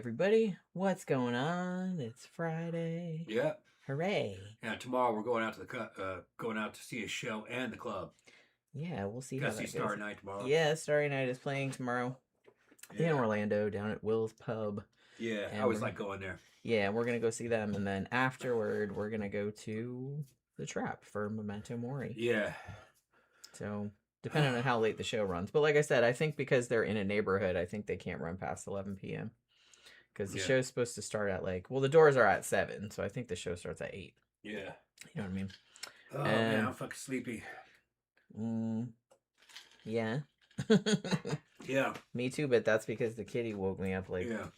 everybody. What's going on? It's Friday. Yeah. Hooray. Yeah, tomorrow we're going out to going out to see a show and the club. Yeah, we'll see Got how to that see goes. Starry Night tomorrow. Yeah, Starry Night is playing tomorrow in Orlando down at Will's Pub. Yeah, I always like going there. Yeah, we're going to go see them, and then afterward, we're going to go to the Trap for Memento Mori. Yeah. So, depending on how late the show runs. But like I said, I think because they're in a neighborhood, I think they can't run past 11 p.m. Because the show's supposed to start at the doors are at 7, so I think the show starts at 8. Yeah. You know what I mean? Oh, man, I'm fucking sleepy. Yeah. Yeah. Me too, but that's because the kitty woke me up late. Yeah.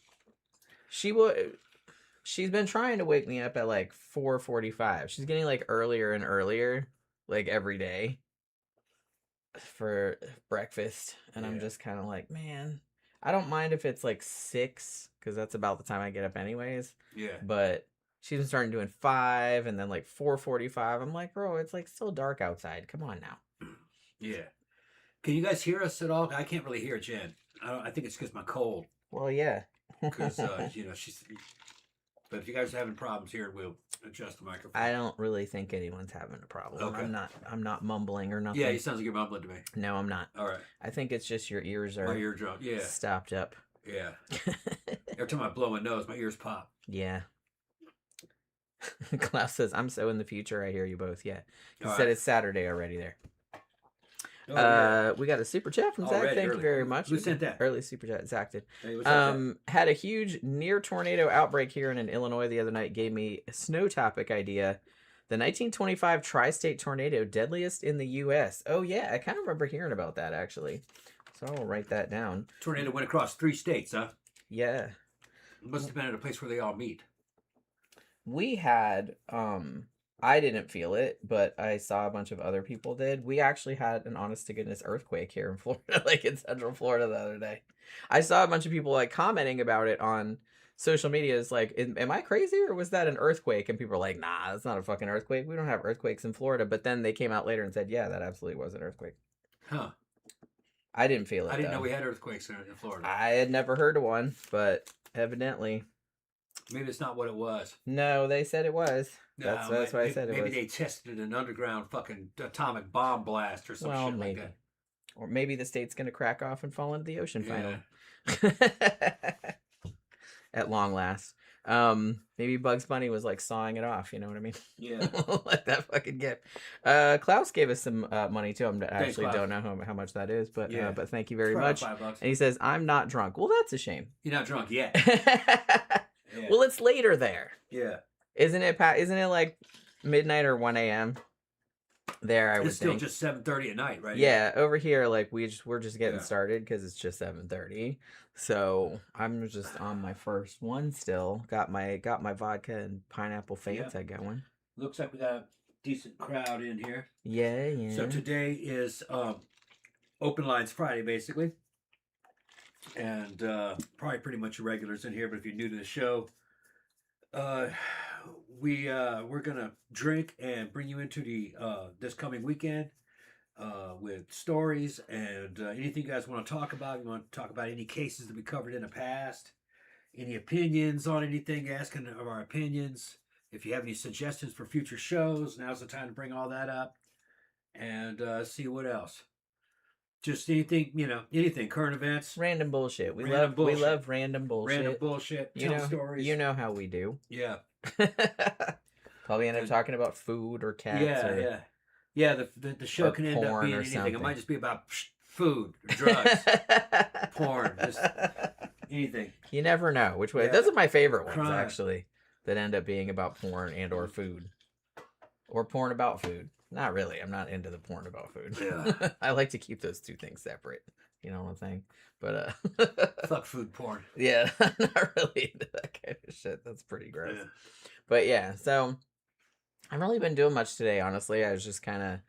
She's been trying to wake me up at 4:45. She's getting earlier and earlier, every day for breakfast. And I'm just kind of man, I don't mind if it's 6, because that's about the time I get up anyways. Yeah. But she's been starting doing 5 and then 4:45. I'm like, bro, it's still dark outside. Come on now. Yeah. Can you guys hear us at all? I can't really hear Jen. I think it's because my cold. Well, yeah. Because, she's... But if you guys are having problems here, we'll adjust the microphone. I don't really think anyone's having a problem. Okay. I'm not mumbling or nothing. Yeah, it sounds like you're mumbling to me. No, I'm not. All right. I think it's just your ears are my eardrum. Yeah. stopped up. Yeah. Every time I blow my nose, my ears pop. Yeah. Klaus says, I'm so in the future, I hear you both. Yeah. He said It's Saturday already there. Oh, yeah. We got a super chat from Zach. Thank you very much. Who sent that? Early super chat. Zach did. Hey, had a huge near tornado outbreak here in Illinois the other night. Gave me a snow topic idea. The 1925 tri-state tornado, deadliest in the U.S. Oh, yeah. I kind of remember hearing about that, actually. So I'll write that down. Tornado went across 3 states, huh? Yeah. It must have been at a place where they all meet. We had... I didn't feel it, but I saw a bunch of other people did. We actually had an honest-to-goodness earthquake here in Florida, in Central Florida the other day. I saw a bunch of people, commenting about it on social media. It's am I crazy, or was that an earthquake? And people are like, nah, it's not a fucking earthquake. We don't have earthquakes in Florida. But then they came out later and said, yeah, that absolutely was an earthquake. Huh. I didn't feel it, I didn't know we had earthquakes in Florida. I had never heard of one, but evidently... Maybe it's not what it was. No, they said it was. That's why I said it was. Maybe they tested an underground fucking atomic bomb blast or some shit like that. Or maybe the state's going to crack off and fall into the ocean finally. At long last. Maybe Bugs Bunny was sawing it off, you know what I mean? Yeah. Let that fucking get. Klaus gave us some money too. I actually don't know how much that is, but but thank you very much. $5. And he says, I'm not drunk. Well, that's a shame. You're not drunk yet. Yeah. Well, it's later there. Yeah. Isn't it midnight or 1 a.m.? There, I would think. It's still just 7:30 at night, right? Yeah, over here, we're just getting started because it's just 7:30. So I'm just on my first one still. Got my vodka and pineapple Fanta going. Looks like we got a decent crowd in here. Yeah, yeah. So today is Open Lines Friday, basically. And probably pretty much regulars in here, but if you're new to the show, we're gonna drink and bring you into the this coming weekend with stories and anything you guys want to talk about. You want to talk about any cases that we covered in the past, any opinions on anything, asking of our opinions. If you have any suggestions for future shows, now's the time to bring all that up and see what else. Just anything, anything, current events. Random bullshit. We love random bullshit. Random bullshit. Tell stories. You know how we do. Yeah. Probably end up talking about food or cats. Yeah, the show can end up being anything. Something. It might just be about food, drugs, porn, just anything. You never know which way. Those are my favorite ones, Crime. Actually, that end up being about porn and or food. Or porn about food. Not really. I'm not into the porn about food. Yeah. I like to keep those two things separate. You know what I'm saying? But fuck food porn. Yeah, I'm not really into that kind of shit. That's pretty gross. Yeah. But yeah, so I haven't really been doing much today, honestly. I was just kind of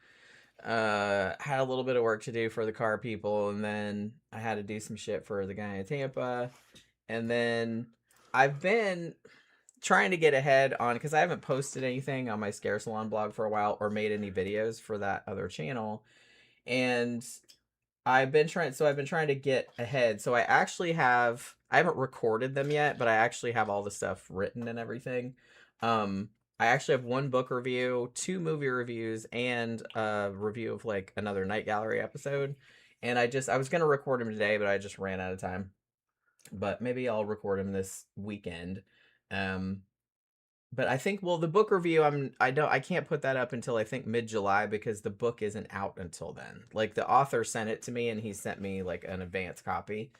had a little bit of work to do for the car people, and then I had to do some shit for the guy in Tampa. And then I've been trying to get ahead on, because I haven't posted anything on my Scare Salon blog for a while or made any videos for that other channel. And I've been trying to get ahead. So I haven't recorded them yet, but I actually have all the stuff written and everything. I actually have one book review, two movie reviews, and a review of like another Night Gallery episode. And I was gonna record them today, but I just ran out of time. But maybe I'll record them this weekend. Um, but I think, well, the book review, I can't put that up until I think mid-July because the book isn't out until then. Like the author sent it to me and he sent me like an advance copy.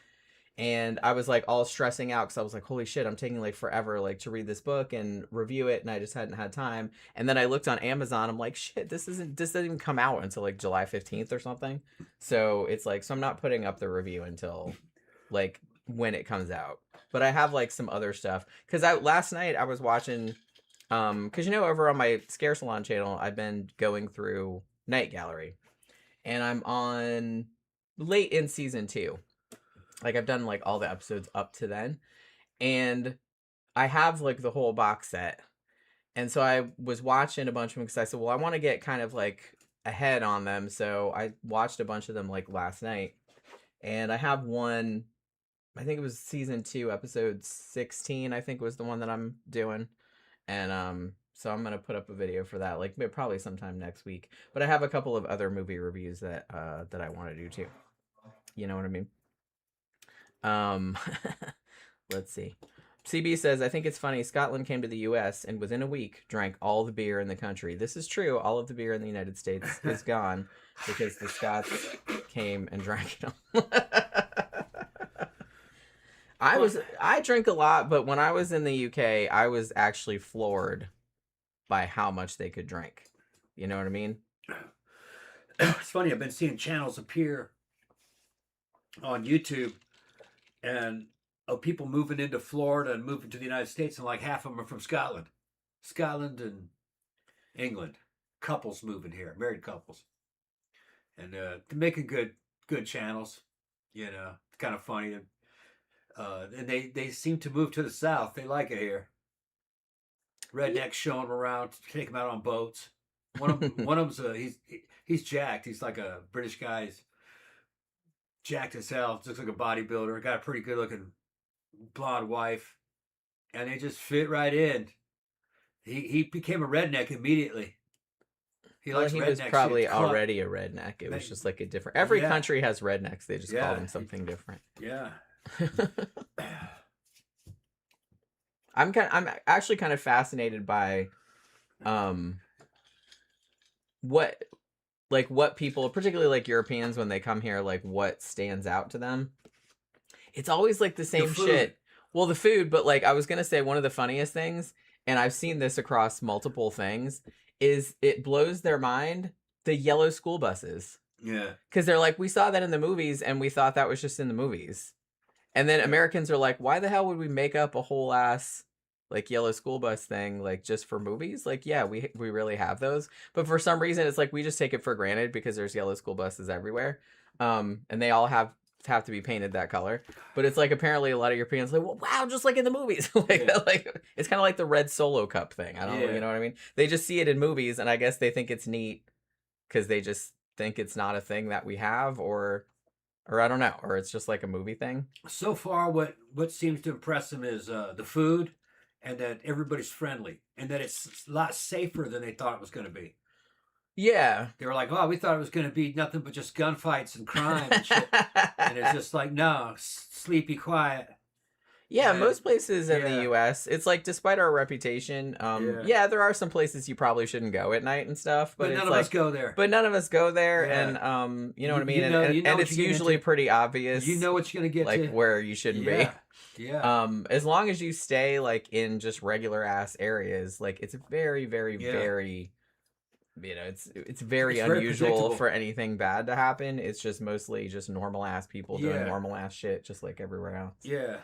And I was like all stressing out because I was like, holy shit, I'm taking like forever like to read this book and review it, and I just hadn't had time. And then I looked on Amazon, I'm like, shit, this doesn't even come out until like July 15th or something. So it's like, so I'm not putting up the review until like when it comes out. But I have like some other stuff. Cause last night I was watching because over on my Scare Salon channel, I've been going through Night Gallery, and I'm on late in season 2. Like I've done like all the episodes up to then, and I have like the whole box set. And so I was watching a bunch of them because I said, well, I want to get kind of like ahead on them. So I watched a bunch of them like last night, and I have one. I think it was season 2, episode 16. I think was the one that I'm doing. And so I'm gonna put up a video for that, like probably sometime next week. But I have a couple of other movie reviews that I want to do too. You know what I mean? Um, let's see. CB says, I think it's funny. Scotland came to the U.S. and within a week drank all the beer in the country. This is true. All of the beer in the United States is gone because the Scots came and drank it all. I drink a lot, but when I was in the UK, I was actually floored by how much they could drink. You know what I mean? It's funny. I've been seeing channels appear on YouTube, and people moving into Florida and moving to the United States, and like half of them are from Scotland and England. Couples moving here, married couples, and they're making good channels. It's kind of funny. And they seem to move to the south. They like it here. Rednecks showing them around, take them out on boats. One of them's he's jacked. He's like a British guy. He's jacked as hell. Looks like a bodybuilder. Got a pretty good looking blonde wife, and they just fit right in. He became a redneck immediately. He was probably already a redneck. It was just like a different. Every country has rednecks. They just call them something different. Yeah. I'm actually kind of fascinated by what people, particularly like Europeans, when they come here, like what stands out to them. It's always like the same shit. Well, the food, but like I was gonna say, one of the funniest things, and I've seen this across multiple things, is it blows their mind, the yellow school buses. Yeah. Because they're like, we saw that in the movies and we thought that was just in the movies. And then Americans are like, why the hell would we make up a whole ass like yellow school bus thing like just for movies? Like, yeah, we really have those. But for some reason it's like we just take it for granted because there's yellow school buses everywhere. And they all have to be painted that color. But it's like apparently a lot of Europeans are like, well, wow, just like in the movies. like it's kind of like the red Solo cup thing. I don't know, you know what I mean? They just see it in movies and I guess they think it's neat because they just think it's not a thing that we have, or I don't know, or it's just like a movie thing. So far, what seems to impress them is the food, and that everybody's friendly, and that it's a lot safer than they thought it was going to be. Yeah. They were like, oh, we thought it was going to be nothing but just gunfights and crime and shit. And it's just like, no, sleepy, quiet. Yeah, most places in the U.S., it's like, despite our reputation, there are some places you probably shouldn't go at night and stuff, but none of us go there. But none of us go there, and you know what I mean? And it's usually pretty obvious. You know what you're going to get like, where you shouldn't be. Yeah. As long as you stay, like, in just regular-ass areas, like, it's very, very, very... it's very unusual for anything bad to happen. It's just mostly just normal ass people doing normal ass shit, just like everywhere else. Yeah.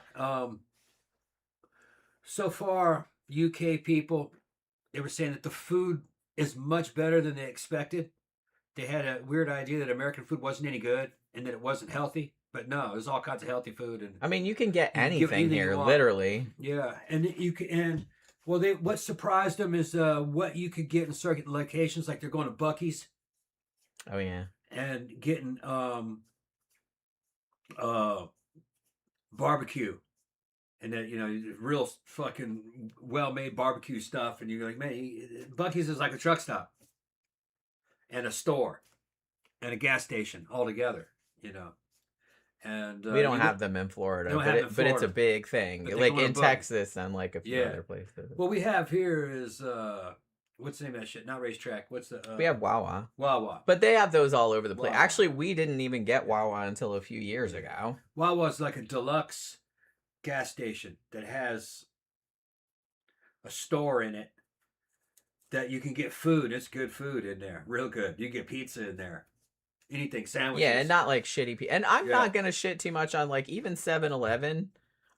So far, UK people, they were saying that the food is much better than they expected. They had a weird idea that American food wasn't any good and that it wasn't healthy. But no, there's all kinds of healthy food. And I mean, you can get anything here, literally. Yeah, and you can. Well, what surprised them is what you could get in certain locations, like they're going to Buc-ee's. Oh yeah. And getting barbecue. And that, real fucking well-made barbecue stuff, and you're like, man, Bucky's is like a truck stop and a store and a gas station all together, And We don't have them in Florida, but it's a big thing, like in Texas and like a few other places. What we have here is what's the name of that shit? Not Racetrack. What's the? We have Wawa. Wawa. But they have those all over the place. Wawa. Actually, we didn't even get Wawa until a few years ago. Wawa's like a deluxe gas station that has a store in it that you can get food. It's good food in there, real good. You get pizza in there, anything, sandwiches. Yeah, and not like shitty pizza. And I'm not gonna shit too much on like even 7-Eleven.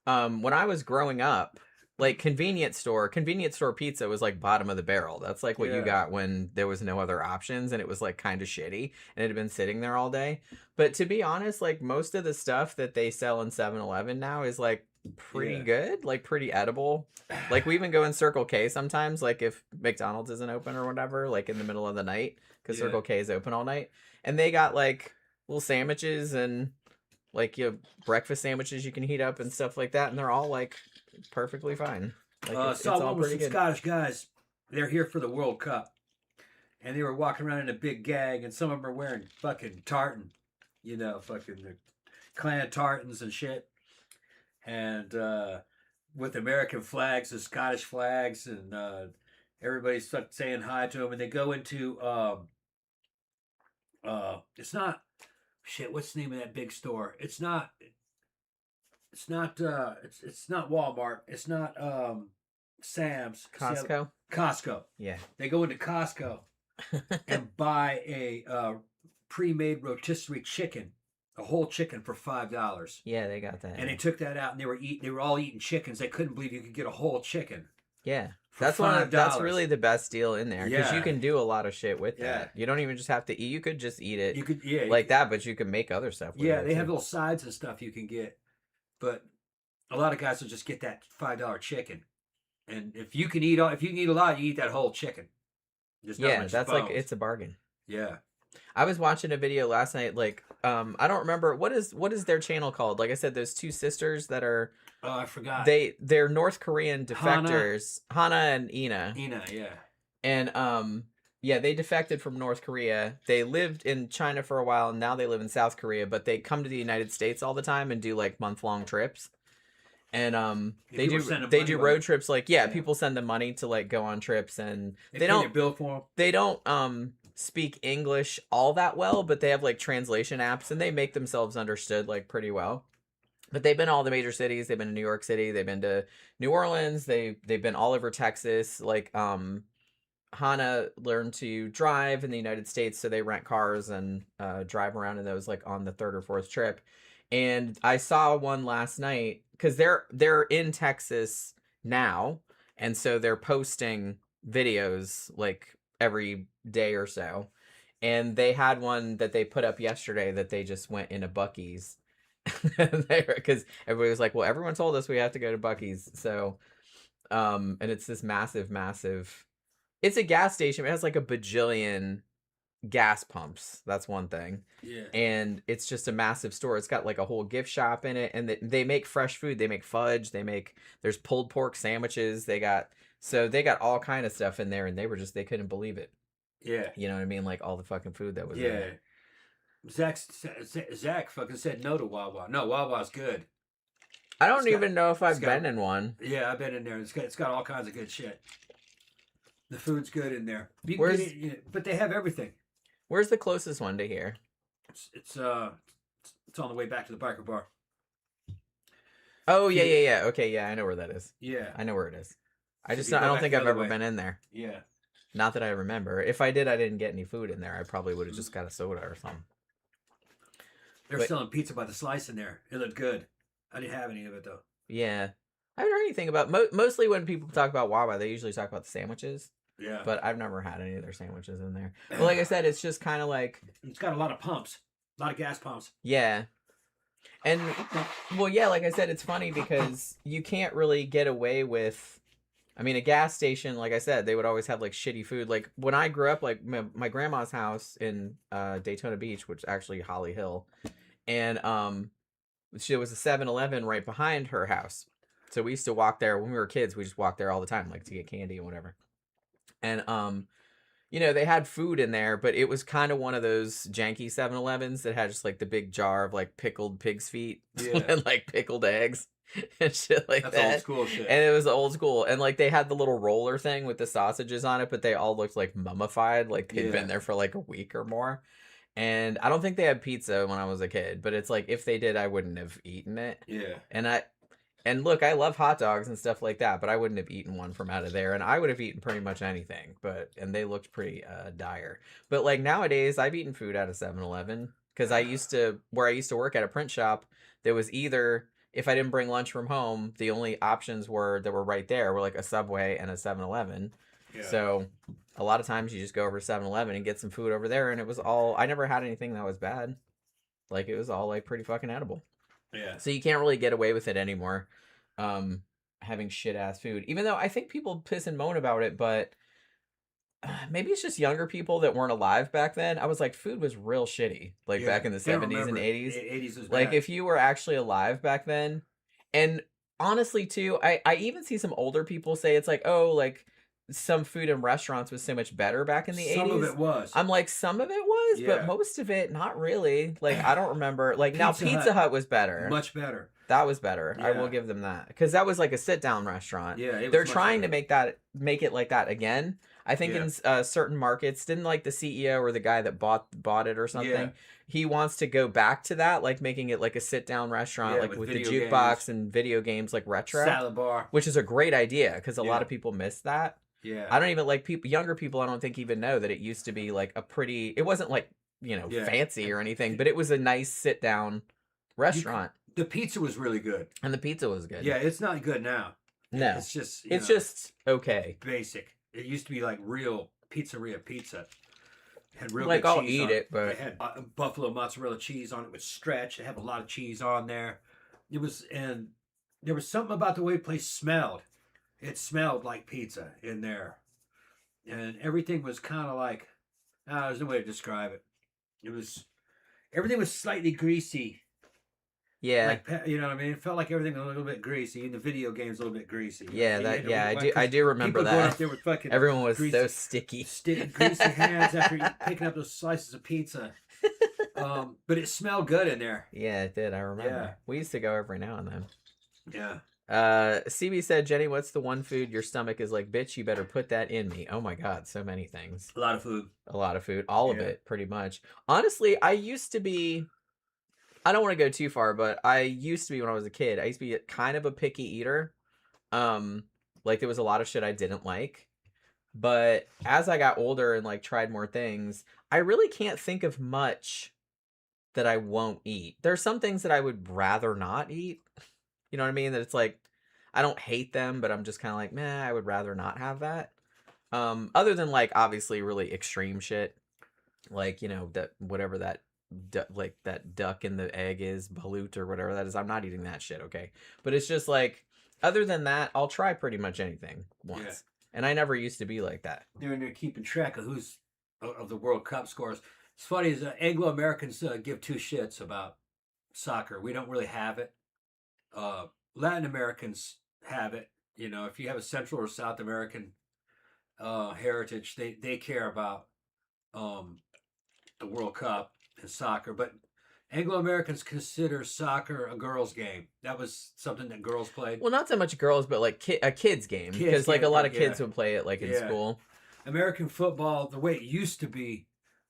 When I was growing up, like convenience store pizza was like bottom of the barrel. That's like what you got when there was no other options and it was like kind of shitty and it had been sitting there all day. But to be honest, like most of the stuff that they sell in 7-Eleven now is like pretty good, like pretty edible. Like we even go in Circle K sometimes, like if McDonald's isn't open or whatever, like in the middle of the night, because Circle K is open all night. And they got like little sandwiches and like breakfast sandwiches you can heat up and stuff like that, and they're all like perfectly fine. Like saw one with some Scottish guys. They're here for the World Cup, and they were walking around in a big gang, and some of them are wearing fucking tartan, fucking the clan tartans and shit, and with American flags and Scottish flags, and everybody's saying hi to them, and they go into it's not. Shit, what's the name of that big store? It's not Walmart. It's not Sam's. Costco? Costco. Yeah. They go into Costco and buy a pre-made rotisserie chicken, a whole chicken for $5. Yeah, they got that. And they took that out and they were all eating chickens. They couldn't believe you could get a whole chicken. Yeah. That's really the best deal in there, because you can do a lot of shit with that. You don't even just have to eat. You could just eat it like that, but you can make other stuff with it. They have little sides and stuff you can get. But a lot of guys will just get that $5 chicken. And if you can eat a lot, you eat that whole chicken. That's like, it's a bargain. Yeah. I was watching a video last night, like, I don't remember, what is their channel called? Like I said, those two sisters that are... Oh, I forgot. They're North Korean defectors. Hana and Ina. Yeah. And, they defected from North Korea. They lived in China for a while, and now they live in South Korea, but they come to the United States all the time and do, like, month-long trips. And they do road trips, like, people send them money to, like, go on trips, and they don't... bill for them. They don't, speak English all that well, but they have, like, translation apps, and they make themselves understood, like, pretty well. But they've been all the major cities. They've been to New York City. They've been to New Orleans. They've been all over Texas. Like, Hana learned to drive in the United States, so they rent cars and drive around in those, like, on the third or fourth trip. And I saw one last night, because they're in Texas now, and so they're posting videos, like, every day or so. And they had one that they put up yesterday that they just went into Buc-ee's. Because everybody was like, well, everyone told us we have to go to Buc-ee's, so and it's this massive, it's a gas station. It has like a bajillion gas pumps. That's one thing. And it's just a massive store. It's got like a whole gift shop in it, and they make fresh food. They make fudge. There's pulled pork sandwiches. They got all kind of stuff in there, and they couldn't believe it. You know what I mean? Like all the fucking food that was in there. Zach fucking said no to Wawa. No, Wawa's good. I don't even know if I've been in one. Yeah, I've been in there. It's got all kinds of good shit. The food's good in there. But they have everything. Where's the closest one to here? It's on the way back to the biker bar. Oh yeah. Okay, yeah, I know where that is. Yeah, I know where it is. I don't think I've ever been in there. Yeah. Not that I remember. If I did, I didn't get any food in there. I probably would have just got a soda or something. They're selling pizza by the slice in there. It looked good. I didn't have any of it, though. Yeah. I haven't heard anything about... mostly when people talk about Wawa, they usually talk about the sandwiches. Yeah. But I've never had any of their sandwiches in there. But like I said, it's just kind of like... It's got a lot of pumps. A lot of gas pumps. Yeah. And, well, yeah, like I said, it's funny because you can't really get away with... I mean, a gas station, like I said, they would always have, like, shitty food. Like, when I grew up, like, my grandma's house in Daytona Beach, which is actually Holly Hill, and there was a 7-Eleven right behind her house. So we used to walk there when we were kids. We just walked there all the time, like to get candy and whatever. And you know, they had food in there, but it was kind of one of those janky 7-Elevens that had just like the big jar of like pickled pig's feet and like pickled eggs and shit like That's that. old school shit. And it was old school. And like they had the little roller thing with the sausages on it, but they all looked like mummified, like they'd been there for like a week or more. And I don't think they had pizza when I was a kid, but it's like if they did, I wouldn't have eaten it. Yeah. And look, I love hot dogs and stuff like that, but I wouldn't have eaten one from out of there. And I would have eaten pretty much anything, and they looked pretty dire. But like nowadays, I've eaten food out of 7-Eleven because where I used to work at a print shop, there was either, if I didn't bring lunch from home, the only options that were right there were like a Subway and a 7-Eleven. Yeah. So a lot of times you just go over to 7-Eleven and get some food over there, and it was all, I never had anything that was bad. Like it was all like pretty fucking edible. Yeah. So you can't really get away with it anymore, having shit ass food. Even though I think people piss and moan about it, but maybe it's just younger people that weren't alive back then. I was like, food was real shitty, like back in the 70s and 80s. 80s was like bad. if you were actually alive back then, and honestly too, I even see some older people say it's like, oh, like some food in restaurants was so much better back in the 80s. Some of it was. I'm like, some of it was, but most of it, not really. Like, I don't remember. Like, Pizza Hut was better. Much better. That was better. Yeah. I will give them that. Because that was like a sit-down restaurant. Yeah, they're trying to make it like that again. I think in certain markets, didn't like the CEO or the guy that bought it or something, he wants to go back to that, like making it like a sit-down restaurant, like with the jukebox and video games, like retro. Salad bar. Which is a great idea, because a lot of people miss that. Yeah. I don't even like younger people I don't think even know that it used to be like it wasn't like, you know, fancy or anything, but it was a nice sit down restaurant. The pizza was really good. And the pizza was good. Yeah, it's not good now. No. It's just just okay. Basic. It used to be like real pizzeria pizza. It had real like good I'll cheese eat on it, but it had buffalo mozzarella cheese on it with stretch. It had a lot of cheese on there. And there was something about the way the place smelled. It smelled like pizza in there. And everything was kind of like, there's no way to describe it. Everything was slightly greasy. Yeah. Like, you know what I mean? It felt like everything was a little bit greasy. Even the video game's a little bit greasy. I do remember that. Going up there with fucking everyone was so sticky. Greasy hands after picking up those slices of pizza. But it smelled good in there. Yeah, it did. I remember. Yeah. We used to go every now and then. Yeah. CB said, Jenny, what's the one food your stomach is like, bitch, you better put that in me? Oh my God, so many things. A lot of food. All of it, pretty much. Honestly, I used to be, I don't want to go too far, but I used to be, when I was a kid, I used to be kind of a picky eater. Like there was a lot of shit I didn't like. But as I got older and like tried more things, I really can't think of much that I won't eat. There's some things that I would rather not eat. You know what I mean? That it's like, I don't hate them, but I'm just kind of like, I would rather not have that. Other than like, obviously really extreme shit. Like, you know, that whatever that, like that duck in the egg is, balut or whatever that is. I'm not eating that shit, okay? But it's just like, other than that, I'll try pretty much anything once. Yeah. And I never used to be like that. They're keeping track of of the World Cup scores. It's funny, is Anglo-Americans give two shits about soccer. We don't really have it. Latin Americans have it. You know, if you have a Central or South American heritage, they care about the World Cup and soccer. But Anglo-Americans consider soccer a girls' game. That was something that girls played. Well, not so much girls, but like a kids' game. Because like a lot of kids would play it like in school. American football, the way it used to be,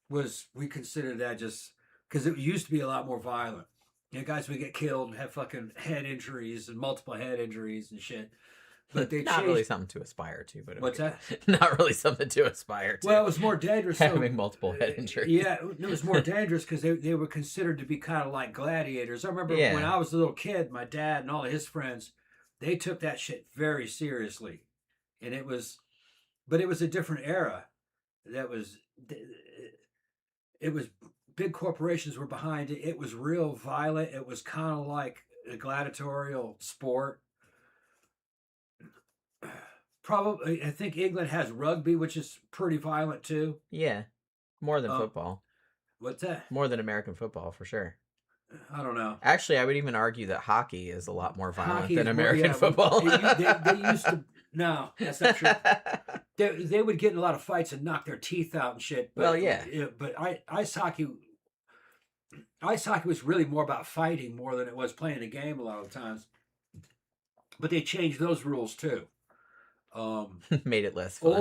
was we considered that just because it used to be a lot more violent. You know, guys would get killed and have fucking head injuries and multiple head injuries and shit. But they not really something to aspire to. But what's that? Not really something to aspire to. Well, it was more dangerous. Having multiple head injuries. Yeah, it was more dangerous because they were considered to be kind of like gladiators. I remember when I was a little kid, my dad and all of his friends, they took that shit very seriously. And it was a different era. It was big corporations were behind it. It was real violent. It was kind of like a gladiatorial sport. Probably, I think England has rugby, which is pretty violent too. Yeah, more than football. What's that? More than American football, for sure. I don't know. Actually, I would even argue that hockey is a lot more violent Hockey than is more, American yeah. football. They used to. No, that's not true. They would get in a lot of fights and knock their teeth out and shit. But, Well, yeah. But ice hockey was really more about fighting more than it was playing a game a lot of the times. But they changed those rules too. Made it less fun.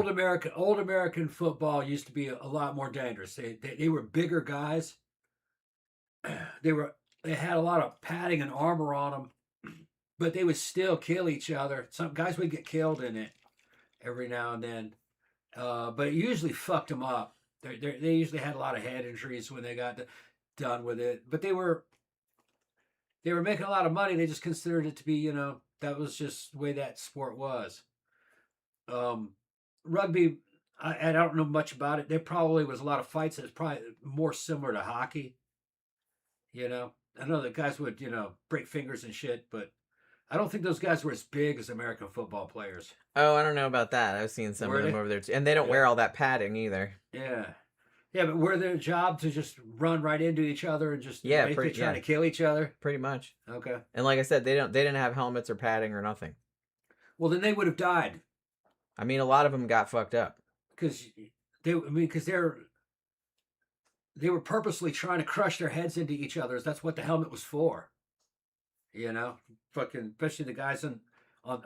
Old American football used to be a lot more dangerous. They were bigger guys. They had a lot of padding and armor on them, but they would still kill each other. Some guys would get killed in it every now and then, but it usually fucked them up. They usually had a lot of head injuries when they got done with it. But they were making a lot of money. They just considered it to be, that was just the way that sport was. Rugby, I don't know much about it. There probably was a lot of fights. It's probably more similar to hockey. I know that guys would, break fingers and shit, but I don't think those guys were as big as American football players. Oh, I don't know about that. I've seen some of them over there too. And they don't wear all that padding either. Yeah. Yeah, but were their job to just run right into each other and just basically trying to kill each other? Pretty much. Okay. And like I said, they didn't have helmets or padding or nothing. Well, then they would have died. I mean, a lot of them got fucked up. Because they were purposely trying to crush their heads into each other. That's what the helmet was for. Fucking, especially the guys on I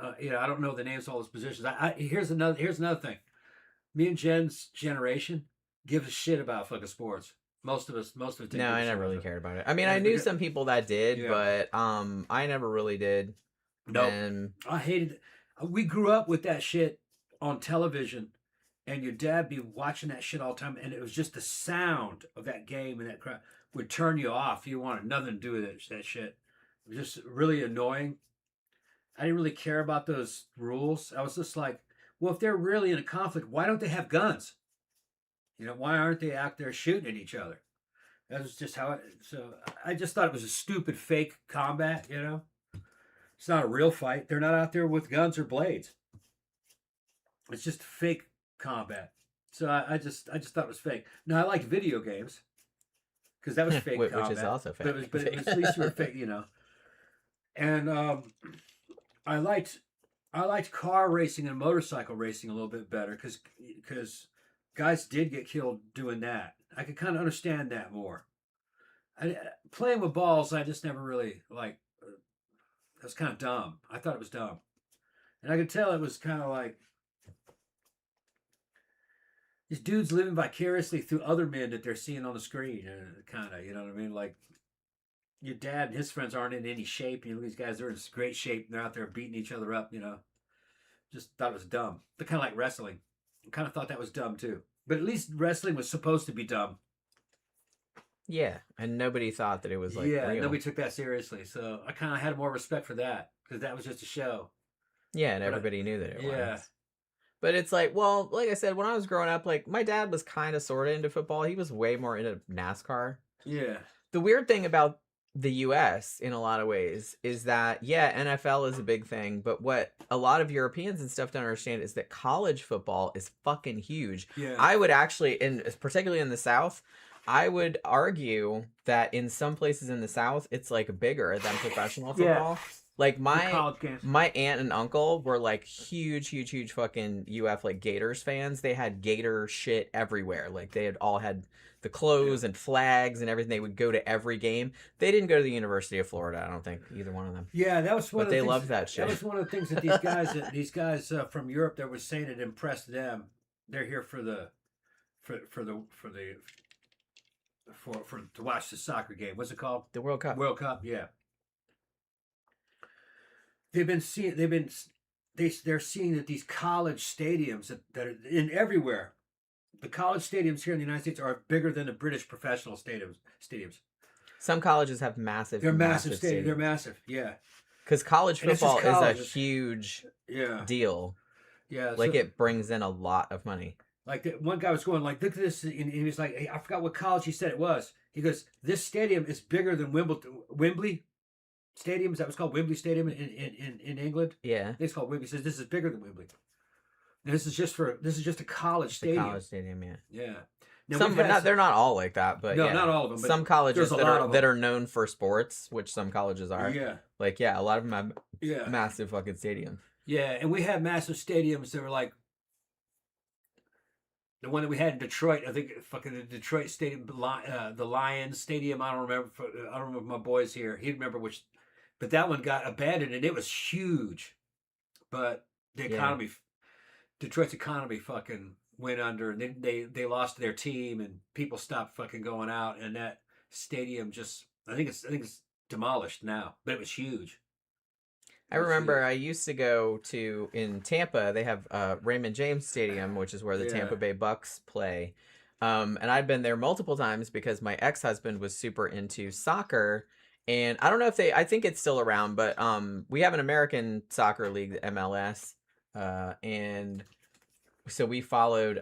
don't know the names of all those positions. Here's another thing. Me and Jen's generation gives a shit about fucking sports. Most of us didn't. No, I never really cared about it. I mean, I knew some people that did, but I never really did. No, I hated it. We grew up with that shit on television, and your dad be watching that shit all the time, and it was just the sound of that game and that crap would turn you off. You wanted nothing to do with it, that shit. It was just really annoying. I didn't really care about those rules. I was just like, well, if they're really in a conflict, why don't they have guns? Why aren't they out there shooting at each other? That was just how so I just thought it was a stupid fake combat, It's not a real fight. They're not out there with guns or blades. It's just fake combat. So I just thought it was fake. Now, I liked video games because that was fake combat. Which is also fake. But at least you were fake, And I liked car racing and motorcycle racing a little bit better because guys did get killed doing that. I could kind of understand that more. Playing with balls, I just never really like. That's kind of dumb. I thought it was dumb, and I could tell it was kind of like these dudes living vicariously through other men that they're seeing on the screen. Kind of, you know what I mean? Like your dad and his friends aren't in any shape. You know, these guys are in great shape. And they're out there beating each other up. Just thought it was dumb. They're kind of like wrestling. I kind of thought that was dumb too. But at least wrestling was supposed to be dumb. Yeah, and nobody thought that it was like real. Nobody took that seriously. So I kind of had more respect for that because that was just a show. Yeah, and everybody knew that it was. But it's like, well, like I said, when I was growing up, like my dad was kind of sort of into football. He was way more into NASCAR. Yeah. The weird thing about the U.S. in a lot of ways is that, NFL is a big thing, but what a lot of Europeans and stuff don't understand is that college football is fucking huge. Yeah. I would actually, particularly in the South, I would argue that in some places in the South, it's like bigger than professional football. Yeah. Like my aunt and uncle were like huge fucking UF like Gators fans. They had Gator shit everywhere. Like they had all had the clothes and flags and everything. They would go to every game. They didn't go to the University of Florida. I don't think either one of them. Yeah, that was one. But they loved that shit. That was one of the things that these guys from Europe that were saying it impressed them. They're here to watch the soccer game. What's it called? The World Cup. World Cup. Yeah. They're seeing that these college stadiums that are in everywhere. The college stadiums here in the United States are bigger than the British professional stadiums. Some colleges have massive. They're massive stadiums. They're massive. Yeah. Because college football is a huge deal. Yeah. Like it brings in a lot of money. Like one guy was going like, look at this, and he was like, hey, I forgot what college he said it was. He goes, this stadium is bigger than Wembley Stadium. Is that what's called Wembley Stadium in England? Yeah, it's called Wembley. He says this is bigger than Wembley. And this is just a college stadium. College stadium, yeah. Yeah, Now, Some, we've but had not. They're not all like that. But no, yeah, not all of them. But some colleges there's a that lot are of that them. are known for sports, which some colleges are. Yeah, Like a lot of them have yeah, massive fucking stadiums. yeah. And we had massive stadiums that were like the one that we had in Detroit. I think fucking the Detroit Stadium, the Lions Stadium. I don't remember. I don't remember my boys here. He'd remember which, but that one got abandoned, and it was huge. But the Yeah. economy, Detroit's economy, fucking went under, and they lost their team, and people stopped fucking going out, and that stadium just I think it's demolished now, but it was huge. I It was remember huge. I used to go to in Tampa. They have Raymond James Stadium, which is where the Yeah. Tampa Bay Bucks play. And I'd been there multiple times because my ex-husband was super into soccer. And I don't know if they, I think it's still around, but we have an American soccer league, the MLS. And so we followed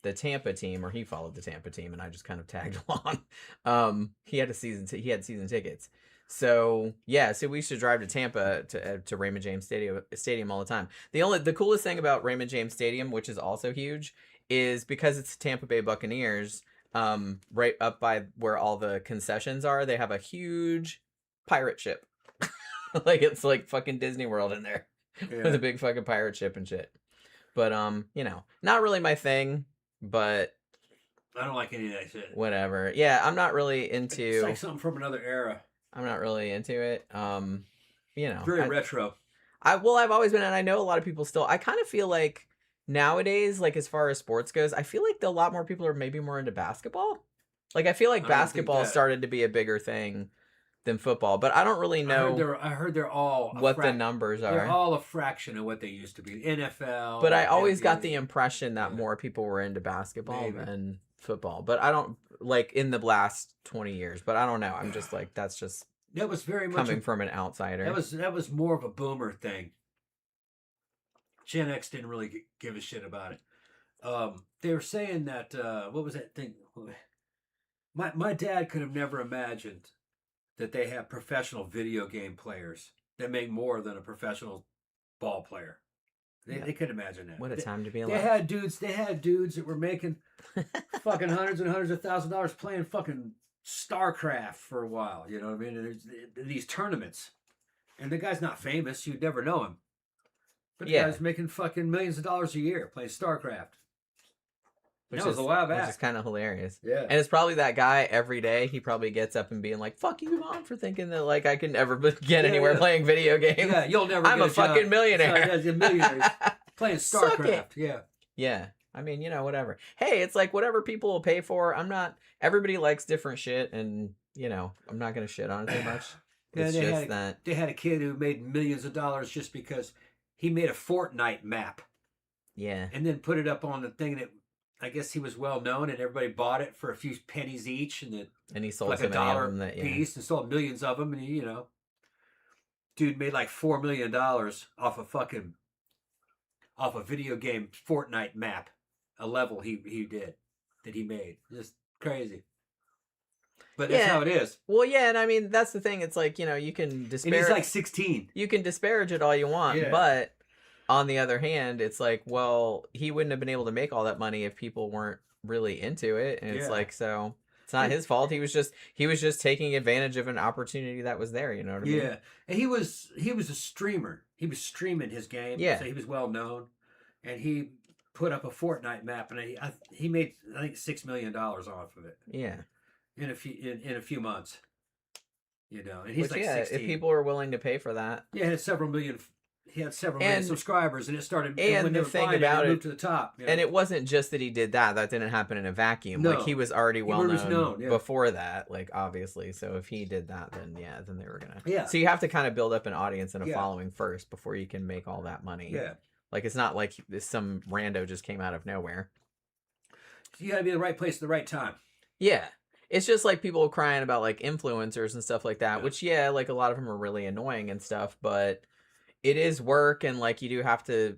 the Tampa team, or he followed the Tampa team, and I just kind of tagged along. He had he had season tickets. So yeah, so we used to drive to Tampa to Raymond James Stadium all the time. The coolest thing about Raymond James Stadium, which is also huge, is because it's Tampa Bay Buccaneers. Right up by where all the concessions are, they have a huge pirate ship. Like it's like fucking Disney World in there with a big fucking pirate ship and shit. But not really my thing, but I don't like any of that shit. whatever. Yeah, I'm not really It's into like something from another era. I'm not really into it. Very retro. I've always been, and I know a lot of people still. I kind of feel like nowadays, like as far as sports goes, I feel like a lot more people are maybe more into basketball. Like I feel like I don't think basketball that- started to be a bigger thing than football, but I don't really know I heard they're all what the numbers They're are. all a fraction of what they used to be. NFL. But I always got NBA. the impression that Yeah. more people were into basketball Maybe. than football. But I don't like in the last 20 years. But I don't know. I'm just like that's just That was very much coming from an outsider. that was more of a boomer thing. Gen X didn't really give a shit about it. They were saying that what was that thing? My dad could have never imagined that they have professional video game players that make more than a professional ball player. They could imagine that. What a time to be They alive. had dudes that were making fucking hundreds and hundreds of $1,000s playing fucking StarCraft for a while. You know what I mean? And there's these tournaments, and the guy's not famous. You'd never know him, but the Yeah. guy's making fucking millions of dollars a year playing StarCraft. Which That was a while Which back. is kind of hilarious. Yeah. And it's probably that guy every day. He probably gets up and being like, "Fuck you, mom, for thinking that like I can never get anywhere yeah. playing video games. Yeah, you'll never. I'm get a fucking job. millionaire." Yeah, you're a millionaire playing Suck it. StarCraft. Yeah. Yeah. I mean, whatever. Hey, it's like whatever people will pay for. I'm not. Everybody likes different shit, and I'm not gonna shit on it too much. Yeah, It's just that. they had a kid who made millions of dollars just because he made a Fortnite map Yeah. and then put it up on the thing that I guess he was well known and everybody bought it for a few pennies each and it And he sold like so a many of dollar them that piece and sold millions of them and dude made like $4 million off a video game Fortnite map, a level he did that he made. Just crazy. But that's Yeah. how it is. Well, yeah, and I mean that's the thing. It's like you can And disparage. he's like 16. You can disparage it all you want, Yeah. but on the other hand, it's like, well, he wouldn't have been able to make all that money if people weren't really into it, and it's Yeah. like, so it's not his fault. He was just taking advantage of an opportunity that was I mean? Yeah, and he was a streamer. He was streaming his game. Yeah. So he was well known, and he put up a Fortnite map, and he made I think $6 million off of it Yeah. in a few months. And he's Which, like yeah, 16. if people are willing to pay for that. Yeah, he had several million And- subscribers, and it started. and when they the were thing buying about it it- moved to the top. And it wasn't just that he did that. That didn't happen in a vacuum. No. Like he was already well was known, known, yeah. before that, like obviously. So if he did that, then then they were gonna. Yeah. So you have to kind of build up an audience and a Yeah. following first before you can make all that money. Yeah, Like it's not like some rando just came out of nowhere. you got to be in the right place at the right time. Yeah. It's just like people crying about like influencers and stuff like that, Yeah. which like a lot of them are really annoying and stuff, but it is work and like you do have to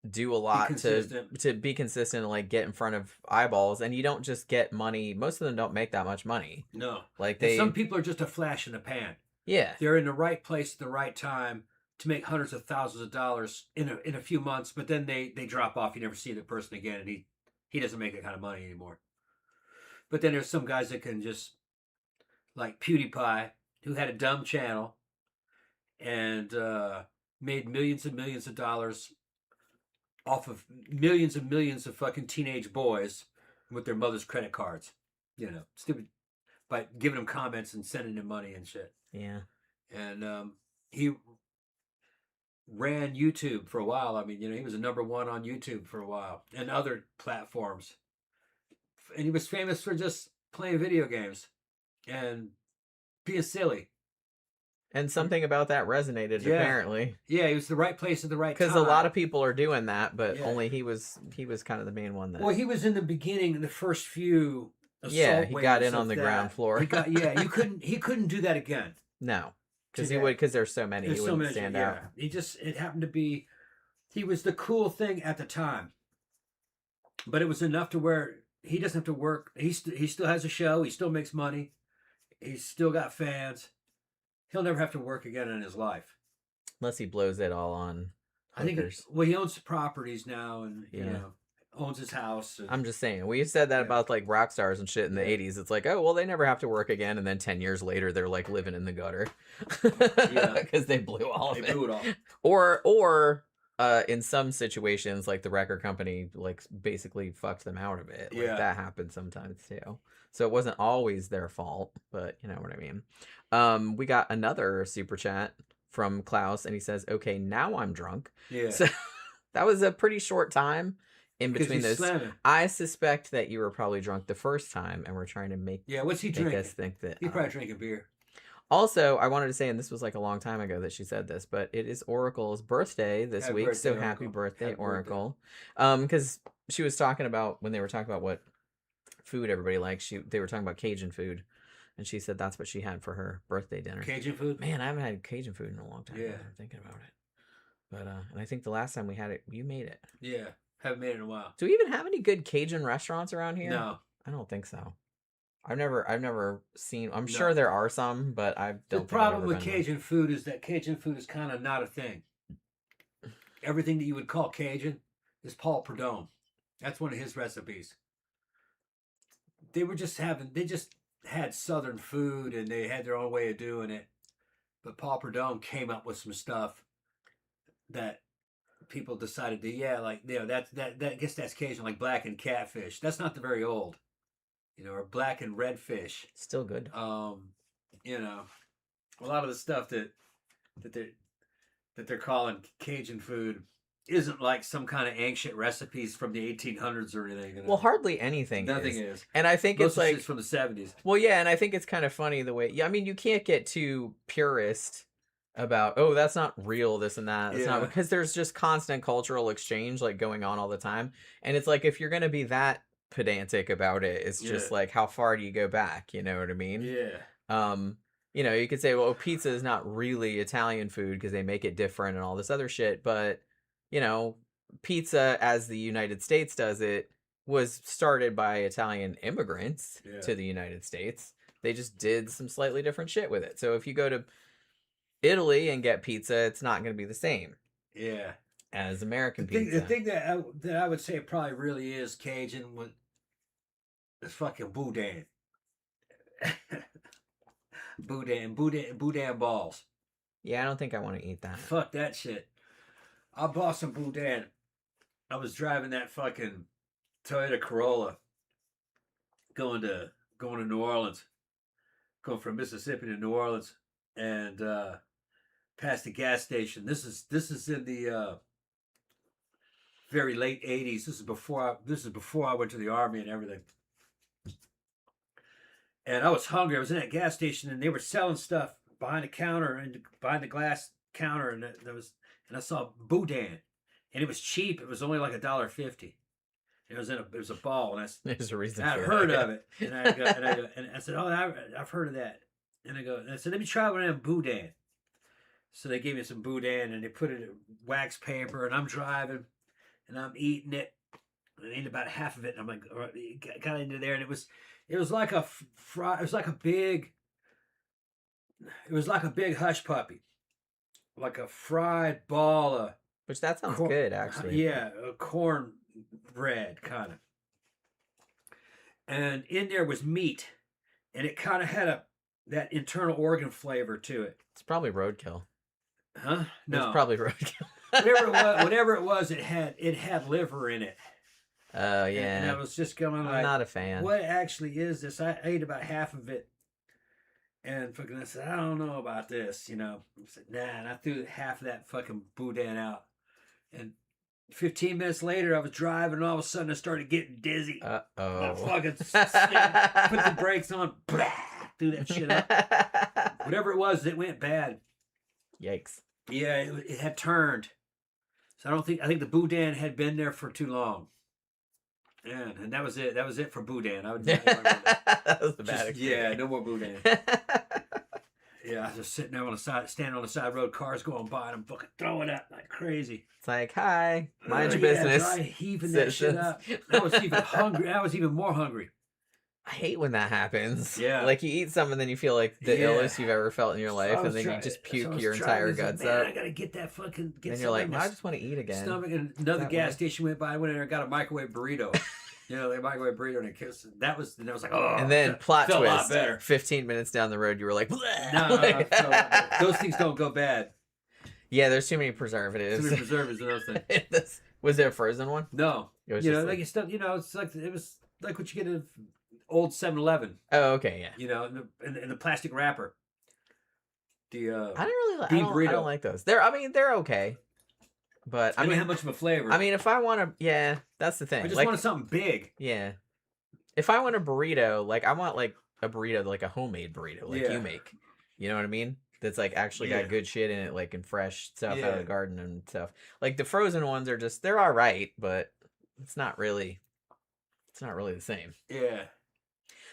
do a lot consistent. to be consistent and like get in front of eyeballs, and you don't just get money. Most of them don't make that much money. No, Like and they some people are just a flash in the pan. yeah. They're in the right place at the right time to make hundreds of thousands of dollars in a few months, but then they drop off. You never see the person again, and he doesn't make that kind of money anymore. But then there's some guys that can just, like PewDiePie, who had a dumb channel and made millions and millions of dollars off of millions and millions of fucking teenage boys with their mother's credit cards. You know, stupid, by giving them comments and sending them money and shit. Yeah. And he ran YouTube for a while. I mean, you know, he was a #1 on YouTube for a while and other platforms. And he was famous for just playing video games and being silly. And something about that resonated, apparently. Yeah, he was the right place at the right time. Because a lot of people are doing that, but only he was kind of the main one. Well, he was in the beginning, the first few assault he got in on the ground floor. He couldn't do that again. No. Because there's so many. He wouldn't stand out. It happened to be, he was the cool thing at the time. But it was enough to where he doesn't have to work. He still has a show. He still makes money. He's still got fans. He'll never have to work again in his life. Unless he blows it all on hookers. I think, he owns properties now and, you know, owns his house. And, I'm just saying. We said that about, like, rock stars and shit in the 80s. It's like, oh, well, they never have to work again. And then 10 years later, they're, like, living in the gutter. Because they blew all of it. They blew it all. Or in some situations, like, the record company, like, basically fucked them out of it. Like, that happened sometimes, too. So it wasn't always their fault, but you know what I mean. We got another super chat from Klaus, and he says, okay, now I'm drunk. Yeah. So that was a pretty short time in between those. Slamming. I suspect that you were probably drunk the first time, and we're trying to make what's he drinking? us think that he probably drinking beer. Also, I wanted to say, and this was like a long time ago that she said this, but it is Oracle's birthday this week, so Oracle. Happy birthday, Oracle. Because she was talking about, when they were talking about what food everybody likes, they were talking about Cajun food, and she said that's what she had for her birthday dinner. Cajun food? Man, I haven't had Cajun food in a long time. Yeah. I'm thinking about it. But and I think the last time we had it, you made it. Yeah, haven't made it in a while. Do we even have any good Cajun restaurants around here? No. I don't think so. I've never seen. I'm sure there are some, but I don't. The problem with Cajun food is that Cajun food is kind of not a thing. Everything that you would call Cajun is Paul Prudhomme. That's one of his recipes. They just had Southern food and they had their own way of doing it. But Paul Prudhomme came up with some stuff that people decided to, I guess that's Cajun, like blackened catfish. That's not very old. Or blackened redfish. Still good. A lot of the stuff that they're calling Cajun food isn't like some kind of ancient recipes from the 1800s or anything. Well, hardly anything. Nothing is. And I think most it's like from the 70s. Well, yeah, and I think it's kind of funny the way. Yeah, I mean, you can't get too purist about that's not real, this and that. It's not, because there's just constant cultural exchange like going on all the time, and it's like if you're gonna be that pedantic about it, it's just like, how far do you go back? You know what I mean? You could say, well, pizza is not really Italian food because they make it different and all this other shit, but pizza as the United States does it was started by Italian immigrants to the United States. They just did some slightly different shit with it. So if you go to Italy and get pizza, it's not going to be the same as American pizza. The thing that I would say probably really is Cajun is fucking boudin. boudin balls. Yeah, I don't think I want to eat that. Fuck that shit. I bought some boudin. I was driving that fucking Toyota Corolla going to New Orleans, going from Mississippi to New Orleans, and past the gas station. This is in the very late 80s. This is before I went to the Army and everything. And I was hungry. I was in that gas station, and they were selling stuff behind the counter and behind the glass counter, and I saw boudin, and it was cheap. It was only like $1.50. It was a ball, and there's a reason. I'd heard of it, and I said, "Oh, I've heard of that." And I said, "Let me try one of them boudin." So they gave me some boudin, and they put it in wax paper, and I'm driving, and I'm eating it. I ate about half of it, and I'm like, got into there, and it was like a big hush puppy, like a fried ball of. Which that sounds good, actually. Yeah, a corn bread kind of. and in there was meat, and it kind of had that internal organ flavor to it. It's probably roadkill. Huh? No, It's probably roadkill. whatever it was, it had liver in it. Oh yeah. And I was just going like, I'm not a fan. What actually is this? I ate about half of it, and fucking I said, I don't know about this, I said, nah, and I threw half of that fucking boudin out, and 15 minutes later, I was driving, and all of a sudden, I started getting dizzy. Uh-oh. I fucking put the brakes on, blah, threw that shit up. Whatever it was, it went bad. Yikes. Yeah, it had turned. So I think the boudin had been there for too long. Yeah, and that was it. That was it for boudin. I would never that was the bad experience. Yeah, no more boudin. Yeah, I was just sitting there standing on the side road, cars going by, and I'm fucking throwing up like crazy. It's like, hi, mind your business. Dry heaving that shit up. I was even hungry. I was even more hungry. I hate when that happens. Yeah. Like you eat something, and then you feel like the illest you've ever felt in your life, and then you just puke your entire guts up. I gotta get that fucking. And you're like, I just want to eat again. Stomach, and another gas station went by. I went in there and got a microwave burrito. The microwave burrito, and it kissed. And I was like, oh. And then plot twist. A lot twist. better. 15 minutes down the road, you were like, no, those things don't go bad. Yeah, there's too many preservatives. Too many preservatives in those things. Was there a frozen one? No. It was like it's stuff. It's like it was like what you get in old 7-Eleven. Oh, okay, yeah. In the plastic wrapper. I don't really like. bean I burrito. don't like those. They're okay. But I don't have much of a flavor. I mean, if I want to, yeah, that's the thing. I just wanted something big. Yeah. If I want a burrito, like I want like a burrito, like a homemade burrito, like you make. You know what I mean? That's like actually got good shit in it, like and fresh stuff out of the garden and stuff. Like the frozen ones are they're all right, but it's not really the same. Yeah.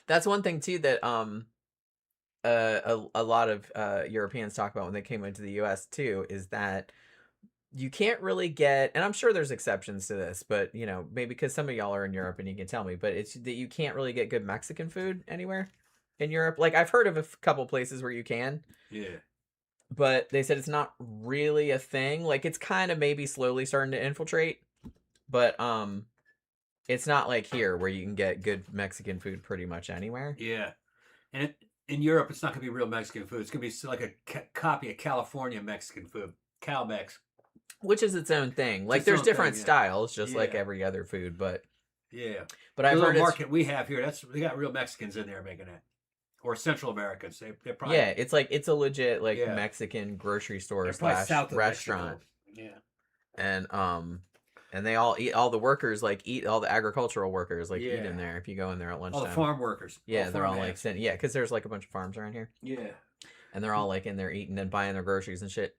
That's one thing too that a lot of Europeans talk about when they came into the US too, is that you can't really get, and I'm sure there's exceptions to this, but maybe because some of y'all are in Europe and you can tell me, but it's that you can't really get good Mexican food anywhere in Europe. Like I've heard of a couple places where you can. Yeah. But they said it's not really a thing. Like it's kind of maybe slowly starting to infiltrate, but it's not like here where you can get good Mexican food pretty much anywhere. Yeah. And in Europe, it's not going to be real Mexican food. It's going to be like a copy of California Mexican food. Cal-Mex. Which is its own thing. Like there's different styles, just like every other food, but yeah. But I've heard market we have here, we got real Mexicans in there making it, or Central Americans. They're probably it's a legit Mexican grocery store / restaurant. Yeah. And they all eat. All the workers eat. All the agricultural workers eat in there. If you go in there at lunchtime, all the farm workers. Yeah, they're all because there's a bunch of farms around here. Yeah. And they're all in there eating and buying their groceries and shit.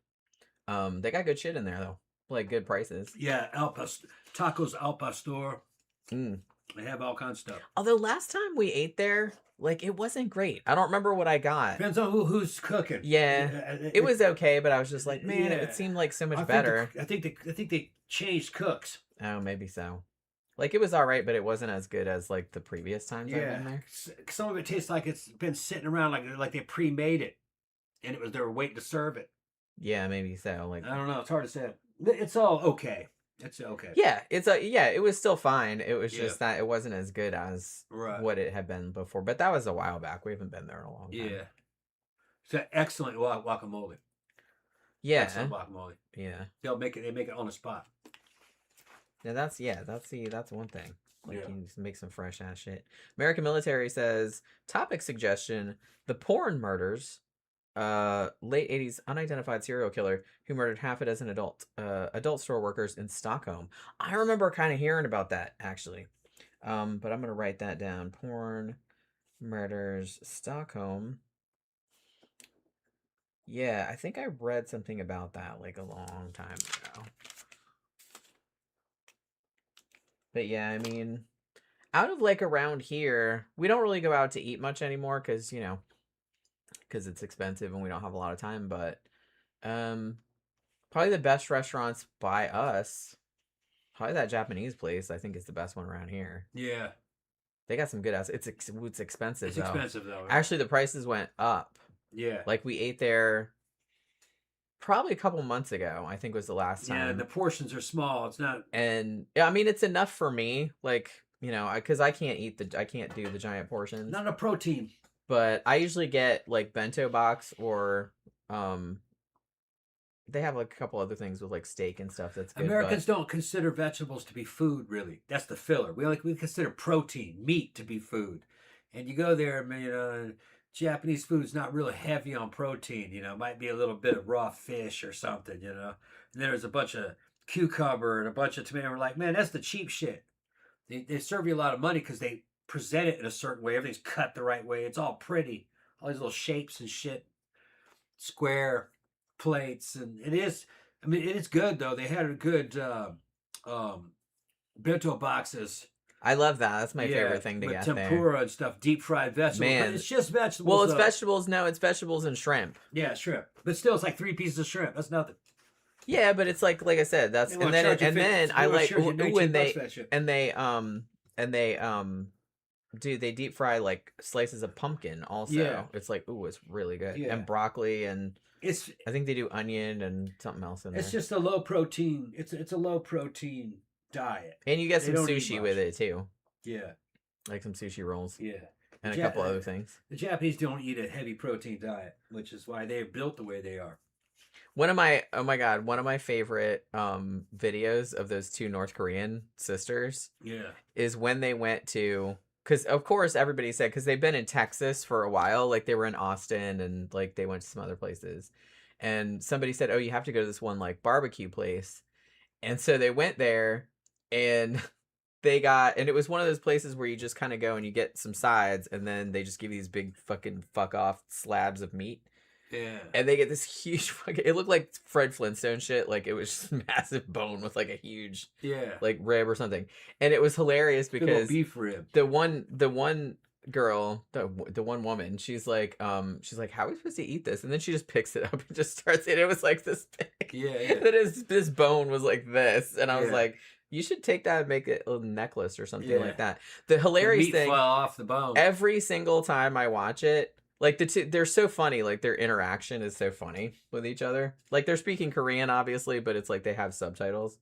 They got good shit in there though, like good prices. Yeah, tacos al pastor. Mm. They have all kinds of stuff. Although last time we ate there, it wasn't great. I don't remember what I got. Depends on who's cooking. Yeah, it was okay, but I was just like, man, it seemed like so much better. I think they changed cooks. Oh, maybe so. It was all right, but it wasn't as good as the previous times I've been there. Some of it tastes like it's been sitting around like they pre-made it, and they were waiting to serve it. Yeah, maybe so. I don't know. It's hard to say. It's all okay. It's okay. Yeah, it was still fine. It was just that it wasn't as good as what it had been before. But that was a while back. We haven't been there in a long time. Yeah. It's excellent guacamole. Yeah. Excellent guacamole. Yeah. They make it on the spot. Yeah, that's one thing. You just make some fresh ass shit. American Military says, topic suggestion: the porn murders. Late 80s unidentified serial killer who murdered half a dozen adult store workers in Stockholm. I remember kind of hearing about that actually. But I'm gonna write that down. Porn murders Stockholm. Yeah, I think I read something about that a long time ago. But yeah, I mean, out of around here, we don't really go out to eat much anymore because because it's expensive and we don't have a lot of time, but probably the best restaurants by us, probably that Japanese place, I think is the best one around here. Yeah. They got some good ass. It's expensive. It's expensive though. Actually, the prices went up. Yeah. We ate there probably a couple months ago, I think was the last time. Yeah, the portions are small. It's not. And I mean, it's enough for me. because I can't do the giant portions. Not enough protein. But I usually get like bento box or they have like a couple other things with like steak and stuff that's good. Americans don't consider vegetables to be food, really. That's the filler. We consider protein, meat to be food. And you go there, Japanese food is not really heavy on protein. It might be a little bit of raw fish or something. And then there's a bunch of cucumber and a bunch of tomato. We're like, man, that's the cheap shit. They serve you a lot of money because they present it in a certain way. Everything's cut the right way. It's all pretty. All these little shapes and shit. Square plates. And it is good, though. They had a good bento boxes. I love that. That's my favorite thing to get there. Tempura and stuff, deep fried vegetables. Man. But it's just vegetables. Well, it's vegetables. No, it's vegetables and shrimp. Yeah, shrimp. But still, it's like 3 pieces of shrimp. That's nothing. Yeah, but it's like I said, that's and then I like when they they deep fry like slices of pumpkin also. Yeah. It's like it's really good. Yeah. And broccoli and I think they do onion and something else in there. It's just a low protein. It's a low protein diet. And you get some sushi with it too. Yeah. Like some sushi rolls. Yeah. And a couple other things. The Japanese don't eat a heavy protein diet, which is why they're built the way they are. One of my favorite videos of those 2 North Korean sisters is when they went to, because of course everybody said, because they've been in Texas for a while, like they were in Austin and like they went to some other places, and somebody said, oh, you have to go to this one like barbecue place, and so they went there and and it was one of those places where you just kind of go and you get some sides and then they just give you these big fucking fuck off slabs of meat. Yeah. And they get this huge fucking, it looked like Fred Flintstone shit. Like it was just massive bone with like a huge like rib or something. And it was hilarious because beef rib. The one girl, the one woman, she's like, how are we supposed to eat this? And then she just picks it up and just starts eating. It was like this big. Yeah. That this bone was like this. And I was like, you should take that and make it a little necklace or something like that. The hilarious thing, fell off the bone. Every single time I watch it, like they're so funny. Like their interaction is so funny with each other. Like they're speaking Korean, obviously, but it's like they have subtitles.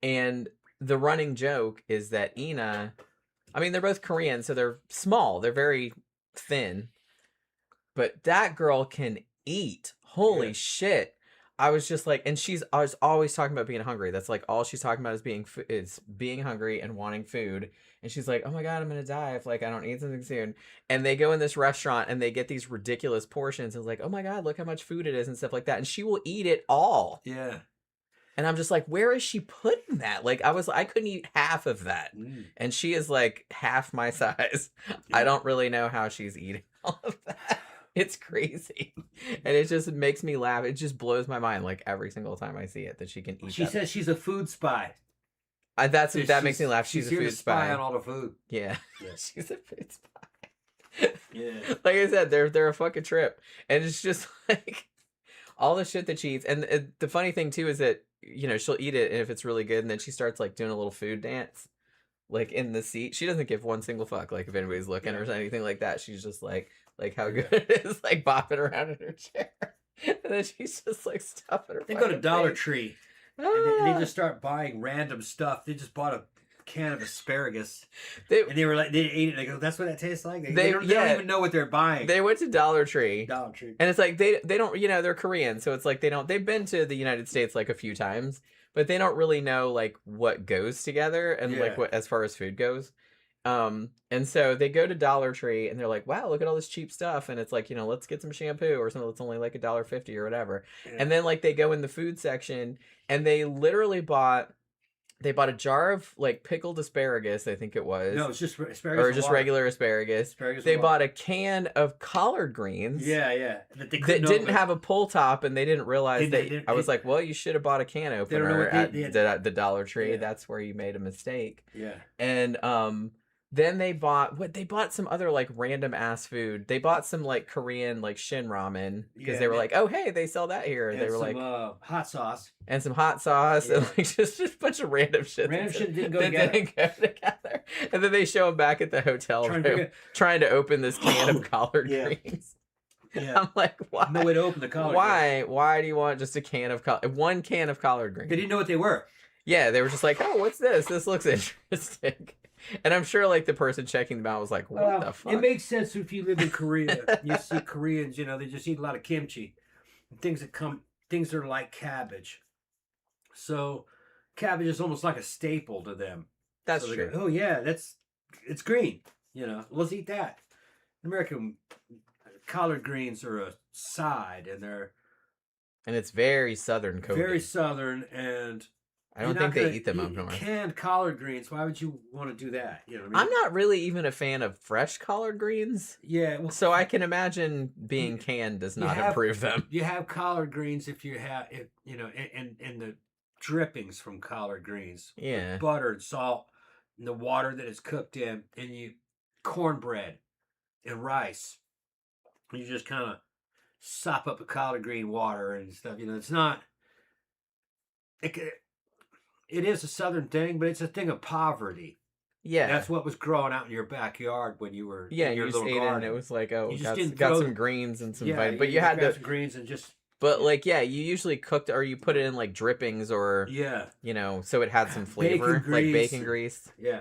And the running joke is that Ina, I mean, they're both Korean, so they're small. They're very thin. But that girl can eat. Holy shit. I was just like, and I was always talking about being hungry. That's like all she's talking about is being hungry and wanting food. And she's like, oh my God, I'm going to die if like I don't eat something soon. And they go in this restaurant and they get these ridiculous portions. And it's like, oh my God, look how much food it is and stuff like that. And she will eat it all. Yeah. And I'm just like, where is she putting that? Like I couldn't eat half of that. And she is like half my size. Yeah. I don't really know how she's eating all of that. It's crazy. And it just makes me laugh. It just blows my mind like every single time I see it that she can eat. She says she's a food spy. That makes me laugh. She's a food spy on all the food. Yeah. She's a food spy. Yeah. Like I said, they're a fucking trip. And it's just like all the shit that she eats. And the funny thing too is that, she'll eat it and if it's really good and then she starts like doing a little food dance. Like in the seat. She doesn't give one single fuck like if anybody's looking or anything like that. She's just like how good it is, like bopping around in her chair. And then she's just like stuffing her. They go to Dollar Tree and they just start buying random stuff. They just bought a can of asparagus. And they were like, they ate it and they go, that's what that tastes like? They don't even know what they're buying. They went to Dollar Tree. And it's like, they don't, they're Korean. So it's like, they've been to the United States like a few times, but they don't really know like what goes together and like what, as far as food goes. And so they go to Dollar Tree and they're like, wow, look at all this cheap stuff. And it's like, let's get some shampoo or something that's only like $1.50 or whatever. Yeah. And then like they go in the food section and they literally bought a jar of like pickled asparagus, I think it was. No, it's just asparagus. Or just regular asparagus. They bought a can of collard greens. Yeah. That didn't have a pull top and they didn't realize that. I was like, well, you should have bought a can opener at the Dollar Tree. Yeah. That's where you made a mistake. Yeah. And then they bought some other like random ass food. They bought some like Korean like shin ramen because they were like, oh hey, they sell that here. And they were like hot sauce and some hot sauce and like just a bunch of random shit. Didn't go together. And then they show them back at the hotel room trying to open this can of collard greens. Yeah. I'm like, why? No way to open the collard greens. Why do you want just one can of collard greens? They didn't know what they were. Yeah, they were just like, oh, what's this? This looks interesting. And I'm sure like the person checking them out was like, what the fuck? It makes sense if you live in Korea. You see Koreans, they just eat a lot of kimchi. Things that are like cabbage. So cabbage is almost like a staple to them. That's so true. Go, oh yeah, it's green. Let's eat that. American collard greens are a side, and it's very southern coded. Very southern, and I don't think they eat them up north. Canned collard greens. Why would you want to do that? You know what I mean? I'm not really even a fan of fresh collard greens. Yeah. Well, so I can imagine being canned does not improve them. You have collard greens and the drippings from collard greens. Yeah. Butter and salt and the water that it's cooked in, and cornbread and rice. You just kind of sop up the collard green water and stuff. It's not. It is a southern thing, but it's a thing of poverty. Yeah, that's what was growing out in your backyard when you were in your little garden. And it was like, got some greens and some vitamin, but you had to some greens and just. But like, you usually cooked or you put it in like drippings or so it had some flavor, like bacon grease. Yeah,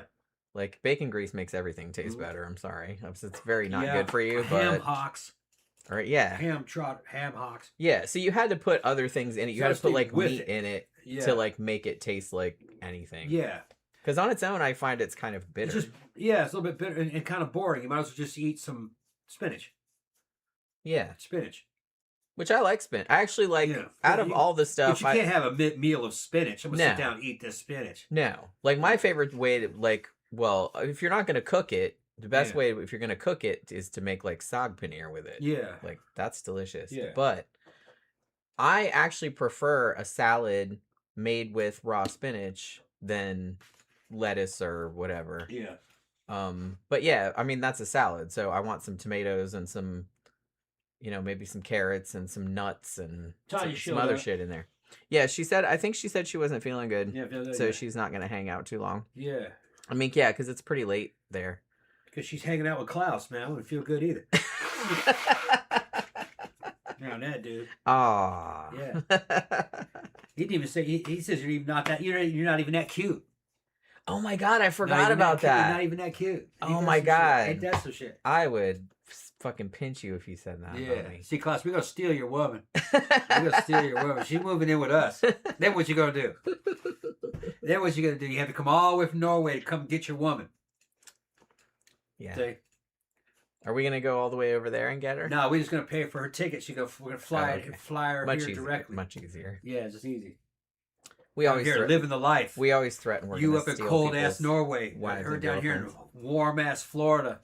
like bacon grease makes everything taste better. I'm sorry, it's very not good for you. Ham but hocks. All right, yeah. Ham hocks. Yeah, so you had to put other things in it. You had to put like meat in it to like make it taste like anything. Yeah. Because on its own, I find it's kind of bitter. It's a little bit bitter and kind of boring. You might as well just eat some spinach. Yeah. Spinach. Which I like spinach. I actually like, out of all the stuff. But you can't have a meal of spinach. I'm going to sit down and eat this spinach. No. Like, my favorite way to, like, well, if you're not going to cook it, the best way, if you're going to cook it, is to make, like, sag paneer with it. Yeah. Like, that's delicious. Yeah. But I actually prefer a salad made with raw spinach than lettuce or whatever. Yeah. But yeah, I mean, that's a salad. So I want some tomatoes and some, maybe some carrots and some nuts and some other shit in there. Yeah, I think she said she wasn't feeling good. Yeah, so she's not going to hang out too long. Yeah. I mean, yeah, because it's pretty late there. Because she's hanging out with Klaus, man. I wouldn't feel good either. Around that dude. Aww. Yeah. He didn't even say. He says you're not even that cute. Oh my god, I forgot about that. You're not even that cute. Oh my god. Ain't that some shit? I would fucking pinch you if you said that. Yeah. See, Klaus, we're gonna steal your woman. We're gonna steal your woman. She's moving in with us. Then what you gonna do? You have to come all the way from Norway to come get your woman. Yeah. See? Are we gonna go all the way over there and get her? No, we're just gonna pay for her ticket. We're gonna fly her much here easier, directly. Much easier. Yeah, it's just easy. We always living the life. We always threaten we're you up in cold ass Norway. Her down here in warm ass Florida.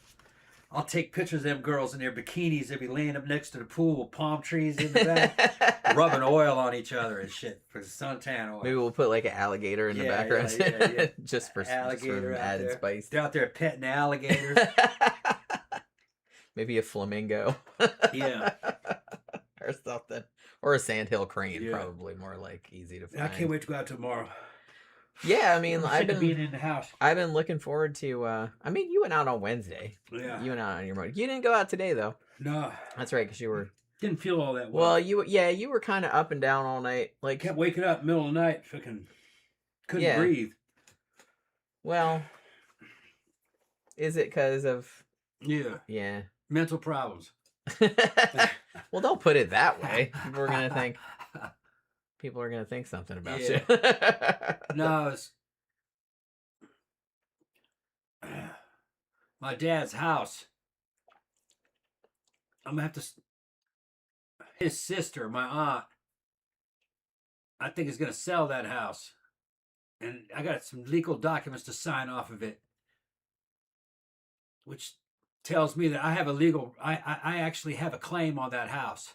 I'll take pictures of them girls in their bikinis. They'll be laying up next to the pool with palm trees in the back, rubbing oil on each other and shit for suntan oil. Maybe we'll put like an alligator in the background, just for alligator some added spice. They're out there petting alligators. Maybe a flamingo. Yeah. Or something. Or a sandhill crane, probably more like easy to find. I can't wait to go out tomorrow. Yeah, I mean, I've been being in the house. I've been looking forward to. I mean, you went out on Wednesday. Yeah. You went out on your motor. You didn't go out today though. No. That's right, because you were. Didn't feel all that well. Well, you were kind of up and down all night. Like kept waking up middle of the night, fucking couldn't breathe. Well, is it because of? Yeah. Yeah. Mental problems. Well, don't put it that way. People are gonna think something about you. No, it's my dad's house. I'm gonna have to. His sister, my aunt, I think is gonna sell that house, and I got some legal documents to sign off of it, which tells me that I have I actually have a claim on that house.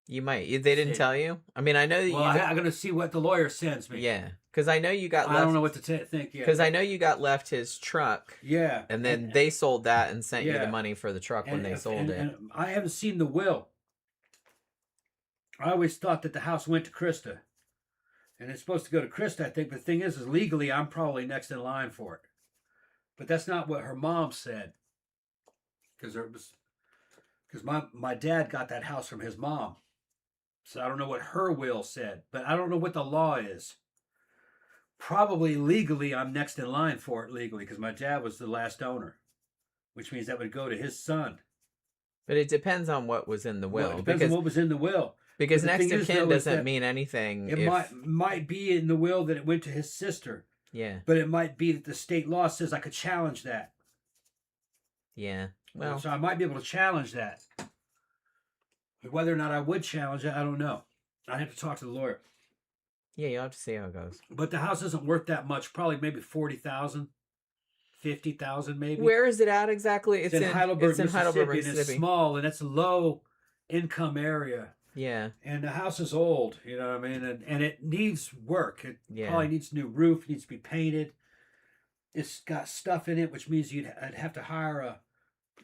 You might. They didn't tell you? I mean, I know that I'm going to see what the lawyer sends me. Yeah. Because I know you got left. I don't know what to think yet. Because I know you got left his truck. Yeah. And then they sold that and sent you the money for the truck when they sold it. And I haven't seen the will. I always thought that the house went to Krista. And it's supposed to go to Krista, I think. But the thing is legally, I'm probably next in line for it. But that's not what her mom said. Because my dad got that house from his mom. So I don't know what her will said, but I don't know what the law is. probably legally, I'm next in line for it legally because my dad was the last owner, which means that would go to his son. But it depends on what was in the will. Well, it depends on what was in the will. Because But the next thing of is, kin though, is doesn't that mean anything. it might be in the will that it went to his sister, Yeah. but it might be that the state law says I could challenge that. Yeah. Well, So I might be able to challenge that. Whether or not I would challenge it, I don't know. I'd have to talk to the lawyer. yeah, you'll have to see how it goes. But the house isn't worth that much. Probably maybe 40,000, 50,000 maybe. Where is it at exactly? It's in Heidelberg, Mississippi, and Mississippi. it's small, and it's a low income area. Yeah. And the house is old, you know what I mean? And it needs work. It Yeah. probably needs a new roof, needs to be painted. It's got stuff in it, which means I'd have to hire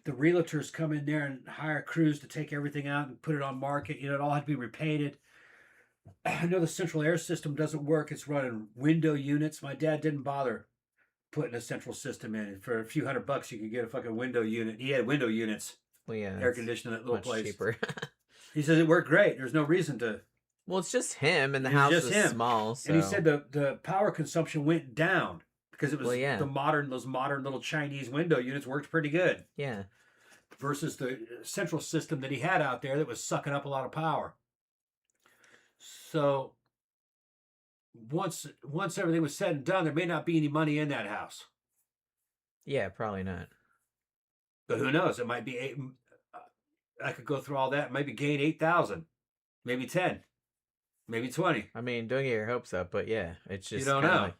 the realtors come in there and hire crews to take everything out and put it on market. You know, it all had to be repainted. I know the central air system doesn't work. It's running window units. My dad didn't bother putting a central system in. For a few $100, you could get a fucking window unit. He had window units. Well, yeah. Air conditioning that little much place. Cheaper. He says it worked great. There's no reason to. Well, it's just him, and the It's house just is him. small. So. And he said the power consumption went down because it was those modern little Chinese window units worked pretty good. Yeah. Versus the central system that he had out there that was sucking up a lot of power. So once everything was said and done, there may not be any money in that house. Yeah, probably not. But who knows? It might be I could go through all that, maybe gain 8,000, maybe 10, maybe 20. I mean, don't get your hopes up, but yeah, it's just you don't know.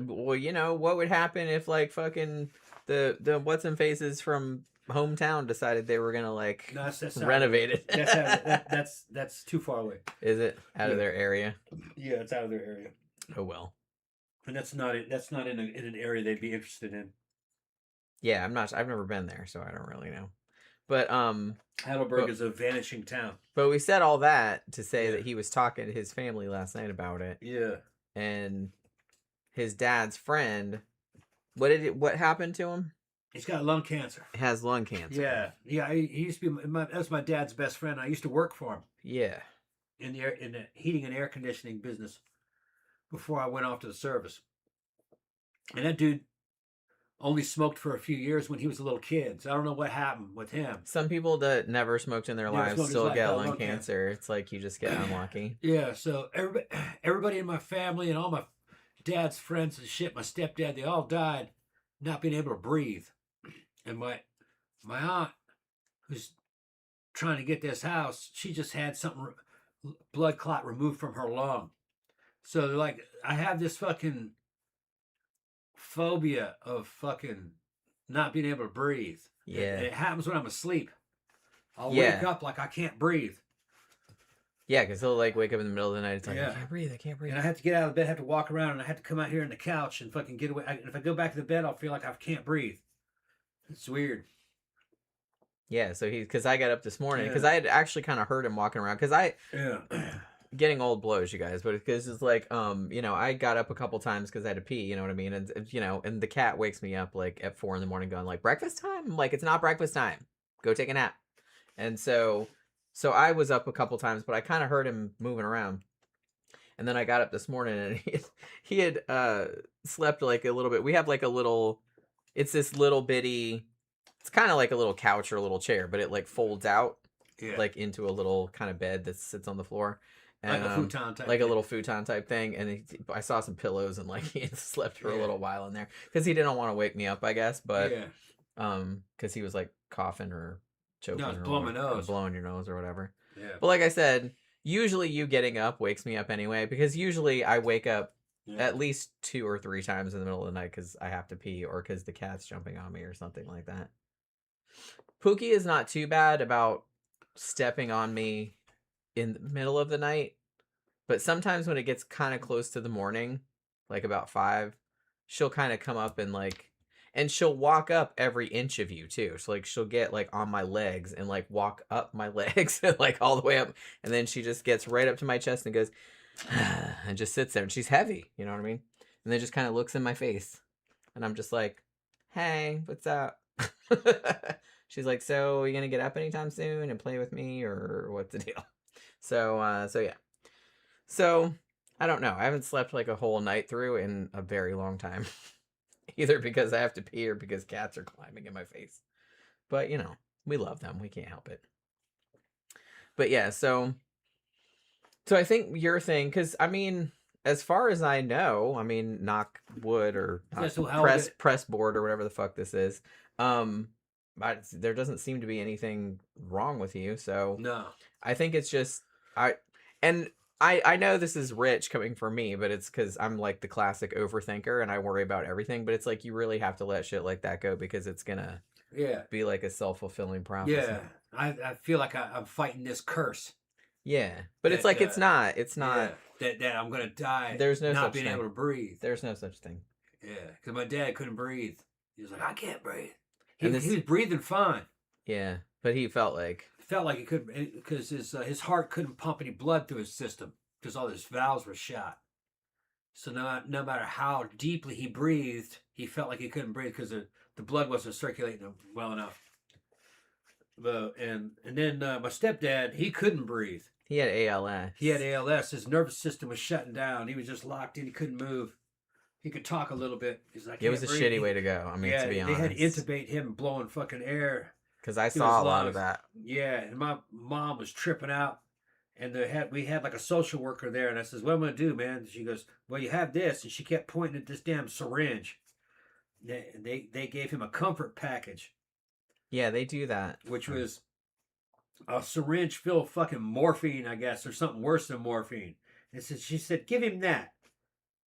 Well, you know what would happen if like fucking the what's in faces from hometown decided they were gonna like that's renovate it. That's too far away. Is it out of their area? Yeah, it's out of their area. Oh well. And that's not in an area they'd be interested in. Yeah, I've never been there, so I don't really know. But Heidelberg is a vanishing town. But we said all that to say that he was talking to his family last night about it. Yeah. And his dad's friend, what happened to him? He's got lung cancer. Has lung cancer. Yeah. He used to be that's my dad's best friend. I used to work for him. Yeah. In the heating and air conditioning business before I went off to the service. And that dude only smoked for a few years when he was a little kid. So I don't know what happened with him. Some people that never smoked in their lives still get lung cancer. It's like you just get unlucky. Yeah, so everybody in my family and all my dad's friends and shit, my stepdad, they all died not being able to breathe. And my aunt, who's trying to get this house, she just had something, blood clot removed from her lung. So they're like, I have this fucking phobia of fucking not being able to breathe. Yeah. And it happens when I'm asleep. I'll wake up like I can't breathe. Yeah, because he'll like wake up in the middle of the night. It's like, I can't breathe. And I have to get out of bed, have to walk around, and I have to come out here on the couch and fucking get away. If I go back to the bed, I'll feel like I can't breathe. It's weird. Yeah, so because I got up this morning, because I had actually kind of heard him walking around, because getting old blows, you guys, but because it's like, I got up a couple times because I had to pee, you know what I mean? And, and the cat wakes me up like at 4 a.m. going like, breakfast time? I'm like, it's not breakfast time. Go take a nap. And so I was up a couple times, but I kind of heard him moving around. And then I got up this morning and he had slept like a little bit. We have like a little, it's this little bitty, it's kind of like a little couch or a little chair, but it like folds out like into a little kind of bed that sits on the floor. And, like a futon type. Like a little futon type thing. And I saw some pillows and like he had slept for a little while in there because he didn't want to wake me up, I guess. But because he was like coughing or choking or blowing your nose or whatever. Yeah. But like I said, usually you getting up wakes me up anyway, because usually I wake up at least 2 or 3 times in the middle of the night because I have to pee or because the cat's jumping on me or something like that. Pookie is not too bad about stepping on me in the middle of the night, but sometimes when it gets kind of close to the morning, like about 5, she'll kind of come up and she'll walk up every inch of you too. So like she'll get like on my legs and like walk up my legs and like all the way up, and then she just gets right up to my chest and goes and just sits there, and she's heavy, you know what I mean? And then just kind of looks in my face, and I'm just like, hey, what's up? She's like, so are you gonna get up anytime soon and play with me, or what's the deal? So yeah. So I don't know. I haven't slept like a whole night through in a very long time. Either because I have to pee or because cats are climbing in my face. But, we love them. We can't help it. But yeah, so I think your thing, because I mean, as far as I know, I mean, knock wood or press board or whatever the fuck this is. There doesn't seem to be anything wrong with you, so no. I think it's just I know this is rich coming from me, but it's because I'm like the classic overthinker and I worry about everything. But it's like you really have to let shit like that go because it's gonna be like a self-fulfilling prophecy. Yeah, I feel like I'm fighting this curse. Yeah, but it's like it's not. That I'm gonna die. There's no not such being thing. able to breathe. There's no such thing. Yeah, because my dad couldn't breathe. He was like, I can't breathe. He was breathing fine. Yeah, but he felt like he couldn't because his heart couldn't pump any blood through his system because all his valves were shot. So no matter how deeply he breathed, he felt like he couldn't breathe because the blood wasn't circulating well enough. And then my stepdad, he couldn't breathe. He had ALS. His nervous system was shutting down. He was just locked in. He couldn't move. He could talk a little bit. He's like, it was a shitty way to go. I mean, to be honest, they had to intubate him, blowing fucking air. Because I saw a lot of that. Yeah, and my mom was tripping out, and we had like a social worker there, and I says, "What am I gonna do, man?" She goes, "Well, you have this," and she kept pointing at this damn syringe. They gave him a comfort package. Yeah, they do that. Which was a syringe full of fucking morphine, I guess, or something worse than morphine. And she said, "Give him that."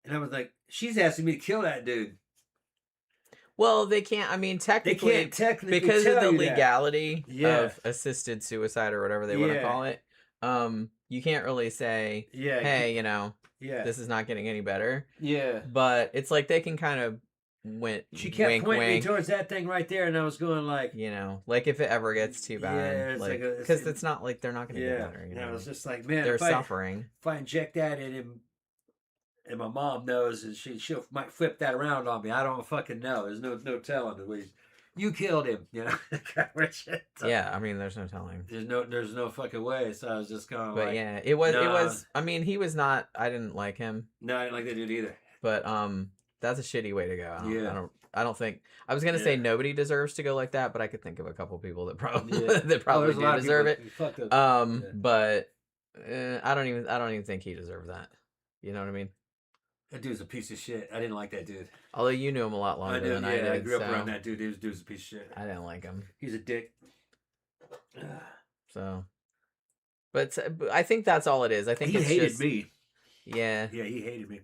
And I was like, "She's asking me to kill that dude." Well, they can't. I mean, technically, they can't technically because of the legality that. of assisted suicide or whatever they want to call it. You can't really say, "Hey, this is not getting any better." Yeah. But it's like they can kind of She kept wink, pointing me towards that thing right there, and I was going like, like if it ever gets too bad, because it's not like they're not going to get better. And I was just like, man, they're suffering. If I inject that in him, and my mom knows, and she might flip that around on me. I don't fucking know. There's no telling. You killed him, Yeah, I mean, there's no telling. There's no fucking way. So I was just going. But yeah, it was. I mean, he was not. I didn't like him. No, I didn't like that dude either. But that's a shitty way to go. I don't think. I was gonna say nobody deserves to go like that, but I could think of a couple people that probably do deserve it. But I don't even think he deserved that. You know what I mean? That dude's a piece of shit. I didn't like that dude. Although you knew him a lot longer than I did. I grew up around that dude. This dude's a piece of shit. I didn't like him. He's a dick. So, but I think that's all it is. I think he hated me. Yeah. Yeah, he hated me.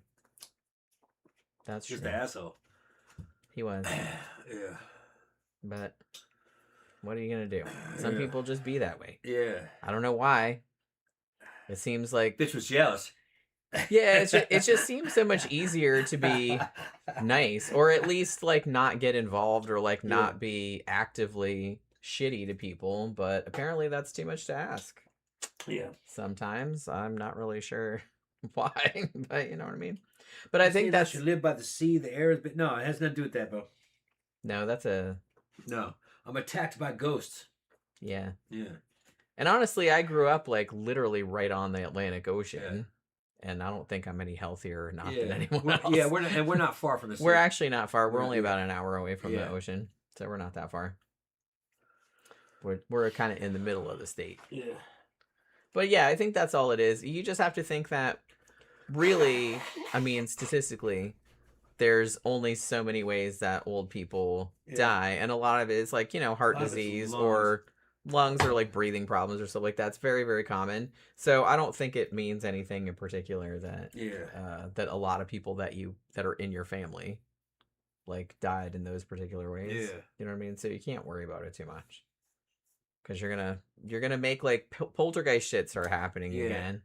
That's just true. an asshole. He was. Yeah. But what are you gonna do? Some people just be that way. Yeah. I don't know why. It seems like bitch was jealous. Yeah, it just seems so much easier to be nice, or at least like not get involved, or like not be actively shitty to people. But apparently that's too much to ask. Yeah. Sometimes I'm not really sure why, but you know what I mean. But I think that you live by the sea, the air is. But no, it has nothing to do with that, bro. No, no. I'm attacked by ghosts. Yeah. Yeah. And honestly, I grew up like literally right on the Atlantic Ocean. Yeah. And I don't think I'm any healthier or not than anyone else. Yeah, we're not far from the sea. We're actually not far. We're only about an hour away from the ocean, so we're not that far. We're kind of in the middle of the state. Yeah. But yeah, I think that's all it is. You just have to think that really, I mean, statistically, there's only so many ways that old people die, and a lot of it is like, heart disease or lungs or like breathing problems or stuff like that. It's very, very common. So I don't think it means anything in particular that that a lot of people that are in your family like died in those particular ways. Yeah. You know what I mean? So you can't worry about it too much, because you're gonna make like poltergeist shit start happening again.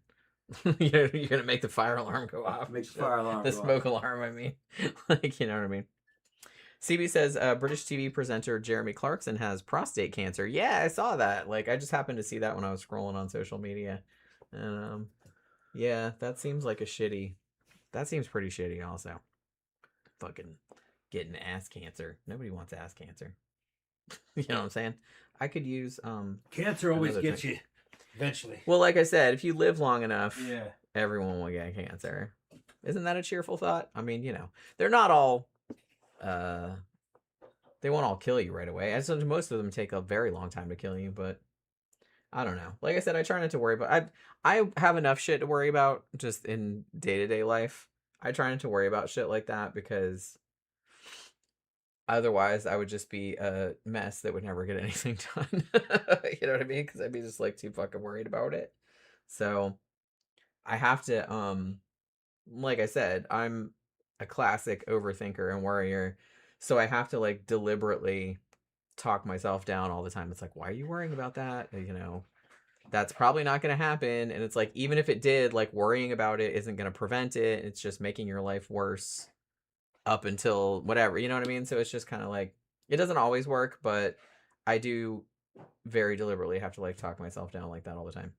You're gonna make the fire alarm go off. Make the fire alarm. The smoke alarm. I mean, like, you know what I mean. CB says, British TV presenter Jeremy Clarkson has prostate cancer. Yeah, I saw that. Like, I just happened to see that when I was scrolling on social media. And, yeah, that seems pretty shitty also. Fucking getting ass cancer. Nobody wants ass cancer. You know what I'm saying? I could use, cancer always gets you eventually. Well, like I said, if you live long enough everyone will get cancer. Isn't that a cheerful thought? I mean, they're not all they won't all kill you right away. And most of them take a very long time to kill you, but I don't know. Like I said, I try not to worry about. I have enough shit to worry about just in day-to-day life. I try not to worry about shit like that because otherwise I would just be a mess that would never get anything done. You know what I mean? Because I'd be just like too fucking worried about it. So I have to like I said, I'm a classic overthinker and worrier. So I have to like deliberately talk myself down all the time. It's like, why are you worrying about that? That's probably not going to happen. And it's like, even if it did, like worrying about it isn't going to prevent it. It's just making your life worse up until whatever, you know what I mean? So it's just kind of like, it doesn't always work, but I do very deliberately have to like talk myself down like that all the time.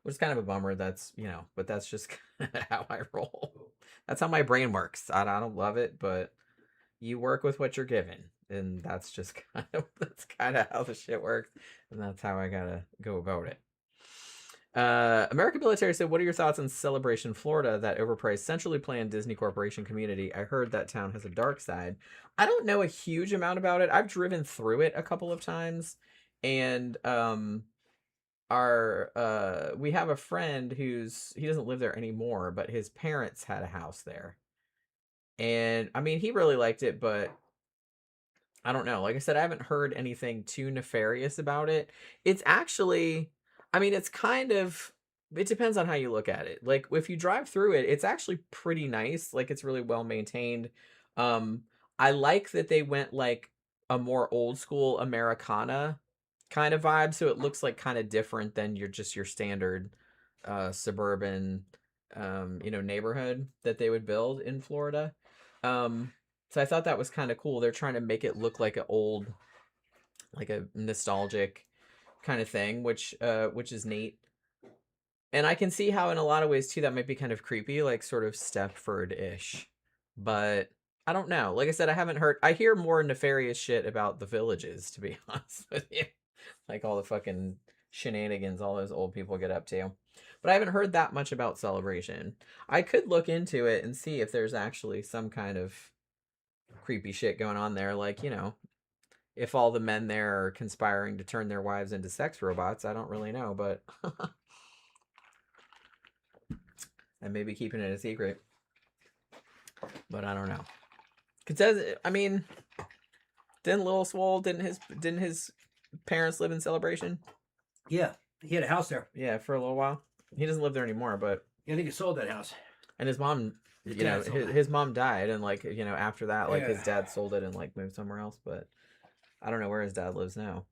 Which is kind of a bummer. That's, but that's just how I roll. That's how my brain works. I don't love it, but you work with what you're given. And that's just that's kind of how the shit works. And that's how I gotta go about it. American Military said, what are your thoughts on Celebration, Florida, that overpriced, centrally planned Disney Corporation community? I heard that town has a dark side. I don't know a huge amount about it. I've driven through it a couple of times. And we have a friend he doesn't live there anymore, but his parents had a house there. And I mean, he really liked it, but I don't know. Like I said, I haven't heard anything too nefarious about it. It's actually, I mean, it depends on how you look at it. Like if you drive through it, it's actually pretty nice. Like it's really well maintained. I like that they went like a more old school Americana kind of vibe. So it looks like kind of different than your standard suburban, neighborhood that they would build in Florida. So I thought that was kind of cool. They're trying to make it look like like a nostalgic kind of thing, which is neat. And I can see how in a lot of ways too that might be kind of creepy, like sort of Stepford-ish. But I don't know. Like I said, I hear more nefarious shit about the Villages, to be honest with you. Like all the fucking shenanigans all those old people get up to. But I haven't heard that much about Celebration. I could look into it and see if there's actually some kind of creepy shit going on there, like if all the men there are conspiring to turn their wives into sex robots. I don't really know, but I may be keeping it a secret, but I don't know. Cause I mean, didn't Lil Swole, didn't his parents live in Celebration? Yeah, he had a house there. Yeah, for a little while. He doesn't live there anymore, but yeah, I think he sold that house. And his mom, his mom died, and like after that, like his dad sold it and like moved somewhere else. But I don't know where his dad lives now.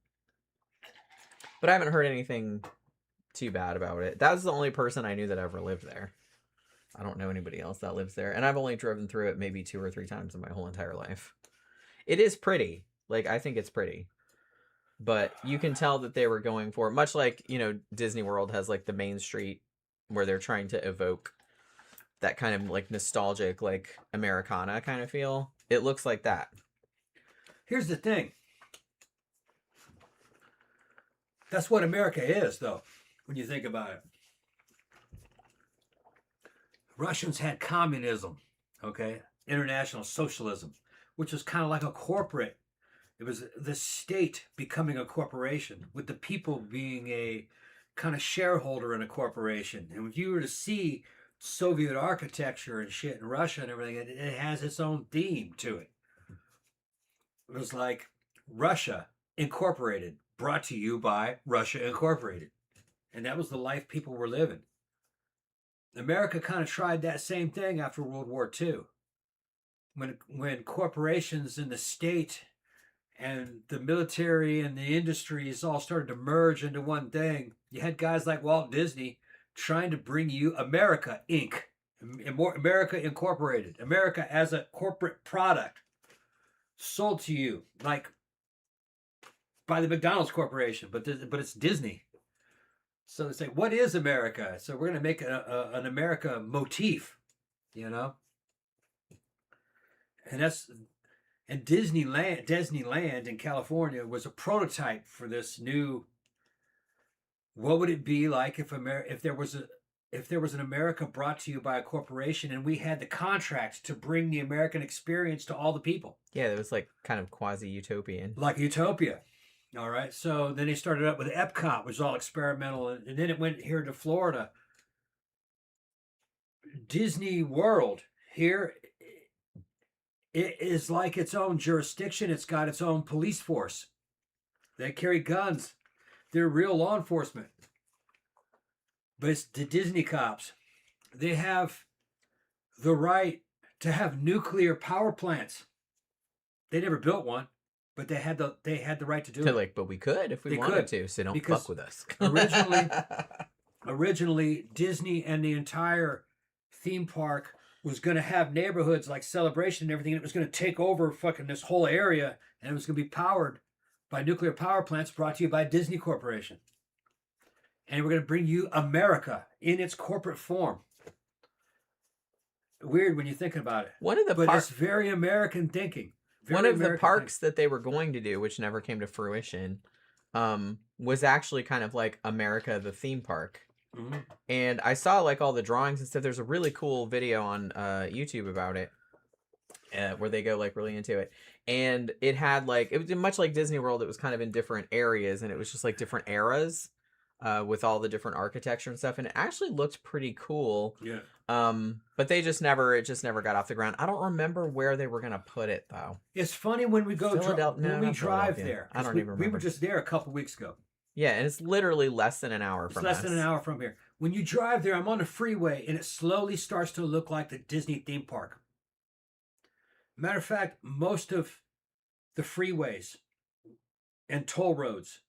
But I haven't heard anything too bad about it. That was the only person I knew that ever lived there. I don't know anybody else that lives there, and I've only driven through it maybe 2 or 3 times in my whole entire life. It is pretty. Like I think it's pretty. But you can tell that they were going for, much like, Disney World has like the main street where they're trying to evoke that kind of like nostalgic, like Americana kind of feel. It looks like that. Here's the thing. That's what America is, though, when you think about it. Russians had communism, okay? International socialism, which was kind of like a corporate. It was the state becoming a corporation, with the people being a kind of shareholder in a corporation. And if you were to see Soviet architecture and shit in Russia and everything, it has its own theme to it. It was like Russia Incorporated, brought to you by Russia Incorporated. And that was the life people were living. America kind of tried that same thing after World War II. When corporations in the state and the military and the industries all started to merge into one thing, you had guys like Walt Disney trying to bring you America Inc., America Incorporated, America as a corporate product sold to you like by the McDonald's Corporation, but it's Disney. So it's like, what is America? So we're going to make an America motif, And Disneyland in California was a prototype for this new. What would it be like if there was if there was an America brought to you by a corporation and we had the contract to bring the American experience to all the people. Yeah, it was like kind of quasi-utopian. Like Utopia. All right. So then they started up with Epcot, which was all experimental. And then it went here to Florida. Disney World here, it is like its own jurisdiction. It's got its own police force. They carry guns. They're real law enforcement. But it's the Disney cops. They have the right to have nuclear power plants. They never built one, but they had the right to do They're it. like, but we could if we wanted to, so don't Because fuck with us. Originally, Disney and the entire theme park was going to have neighborhoods like Celebration and everything, and it was going to take over fucking this whole area, and it was going to be powered by nuclear power plants brought to you by Disney Corporation. And we're going to bring you America in its corporate form. Weird when you think about it. But it's very American thinking. One of the parks that they were going to do, which never came to fruition, was actually kind of like America the theme park. Mm-hmm. And I saw like all the drawings and stuff. There's a really cool video on YouTube about it, where they go like really into it. And it had like, it was much like Disney World. It was kind of in different areas, and it was just like different eras with all the different architecture and stuff. And it actually looked pretty cool. Yeah. But it just never got off the ground. I don't remember where they were gonna put it though. It's funny when we go drive there. I don't even remember. We were just there a couple weeks ago. Yeah, and it's literally less than an hour from us. It's less than an hour from here. When you drive there, I'm on the freeway, and it slowly starts to look like the Disney theme park. Matter of fact, most of the freeways and toll roads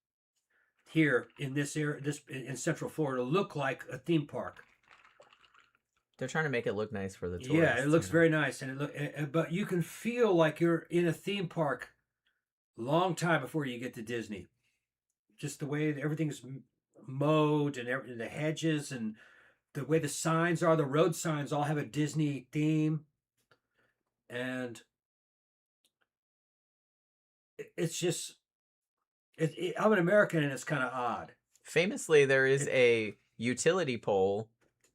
here in this area, in Central Florida, look like a theme park. They're trying to make it look nice for the tourists. Yeah, it looks very nice, but you can feel like you're in a theme park long time before you get to Disney. Just the way everything's mowed and the hedges and the way the signs are, the road signs all have a Disney theme. And it's just, I'm an American, and it's kind of odd. Famously, there is a utility pole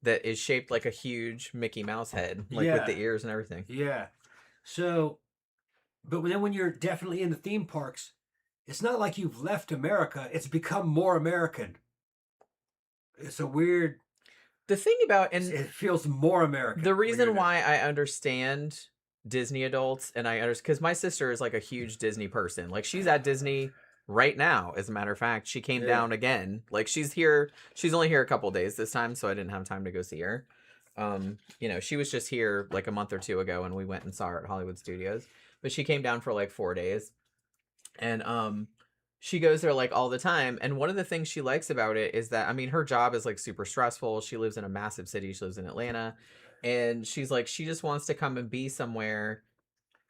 that is shaped like a huge Mickey Mouse head, like with the ears and everything. Yeah. So, but then when you're definitely in the theme parks, it's not like you've left America. It's become more American. It's a weird... The thing about... and it feels more American. The reason why I understand Disney adults, and I understand... because my sister is like a huge Disney person. Like, she's at Disney right now, as a matter of fact. She came down again. Like, she's here... She's only here a couple days this time, so I didn't have time to go see her. You know, she was just here like a month or two ago, and we went and saw her at Hollywood Studios. But she came down for like 4 days. And she goes there like all the time. And one of the things she likes about it is that, I mean, her job is like super stressful. She lives in a massive city. She lives in Atlanta. And she's like, she just wants to come and be somewhere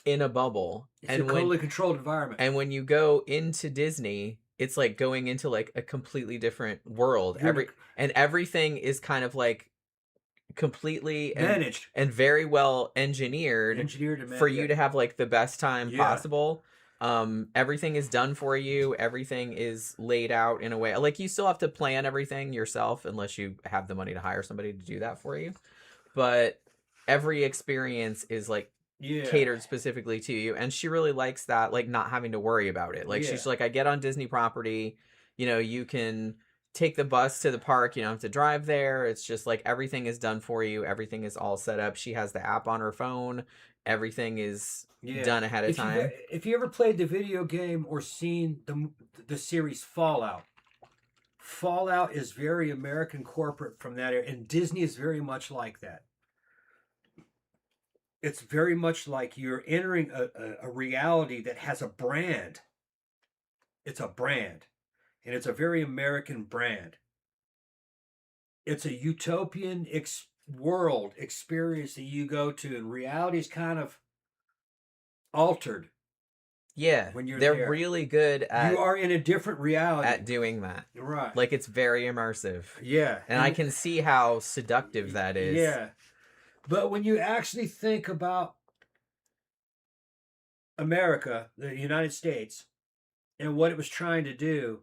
in a bubble. It's a totally controlled environment. And when you go into Disney, it's like going into like a completely different world. Everything is kind of like completely managed and very well engineered for you to have like the best time possible. Everything is done for you. Everything is laid out in a way like you still have to plan everything yourself unless you have the money to hire somebody to do that for you. But every experience is like catered specifically to you, and she really likes that, like not having to worry about it. Like she's like, I get on Disney property, you know, you can take the bus to the park, you don't have to drive there. It's just like everything is done for you. Everything is all set up. She has the app on her phone. Everything is done ahead of time. If you ever played the video game or seen the series Fallout is very American corporate from that area, and Disney is very much like that. It's very much like you're entering a reality that has a brand. It's a brand, and it's a very American brand. It's a utopian world experience that you go to, and reality is kind of altered. Yeah, when you're they're really good at... You are in a different reality. At doing that. Right. Like, it's very immersive. Yeah. And I can see how seductive that is. Yeah. But when you actually think about America, the United States, and what it was trying to do,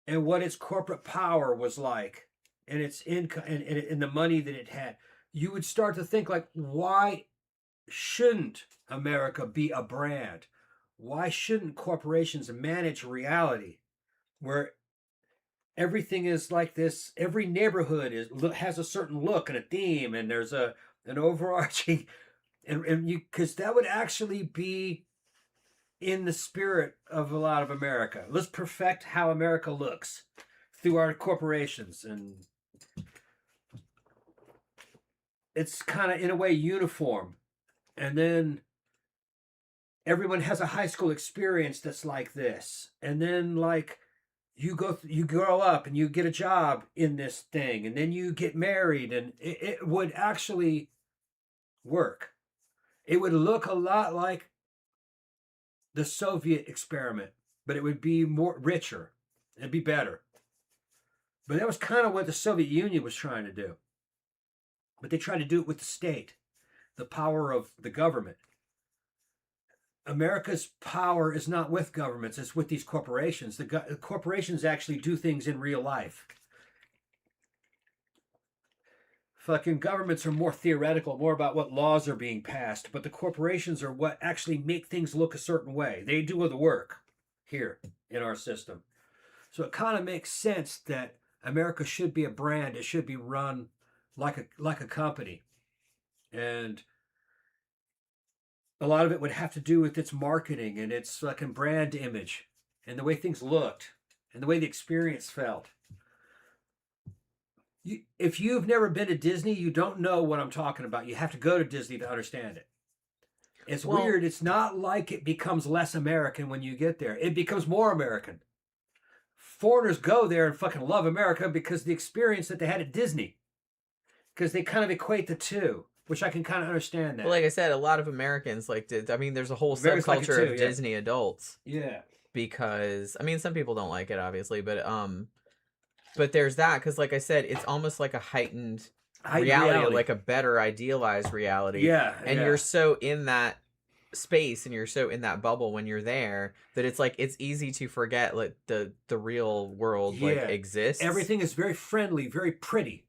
and what its corporate power was like, and its income, and the money that it had, you would start to think like, why shouldn't America be a brand? Why shouldn't corporations manage reality where everything is like this? Every neighborhood has a certain look and a theme, and there's an overarching, and you, because that would actually be in the spirit of a lot of America. Let's perfect how America looks through our corporations, and it's kind of in a way uniform. And then everyone has a high school experience that's like this, and then like you grow up and you get a job in this thing, and then you get married, and it would actually work. It would look a lot like the Soviet experiment, but it would be more richer. It'd be better. But that was kind of what the Soviet Union was trying to do. But they tried to do it with the state, the power of the government. America's power is not with governments, it's with these corporations. The corporations actually do things in real life. Fucking governments are more theoretical, more about what laws are being passed, but the corporations are what actually make things look a certain way. They do the work here in our system. So it kind of makes sense that America should be a brand. It should be run like a company. And a lot of it would have to do with its marketing and its fucking brand image and the way things looked and the way the experience felt. If you've never been to Disney, you don't know what I'm talking about. You have to go to Disney to understand it. It's weird. It's not like it becomes less American when you get there. It becomes more American. Foreigners go there and fucking love America because of the experience that they had at Disney. Because they kind of equate the two, which I can kind of understand that. Well, like I said, a lot of Americans there's a whole subculture of Disney adults. Yeah. Because, some people don't like it, obviously, but there's that, because like I said, it's almost like a heightened reality, like a better idealized reality. Yeah. And you're so in that space and you're so in that bubble when you're there that it's like it's easy to forget like the real world like exists. Everything is very friendly, very pretty.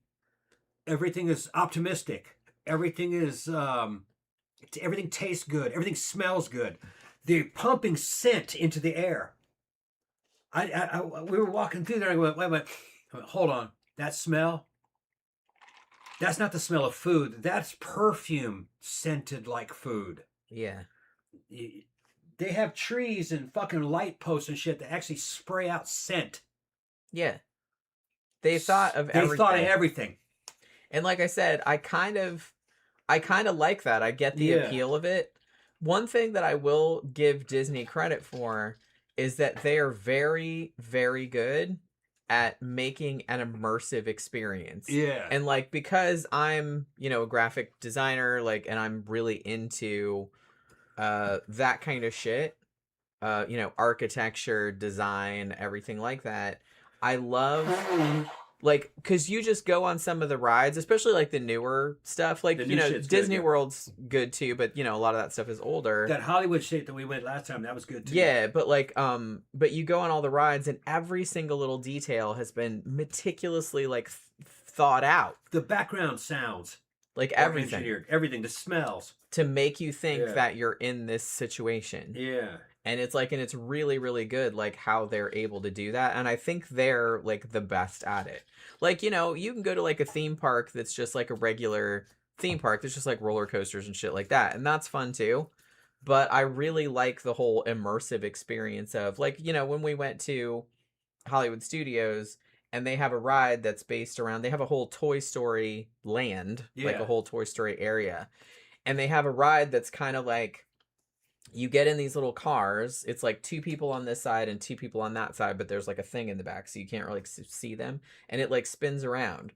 Everything is optimistic. Everything is everything tastes good. Everything smells good. They're pumping scent into the air. We were walking through there and I went, hold on, that smell? That's not the smell of food. That's perfume scented like food. Yeah. They have trees and fucking light posts and shit that actually spray out scent. Yeah. They thought of everything. And like I said, I kind of like that. I get the appeal of it. One thing that I will give Disney credit for is that they are very, very good at making an immersive experience. Yeah. And like, because I'm, a graphic designer, like, and I'm really into that kind of shit, architecture, design, everything like that. I love, like, because you just go on some of the rides, especially like the newer stuff, like, Disney World's good too, but a lot of that stuff is older. That Hollywood shit that we went last time, that was good too. Yeah, but like, but you go on all the rides and every single little detail has been meticulously like thought out. The background sounds. Like everything. Everything, the smells. To make you think that you're in this situation. Yeah. And it's like, and it's really, really good, like, how they're able to do that. And I think they're, like, the best at it. Like, you can go to, like, a theme park that's just, like, a regular theme park. That's just, like, roller coasters and shit like that. And that's fun, too. But I really like the whole immersive experience of, like, when we went to Hollywood Studios and they have a ride that's based around, they have a whole Toy Story land, like a whole Toy Story area. And they have a ride that's kind of like, you get in these little cars. It's like 2 people on this side and 2 people on that side, but there's like a thing in the back, so you can't really see them. And it like spins around.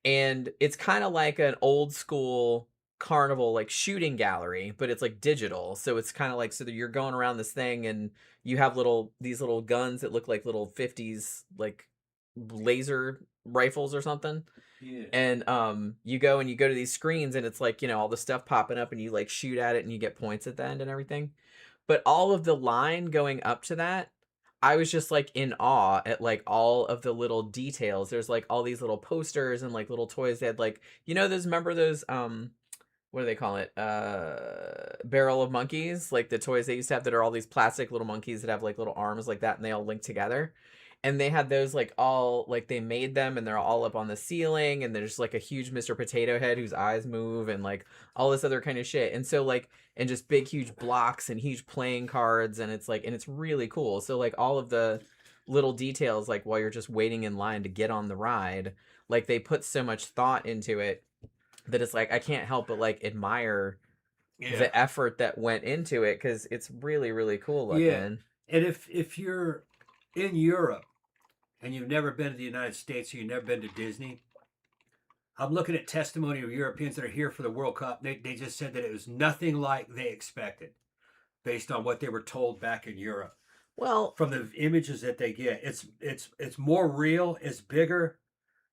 And it's kind of like an old school carnival, like shooting gallery, but it's like digital. So it's kind of like, so that you're going around this thing and you have these little guns that look like little 50s, like laser rifles or something. Yeah. And you go to these screens and it's like, all the stuff popping up and you like shoot at it and you get points at the end and everything. But all of the line going up to that, I was just like in awe at like all of the little details. There's like all these little posters and like little toys. They had like, remember those what do they call it? Barrel of monkeys, like the toys they used to have that are all these plastic little monkeys that have like little arms like that and they all link together. And they had those like all like they made them and they're all up on the ceiling and there's like a huge Mr. Potato Head whose eyes move and like all this other kind of shit. And so like and just big huge blocks and huge playing cards and it's like and it's really cool. So like all of the little details like while you're just waiting in line to get on the ride, like they put so much thought into it that it's like I can't help but like admire the effort that went into it because it's really really cool looking. Yeah. And if you're in Europe and you've never been to the United States or you've never been to Disney, I'm looking at testimony of Europeans that are here for the World Cup. They just said that it was nothing like they expected based on what they were told back in Europe. Well, from the images that they get, it's more real, it's bigger,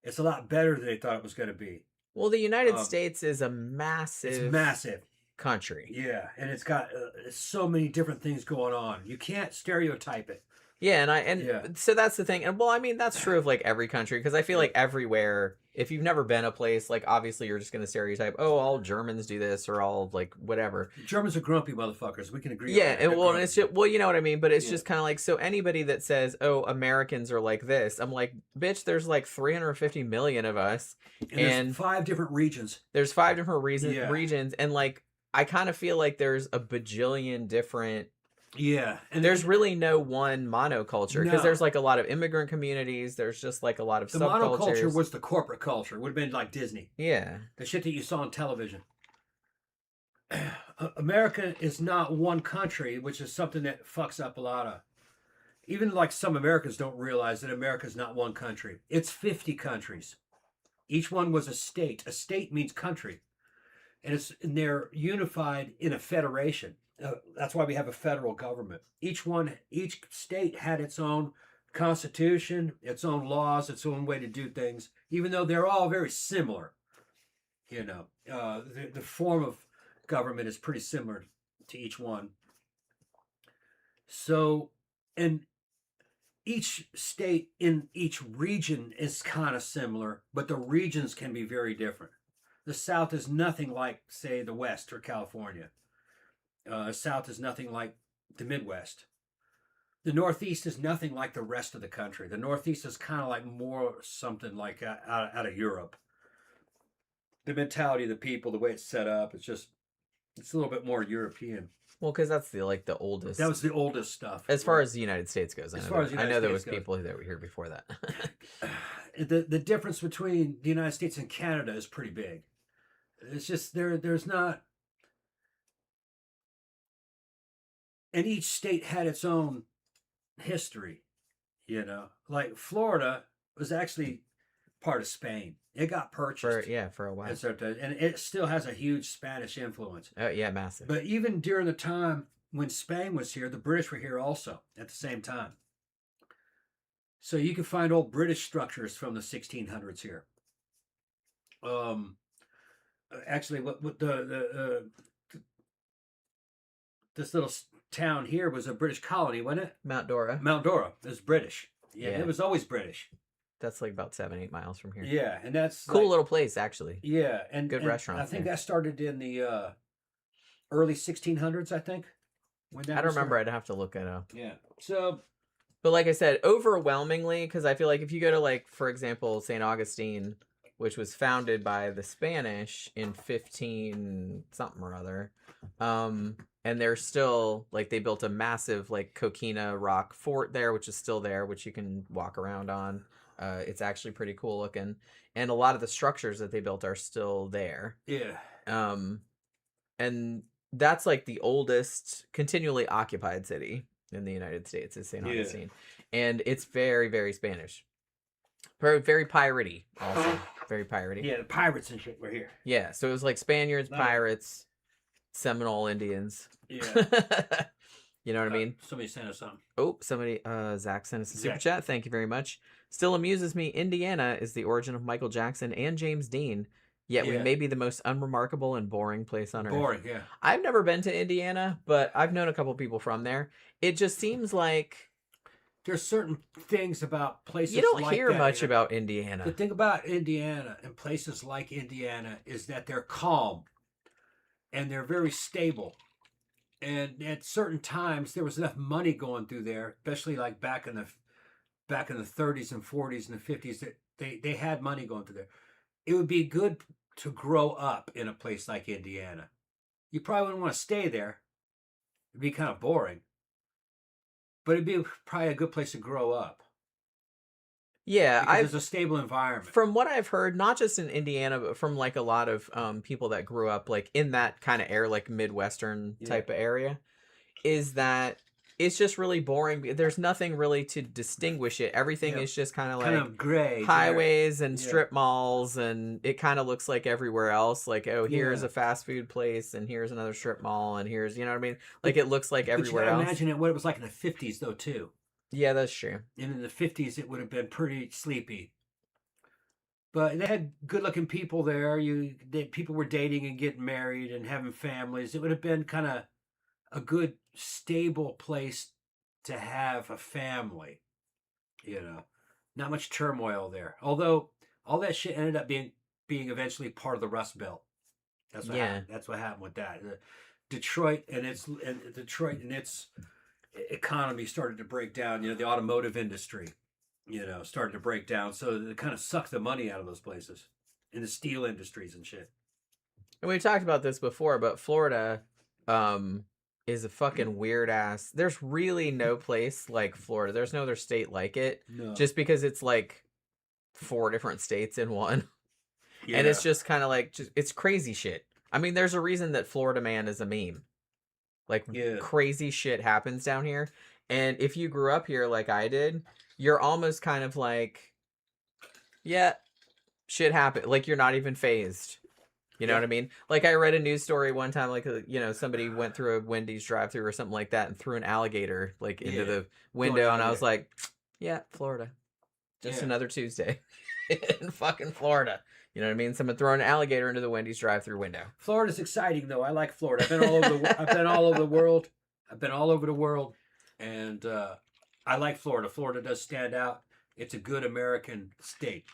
it's a lot better than they thought it was going to be. Well, the United States is a massive country. Yeah, and it's got so many different things going on. You can't stereotype it. Yeah, so that's the thing. And well, I mean, that's true of like every country because I feel like everywhere, if you've never been a place, like obviously you're just going to stereotype, oh, all Germans do this or all like whatever. Germans are grumpy motherfuckers. We can agree. Yeah, and well, and it's just well, you know what I mean. But it's just kind of like so anybody that says, oh, Americans are like this, I'm like, bitch, there's like 350 million of us, and there's 5 different regions. There's 5 different regions, and like I kind of feel like there's a bajillion different. Yeah, and there's really no one monoculture because there's like a lot of immigrant communities. There's just like a lot of the subcultures. Monoculture was the corporate culture. It would have been like Disney. Yeah, the shit that you saw on television. America is not one country, which is something that fucks up a lot of. Even like some Americans don't realize that America is not one country. It's 50 countries. Each one was a state. A state means country, and they're unified in a federation. That's why we have a federal government. Each state had its own constitution, its own laws, its own way to do things, even though they're all very similar. The form of government is pretty similar to each one. So, and each state in each region is kind of similar, but the regions can be very different. The South is nothing like, say, the West or California. South is nothing like the Midwest. The Northeast is nothing like the rest of the country. The Northeast is kind of like more something like out of Europe. The mentality of the people, the way it's set up, it's a little bit more European. Well, because that's the oldest. That was the oldest stuff. As far as the United States goes, I know there was people that were here before that. The difference between the United States and Canada is pretty big. It's just there's not. And each state had its own history, Like Florida was actually part of Spain. It got purchased. For a while. And it still has a huge Spanish influence. Oh, yeah, massive. But even during the time when Spain was here, the British were here also at the same time. So you can find old British structures from the 1600s here. Actually, what this little town here was a British colony, wasn't it? Mount Dora. It was British. Yeah, it was always British. That's like about 7-8 miles from here. Yeah, and that's cool little place actually. Yeah, and good restaurant. I think that started in the early 1600s. I think. I don't remember. I'd have to look it up. Yeah. So, but like I said, overwhelmingly, because I feel like if you go to like, for example, St. Augustine, which was founded by the Spanish in 15 something or other, and they're still like they built a massive like coquina rock fort there, which is still there, which you can walk around on. It's actually pretty cool looking, and a lot of the structures that they built are still there. Yeah. And that's like the oldest continually occupied city in the United States is St. Augustine, and it's very very Spanish, very very piratey also, very piratey. Yeah, the pirates and shit were here. Yeah, so it was like Spaniards, pirates, Seminole Indians. Yeah. You know what I mean? Somebody sent us something. Oh, Zach sent us a super chat. Thank you very much. Still amuses me, Indiana is the origin of Michael Jackson and James Dean, yet we may be the most unremarkable and boring place on earth. Boring, yeah. I've never been to Indiana, but I've known a couple people from there. It just seems like there's certain things about places You don't like hear that, much about The Indiana. thing about Indiana and places like Indiana is that they're calm and they're very stable. And at certain times, there was enough money going through there, especially like back in the 30s and 40s and the 50s, that they had money going through there. It would be good to grow up in a place like Indiana. You probably wouldn't want to stay there. It'd be kind of boring, but it'd be probably a good place to grow up Yeah, because there's a stable environment. from what I've heard, not just in Indiana, but from like a lot of people that grew up like in that kind of area, like Midwestern type of area, is that it's just really boring. There's nothing really to distinguish it. Everything is just kind of gray highways and strip malls, and it kind of looks like everywhere else. Like, oh, here's a fast food place, and here's another strip mall, and here's, you know what I mean? Like, it looks like everywhere else. Imagine what it was like in the 50s, though, too. Yeah, that's true. And in the 50s, it would have been pretty sleepy. But they had good-looking people there. People were dating and getting married and having families. It would have been kind of a good, stable place to have a family. Not much turmoil there. Although all that shit ended up being eventually part of the Rust Belt. That's what happened. That's what happened with that. Detroit and its economy started to break down. The automotive industry, started to break down. So it kind of sucked the money out of those places, in the steel industries and shit. And we talked about this before, but Florida, is a fucking weird ass. There's really no place like Florida. There's no other state like it. No. Just because it's like 4 different states in one. Yeah. And it's just kind of like, it's crazy shit. I mean, there's a reason that Florida Man is a meme. Like, crazy shit happens down here. And if you grew up here like I did, you're almost kind of like, yeah, shit happened. Like, you're not even phased. You know what I mean? Like, I read a news story one time, like, somebody went through a Wendy's drive-thru or something like that and threw an alligator, like, into the window, and I was like, yeah, Florida. Just another Tuesday in fucking Florida. You know what I mean? Someone throwing an alligator into the Wendy's drive-thru window. Florida's exciting, though. I like Florida. I've been all over the world. I've been all over the world, and I like Florida. Florida does stand out. It's a good American state.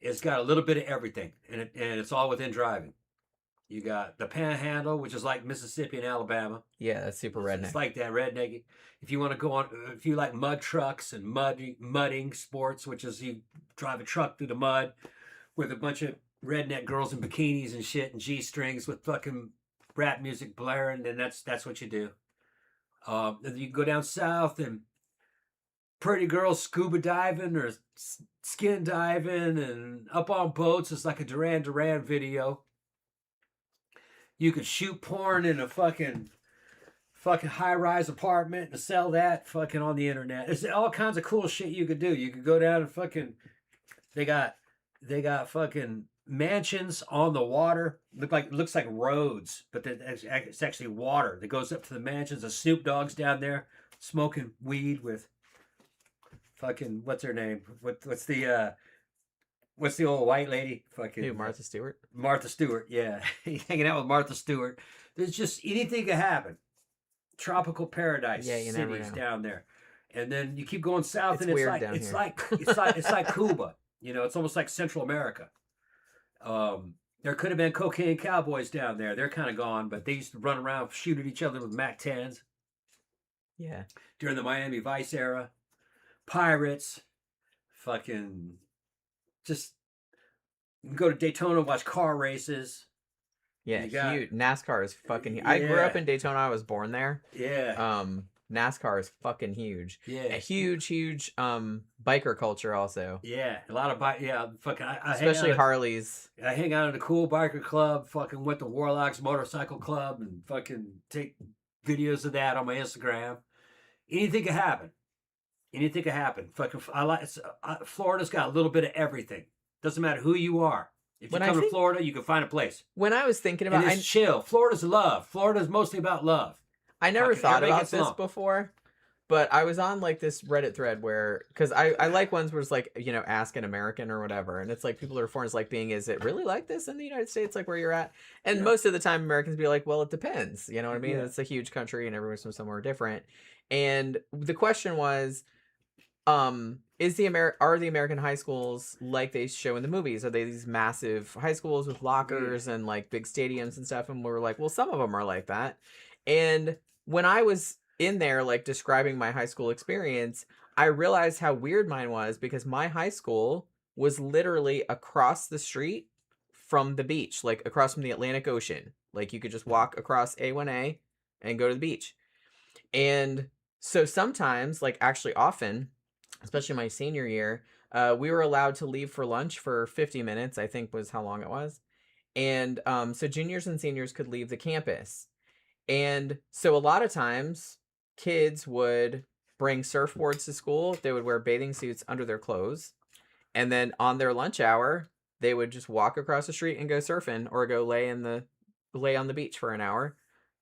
It's got a little bit of everything, and it's all within driving. You got the Panhandle, which is like Mississippi and Alabama. Yeah, that's super redneck. It's like that redneck. If you want to go on, if you like mud trucks and mudding sports, which is you drive a truck through the mud with a bunch of redneck girls in bikinis and shit and G-strings with fucking rap music blaring, then that's what you do. Then you go down south and pretty girls scuba diving or skin diving and up on boats. It's like a Duran Duran video. You could shoot porn in a fucking high-rise apartment and sell that fucking on the internet. There's all kinds of cool shit you could do. You could go down and fucking... They got fucking mansions on the water. Looks like roads, but it's actually water that goes up to the mansions. The Snoop Dogg's down there smoking weed with fucking, what's her name? What's the old white lady? Fucking Who, Martha Stewart? Martha Stewart, yeah. He's hanging out with Martha Stewart. There's just anything could happen. Tropical paradise cities down there. And then you keep going south, and it's like Cuba. It's almost like Central America. There could have been cocaine cowboys down there. They're kind of gone, but they used to run around, shoot at each other with MAC-10s. Yeah. During the Miami Vice era. Pirates. Fucking just you can go to Daytona, watch car races. Yeah, huge. NASCAR is fucking huge. I grew up in Daytona. I was born there. Yeah. NASCAR is fucking huge. Yeah. A huge biker culture also. Yeah. A lot of fucking especially Harleys. I hang out at a cool biker club, fucking went to Warlock's Motorcycle Club and fucking take videos of that on my Instagram. Anything could happen. Fucking, Florida's got a little bit of everything. Doesn't matter who you are. If you come to Florida, you can find a place. When I was thinking about it, it's chill. Florida's love. Florida's mostly about love. I never thought about this before, but I was on like this Reddit thread because I like ones where it's like, ask an American or whatever. And it's like people are foreigners like being, is it really like this in the United States, like where you're at? And most of the time Americans be like, well, it depends. You know what I mean? Yeah. It's a huge country and everyone's from somewhere different. And the question was, are the American high schools like they show in the movies? Are they these massive high schools with lockers and like big stadiums and stuff? And we're like, well, some of them are like that. And when I was in there, like describing my high school experience, I realized how weird mine was because my high school was literally across the street from the beach, like across from the Atlantic Ocean. Like you could just walk across A1A and go to the beach. And so sometimes, like actually often, especially my senior year, we were allowed to leave for lunch for 50 minutes, I think was how long it was. And so juniors and seniors could leave the campus. And so a lot of times, kids would bring surfboards to school. They would wear bathing suits under their clothes. And then on their lunch hour, they would just walk across the street and go surfing or go lay on the beach for an hour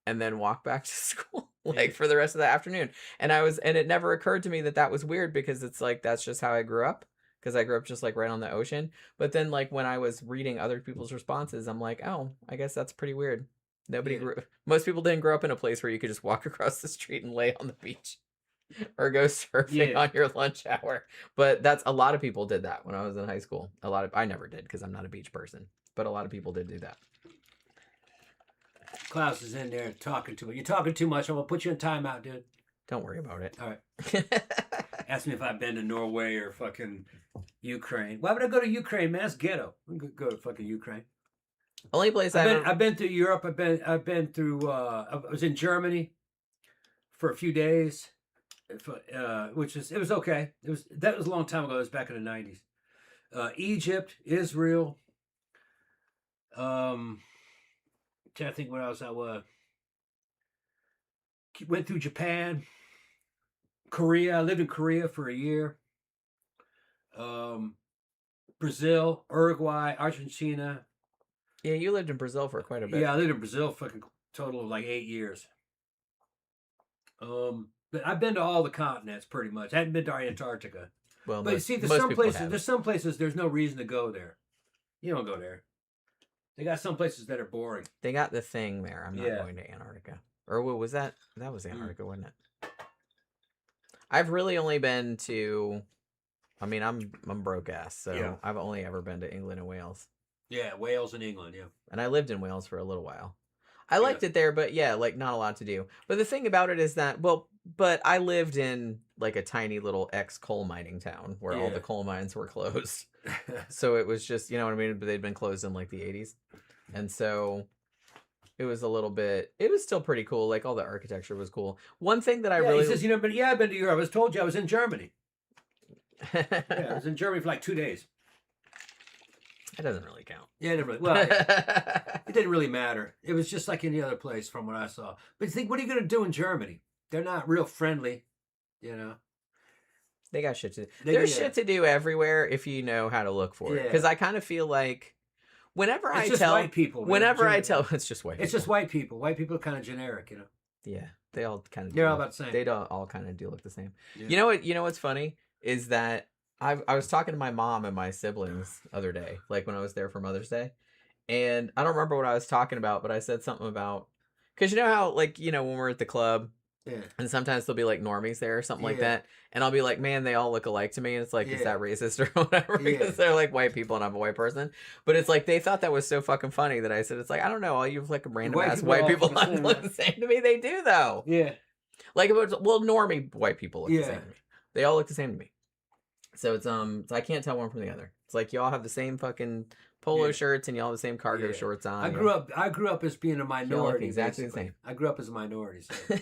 and then walk back to school like for the rest of the afternoon. And it never occurred to me that was weird because it's like that's just how I grew up because I grew up just like right on the ocean. But then like when I was reading other people's responses, I'm like, "Oh, I guess that's pretty weird." Most people didn't grow up in a place where you could just walk across the street and lay on the beach or go surfing on your lunch hour. But that's a lot of people did that when I was in high school. I never did because I'm not a beach person, but a lot of people did do that. Klaus is in there talking too much. You're talking too much. I'm gonna put you in timeout, dude. Don't worry about it. All right. Ask me if I've been to Norway or fucking Ukraine. Why would I go to Ukraine, man? That's ghetto. I'm gonna go to fucking Ukraine. Only place I've been through Europe. I've been through. I was in Germany for a few days, it was okay. That was a long time ago. It was back in the 90s. Egypt, Israel. Trying to think what else I was. Went through Japan, Korea. I lived in Korea for a year. Brazil, Uruguay, Argentina. Yeah, you lived in Brazil for quite a bit. Yeah, I lived in Brazil for a total of like 8 years. But I've been to all the continents pretty much. I hadn't been to Antarctica. Well, but you see, there's some places there's no reason to go there. You don't go there. They got some places that are boring. They got the thing there. I'm not going to Antarctica. Or what was that? That was Antarctica, wasn't it? I've really only been to. I mean, I'm broke ass, so I've only ever been to England and Wales. Yeah, Wales and England, yeah. And I lived in Wales for a little while. I liked it there, but yeah, like not a lot to do. But the thing about it is that, but I lived in like a tiny little ex-coal mining town where all the coal mines were closed. So it was just, you know what I mean? But they'd been closed in like the 80s. And so it was a little bit, it was still pretty cool. Like all the architecture was cool. One thing that I really... He says, but I've been to Europe. I was told you I was in Germany. I was in Germany for like 2 days. That doesn't really count. Yeah, it didn't really. Well, it didn't really matter. It was just like any other place from what I saw. But you think, what are you going to do in Germany? They're not real friendly, you know. They got shit to do. There's shit to do everywhere if you know how to look for it. Because I kind of feel like whenever I tell white people, it's just white people. It's just white people. White people are kind of generic, you know. Yeah, they all kind of. They're all about the same. They all kind of do look the same. Yeah. You know what? You know what's funny is that I was talking to my mom and my siblings the other day, like when I was there for Mother's Day, and I don't remember what I was talking about, but I said something about because you know how like when we're at the club. Yeah. And sometimes there'll be like normies there or something like that. And I'll be like, man, they all look alike to me. And it's like, is that racist or whatever? Because they're like white people and I'm a white person. But it's like, they thought that was so fucking funny that I said, it's like, I don't know. All you like random ass white people look the same to me. They do though. Yeah. Like, normie white people look the same to me. They all look the same to me. So it's, I can't tell one from the other. It's like, y'all have the same fucking polo shirts and y'all have the same cargo shorts on. I grew up as being a minority. Exactly basically. The same. I grew up as a minority. So.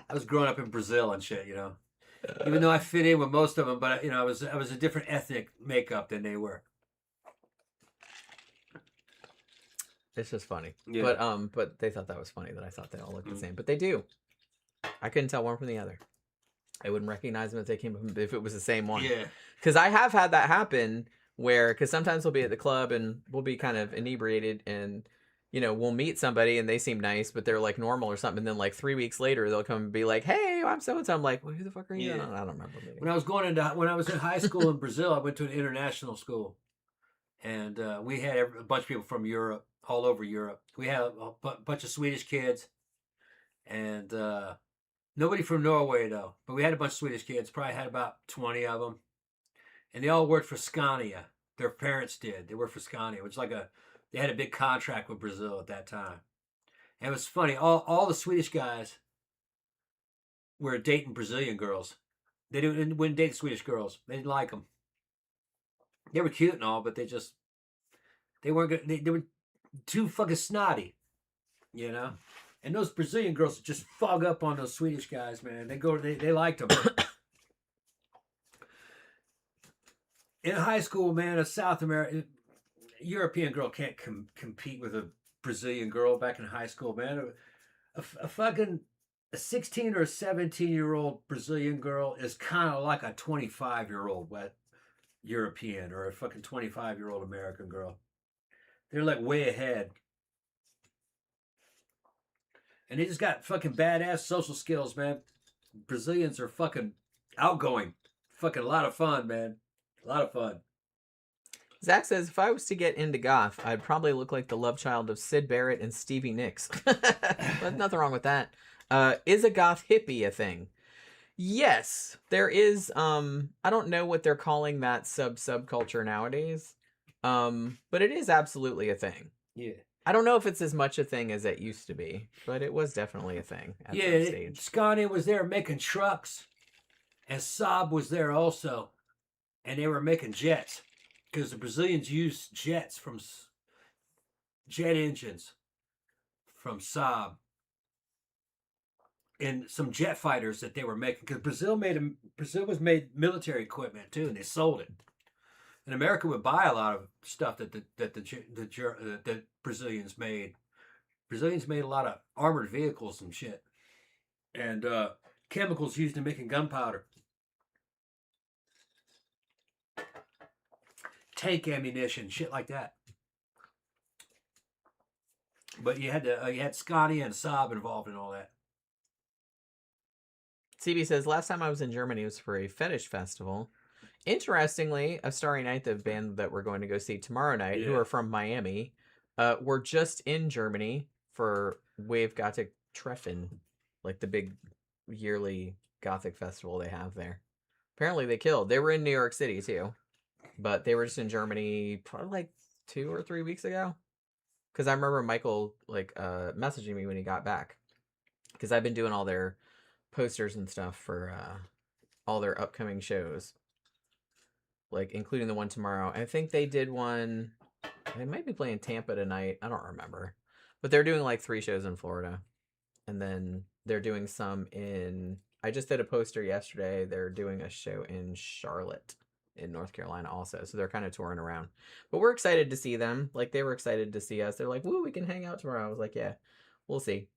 I was growing up in Brazil and shit, you know. Even though I fit in with most of them, but I was a different ethnic makeup than they were. It's just funny. Yeah. But they thought that was funny that I thought they all looked the same. But they do. I couldn't tell one from the other. I wouldn't recognize them if it was the same one. Yeah. Because I have had that happen because sometimes we'll be at the club and we'll be kind of inebriated and we'll meet somebody and they seem nice, but they're like normal or something. And then like 3 weeks later, they'll come and be like, "Hey, I'm so and so." I'm like, "Well, who the fuck are you?" I don't remember. When I was in high school in Brazil, I went to an international school, and we had a bunch of people from Europe, all over Europe. We had a bunch of Swedish kids, and Nobody from Norway though, but we had a bunch of Swedish kids. Probably had about 20 of them, and they all worked for Scania. Their parents did. They worked for Scania, which is they had a big contract with Brazil at that time. And it was funny. All the Swedish guys were dating Brazilian girls. They wouldn't date Swedish girls. They didn't like them. They were cute and all, but they weren't good. They were too fucking snotty, you know. And those Brazilian girls just fog up on those Swedish guys, man. They liked them. In high school, man, a South American, European girl can't compete with a Brazilian girl back in high school, man. A fucking a 16 or a 17-year-old Brazilian girl is kind of like a 25-year-old wet European or a fucking 25-year-old American girl. They're like way ahead. And they just got fucking badass social skills, man. Brazilians are fucking outgoing. Fucking a lot of fun, man. A lot of fun. Zach says, if I was to get into goth, I'd probably look like the love child of Sid Barrett and Stevie Nicks. But nothing wrong with that. Is a goth hippie a thing? Yes, there is. I don't know what they're calling that subculture nowadays. But it is absolutely a thing. Yeah. I don't know if it's as much a thing as it used to be, but it was definitely a thing at some stage. Scania was there making trucks, and Saab was there also, and they were making jets because the Brazilians used jet engines from Saab and some jet fighters that they were making because Brazil was made military equipment too, and they sold it. And America would buy a lot of stuff that the Brazilians made. Brazilians made a lot of armored vehicles and shit, and chemicals used in making gunpowder, tank ammunition, shit like that. But you had Scania and Saab involved in all that. CB says, last time I was in Germany was for a fetish festival. Interestingly, A Starry Night, the band that we're going to go see tomorrow night, who are from Miami, were just in Germany for Wave Gothic Treffen, like the big yearly Gothic festival they have there. Apparently they killed. They were in New York City too, but they were just in Germany probably like 2 or 3 weeks ago. Because I remember Michael messaging me when he got back, because I've been doing all their posters and stuff for all their upcoming shows, like including the one tomorrow. I think they did one. They might be playing Tampa tonight. I don't remember, but they're doing like 3 shows in Florida, and then they're doing some in. I just did a poster yesterday. They're doing a show in Charlotte, in North Carolina also. So they're kind of touring around. But we're excited to see them. Like, they were excited to see us. They're like, woo, we can hang out tomorrow. I was like, yeah, we'll see.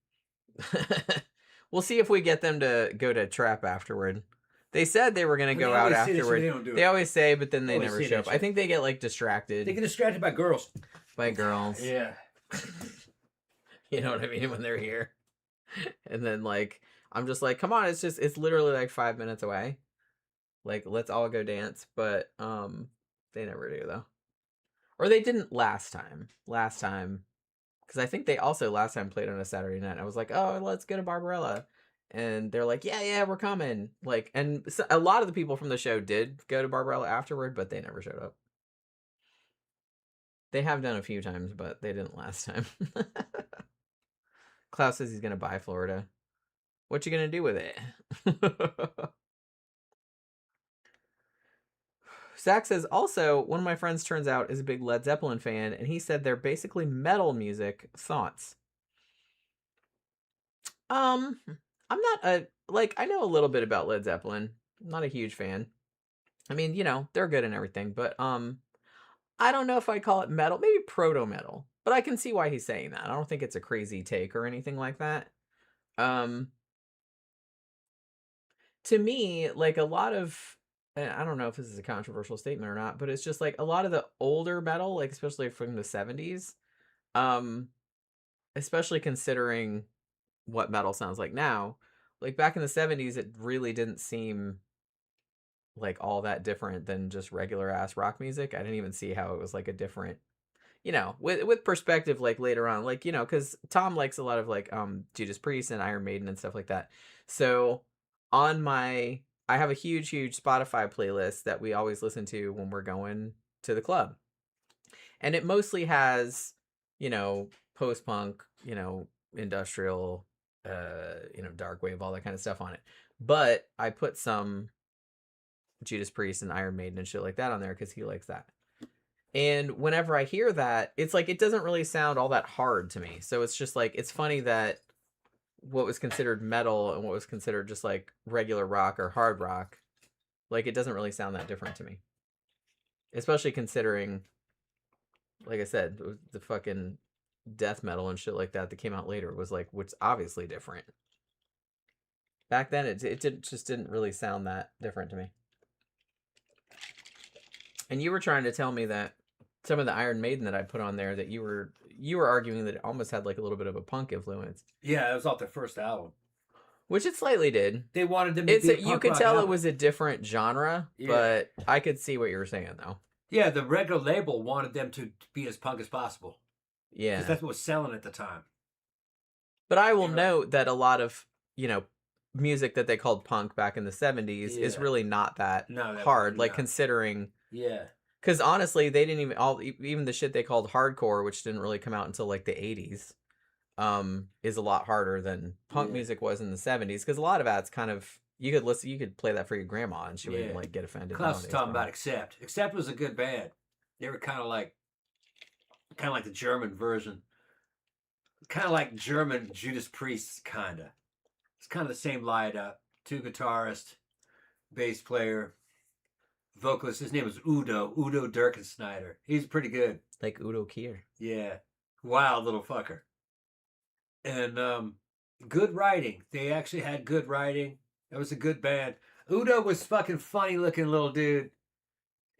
We'll see if we get them to go to Trap afterward. They said they were going to go out afterward. They always say, but then they never show up. I think they get, like, distracted. They get distracted by girls. By girls. Yeah. You know what I mean? When they're here. And then, like, I'm just like, come on, it's literally like 5 minutes away. Like, let's all go dance. But they never do, though. Or they didn't last time. Because I think they also last time played on a Saturday night. I was like, oh, let's go to Barbarella. And they're like, yeah, we're coming. Like, and so a lot of the people from the show did go to Barbarella afterward, but they never showed up. They have done a few times, but they didn't last time. Klaus says he's going to buy Florida. What you going to do with it? Zach says, also, one of my friends turns out is a big Led Zeppelin fan, and he said they're basically metal music. Thoughts? I'm not I know a little bit about Led Zeppelin. I'm not a huge fan. I mean, you know, they're good and everything, but I don't know if I'd call it metal. Maybe proto-metal. But I can see why he's saying that. I don't think it's a crazy take or anything like that. To me, like, a lot of, and I don't know if this is a controversial statement or not, but it's just like a lot of the older metal, like especially from the 70s, especially considering what metal sounds like now, like back in the 70s, it really didn't seem like all that different than just regular ass rock music. I didn't even see how it was like a different, you know, with perspective, like later on, like, you know, because Tom likes a lot of like Judas Priest and Iron Maiden and stuff like that. So on my, I have a huge Spotify playlist that we always listen to when we're going to the club, and it mostly has, you know, post punk, you know, industrial, you know, dark wave, all that kind of stuff on it. But I put some Judas Priest and Iron Maiden and shit like that on there because he likes that. And whenever I hear that, it's like it doesn't really sound all that hard to me. So it's just like it's funny that what was considered metal and what was considered just like regular rock or hard rock, like it doesn't really sound that different to me. Especially considering, like I said, the fucking death metal and shit like that that came out later was like what's obviously different. Back then, it just didn't really sound that different to me. And you were trying to tell me that some of the Iron Maiden that I put on there that you were arguing that it almost had like a little bit of a punk influence. Yeah, it was off their first album, which it slightly did. They wanted them to be a punk you could rock tell album. It was a different genre, but I could see what you were saying though. Yeah, the regular label wanted them to be as punk as possible. Yeah, because that's what was selling at the time. But I will note that a lot of, you know, music that they called punk back in the 70s is really not that hard, like considering. Yeah. Because honestly, they didn't even the shit they called hardcore, which didn't really come out until like the 80s, is a lot harder than punk music was in the 70s. Because a lot of that's kind of, you could play that for your grandma and she wouldn't like get offended. Klaus was talking about Accept. Accept was a good band. They were kind of like the German version. Kind of like German Judas Priest, kind of. It's kind of the same lineup. 2 guitarists, bass player, vocalist. His name was Udo Dirkensnyder. He's pretty good. Like Udo Kier. Yeah. Wild little fucker. And good writing. They actually had good writing. It was a good band. Udo was fucking funny looking little dude.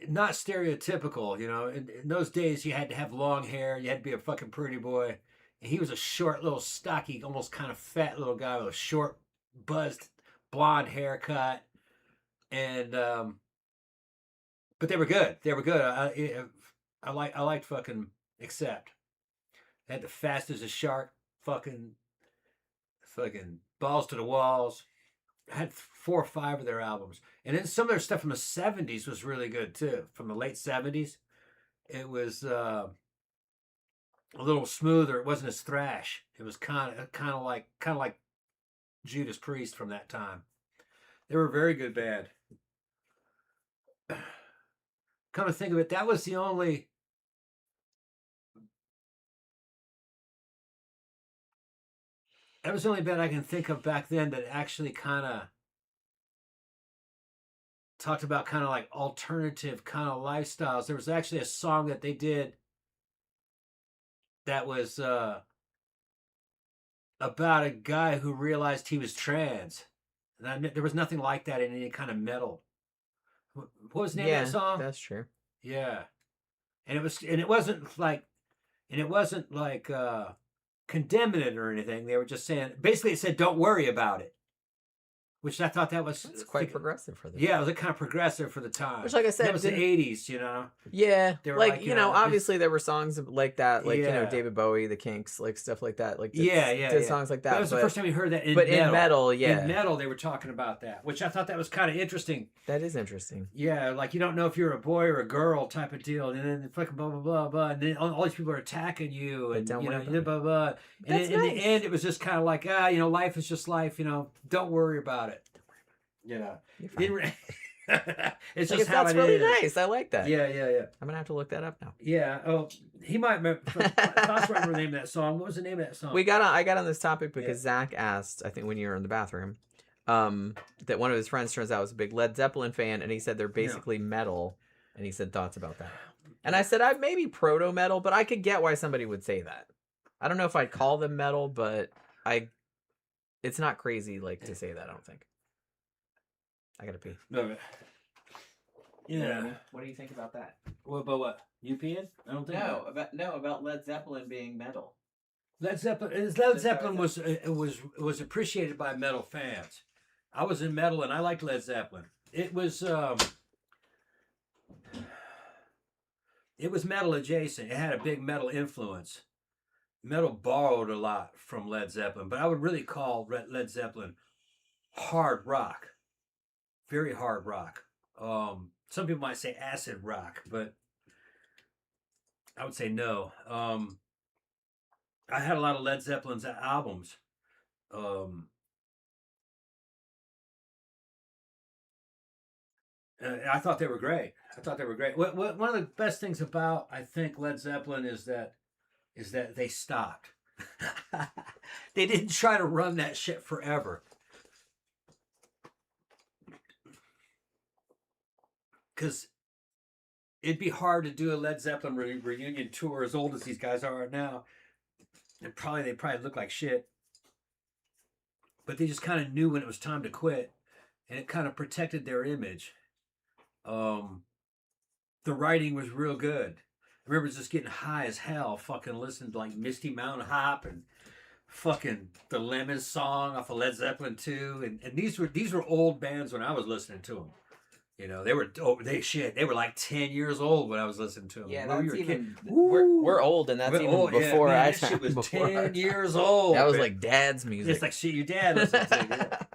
Not stereotypical, you know. In those days, you had to have long hair. You had to be a fucking pretty boy. And he was a short, little, stocky, almost kind of fat little guy with a short, buzzed, blonde haircut. And but they were good. They were good. I liked fucking Accept. They had the Fast as a Shark, fucking balls to the walls. I had 4 or 5 of their albums. And then some of their stuff from the 70s was really good too. From the late 70s. It was a little smoother. It wasn't as thrash. It was kind of like Judas Priest from that time. They were a very good band. Come to think of it, that was the only band I can think of back then that actually kind of talked about kind of like alternative kind of lifestyles. There was actually a song that they did that was about a guy who realized he was trans. And there was nothing like that in any kind of metal. What was the name of that song? That's true. Yeah. And it wasn't like condemning it or anything. They were just saying, basically it said, don't worry about it. Which I thought that's quite progressive for them. Yeah, it was kind of progressive for the time. Which, like I said, it was the 80s, you know. Yeah, like you know, obviously there were songs like that, like you know, David Bowie, the Kinks, like stuff like that, like did songs like that. That was the first time we heard that. In metal, they were talking about that, which I thought that was kind of interesting. That is interesting. Yeah, like you don't know if you're a boy or a girl type of deal, and then fucking blah blah blah blah, and then all these people are attacking you, and you know, blah blah blah. And in the end, it was just kind of like, you know, life is just life, you know, don't worry about it. You know, it's just how that's it really is. Nice. I like that. Yeah. I'm gonna have to look that up now. Yeah. Oh, he might remember. Thoughts remember the name of that song. What was the name of that song? I got on this topic because Zach asked, I think when you were in the bathroom, that one of his friends turns out was a big Led Zeppelin fan, and he said they're basically metal, and he said thoughts about that. And I said I maybe proto metal, but I could get why somebody would say that. I don't know if I'd call them metal, but it's not crazy like to say that. I don't think. I gotta pee. No. Yeah. What do you think about that? What about what? You peeing? I don't think. About Led Zeppelin being metal. Led Zeppelin was appreciated by metal fans. I was in metal and I liked Led Zeppelin. It was It was metal adjacent. It had a big metal influence. Metal borrowed a lot from Led Zeppelin, but I would really call Led Zeppelin hard rock. Very hard rock. Some people might say acid rock, but I would say no. I had a lot of Led Zeppelin's albums. I thought they were great. One of the best things about, I think, Led Zeppelin is that they stopped. They didn't try to run that shit forever. Because it'd be hard to do a Led Zeppelin reunion tour as old as these guys are now. And they probably look like shit. But they just kind of knew when it was time to quit. And it kind of protected their image. The writing was real good. I remember just getting high as hell, fucking listening to like Misty Mountain Hop and fucking the Lemon song off of Led Zeppelin 2. And these were old bands when I was listening to them. You know, they were like 10 years old when I was listening to them. Yeah, that's even we're old, and that's even old, before I that shit was 10 years old. That was like dad's music. It's like shit your dad listened to.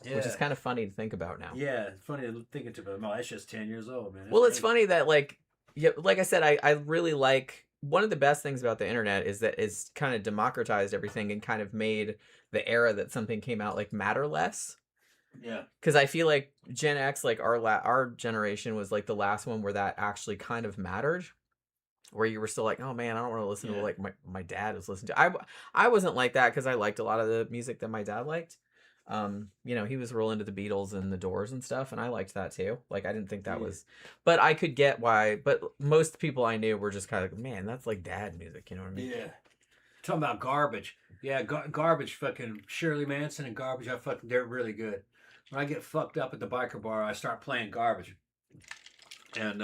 Yeah. Which is kind of funny to think about now. Yeah, it's funny to think about. No, that's just 10 years old, man. Well, it's funny that like I said, I really like, one of the best things about the internet is that it's kind of democratized everything and kind of made the era that something came out like matter less. Yeah. Because I feel like Gen X, like our generation, was like the last one where that actually kind of mattered. Where you were still like, oh man, I don't want to listen to like my dad was listening to. I wasn't like that because I liked a lot of the music that my dad liked. You know, he was real into the Beatles and the Doors and stuff, and I liked that too. Like, I didn't think that was, but I could get why. But most people I knew were just kind of like, man, that's like dad music. You know what I mean? Yeah. Talking about garbage. Yeah, garbage. Fucking Shirley Manson and garbage. They're really good. When I get fucked up at the biker bar, I start playing garbage. And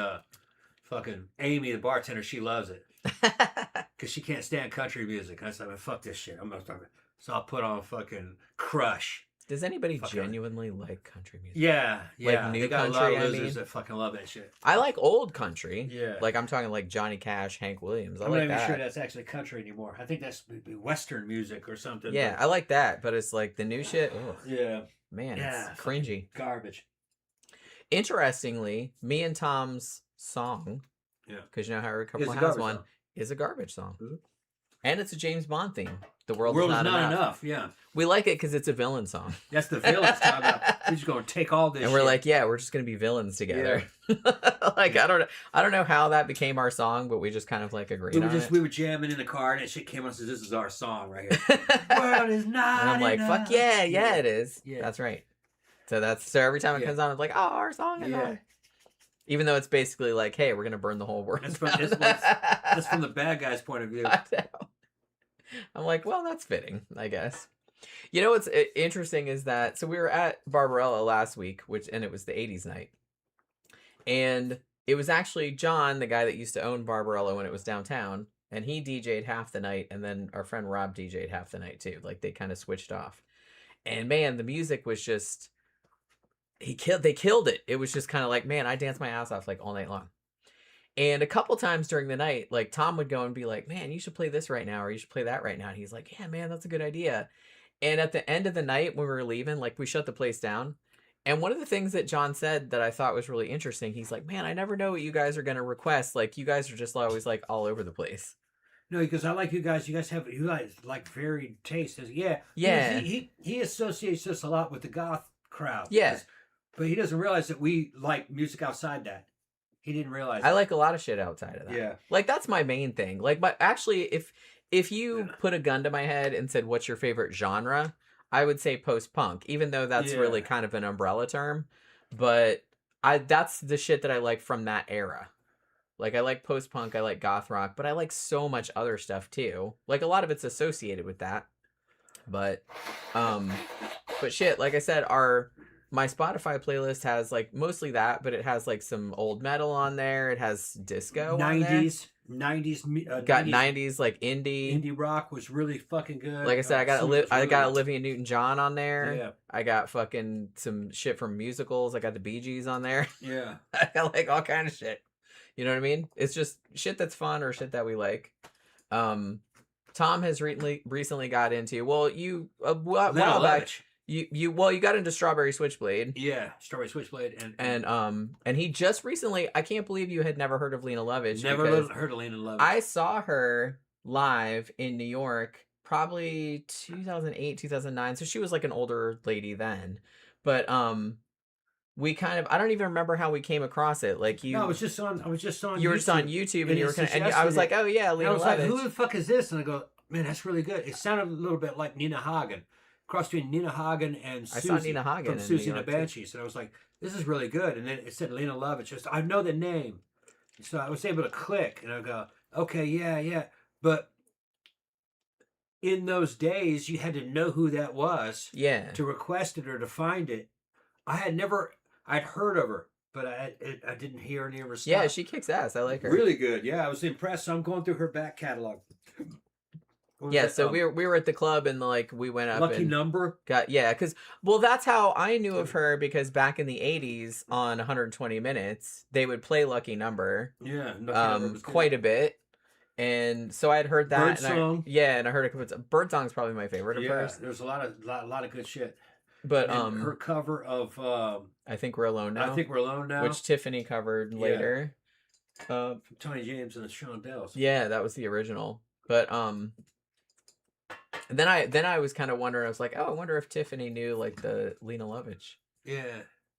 fucking Amy, the bartender, she loves it because she can't stand country music. I said, fuck this shit. I'm not talking. So I'll put on fucking Crush. Does anybody genuinely like country music? Yeah. Like new country, a lot of losers that fucking love that shit. I like old country. Yeah. Like, I'm talking like Johnny Cash, Hank Williams. I'm not even sure that's actually country anymore. I think that's Western music or something. Yeah, I like that, but it's like the new shit. Ugh. Yeah. Man, it's cringy. Garbage. Interestingly, me and Tom's song, because you know how every couple has one, is a garbage song. Mm-hmm. And it's a James Bond theme. The world is not enough. Yeah. We like it because it's a villain song. That's the villains talking about. We're just going to take all this and we're like, yeah, we're just going to be villains together. Yeah. Like, I don't know how that became our song, but we just kind of like agreed on it. We were jamming in the car and that shit came on and said, this is our song right here. World is not And I'm like, enough. fuck yeah, it is. Yeah. That's right. So every time it comes on, it's like, oh, our song is on. Even though it's basically like, hey, we're going to burn the whole world. That's from the bad guy's point of view. I know. I'm like, well, that's fitting, I guess. You know what's interesting is that, so we were at Barbarella last week, and it was the 80s night. And it was actually John, the guy that used to own Barbarella when it was downtown, and he DJ'd half the night, and then our friend Rob DJ'd half the night too. Like, they kind of switched off. And man, the music was just, they killed it. It was just kind of like, man, I danced my ass off like all night long. And a couple times during the night, like Tom would go and be like, man, you should play this right now, or you should play that right now. And he's like, yeah, man, that's a good idea. And at the end of the night when we were leaving, like we shut the place down. And one of the things that John said that I thought was really interesting, he's like, man, I never know what you guys are going to request. Like, you guys are just always like all over the place. No, because I like you guys. You guys like varied tastes. Yeah. Yeah. He associates us a lot with the goth crowd. Yeah. But he doesn't realize that we like music outside that. He didn't realize. I like a lot of shit outside of that. Yeah. Like, that's my main thing. Like, but actually, if you put a gun to my head and said, what's your favorite genre? I would say post-punk, even though that's really kind of an umbrella term. But that's the shit that I like from that era. Like, I like post-punk, I like goth rock, but I like so much other stuff too. Like, a lot of it's associated with that. But shit, like I said, my Spotify playlist has like mostly that, but it has like some old metal on there. It has disco 90s. Got 90s like indie rock was really fucking good. Like I said, I got Olivia Newton-John on there. Yeah. I got fucking some shit from musicals. I got the Bee Gees on there. Yeah. I got like all kind of shit. You know what I mean? It's just shit that's fun or shit that we like. Tom has recently got into, well, you a while back, you got into Strawberry Switchblade. Yeah, Strawberry Switchblade, and he just recently, I can't believe you had never heard of Lena Lovitch. Never heard of Lena Lovitch. I saw her live in New York probably 2008, 2009. So she was like an older lady then. But we kind of, I don't even remember how we came across it. Like I was just on you YouTube. were just on YouTube and you were kind of, and I was like, oh yeah, Lena Lovitch. I was like, who the fuck is this? And I go, man, that's really good. It sounded a little bit like Nina Hagen. Cross between Nina Hagen and Susie. I saw Nina Hagen from Susie and the Banshees. And I was like, this is really good. And then it said Lena Lovitch. Just, I know the name. So I was able to click and I go, okay, yeah. But in those days, you had to know who that was. Yeah. To request it or to find it. I'd heard of her, but I didn't hear any of her stuff. Yeah, she kicks ass. I like her. Really good. Yeah, I was impressed. So I'm going through her back catalog. Yeah, so we were at the club and like we went up. Lucky Number. Because that's how I knew of her, because back in the 80s on 120 Minutes they would play Lucky Number. Yeah, Lucky Number was quite a bit, and so I had heard that. Birdsong. And I heard a couple. Birdsong's probably my favorite of hers. There's a lot of good shit. But and her cover of I Think We're Alone Now. Which Tiffany covered later. Tony James and the Shondells. Yeah, that was the original. But then I was kind of wondering. I was like, oh, I wonder if Tiffany knew like the Lena Lovitch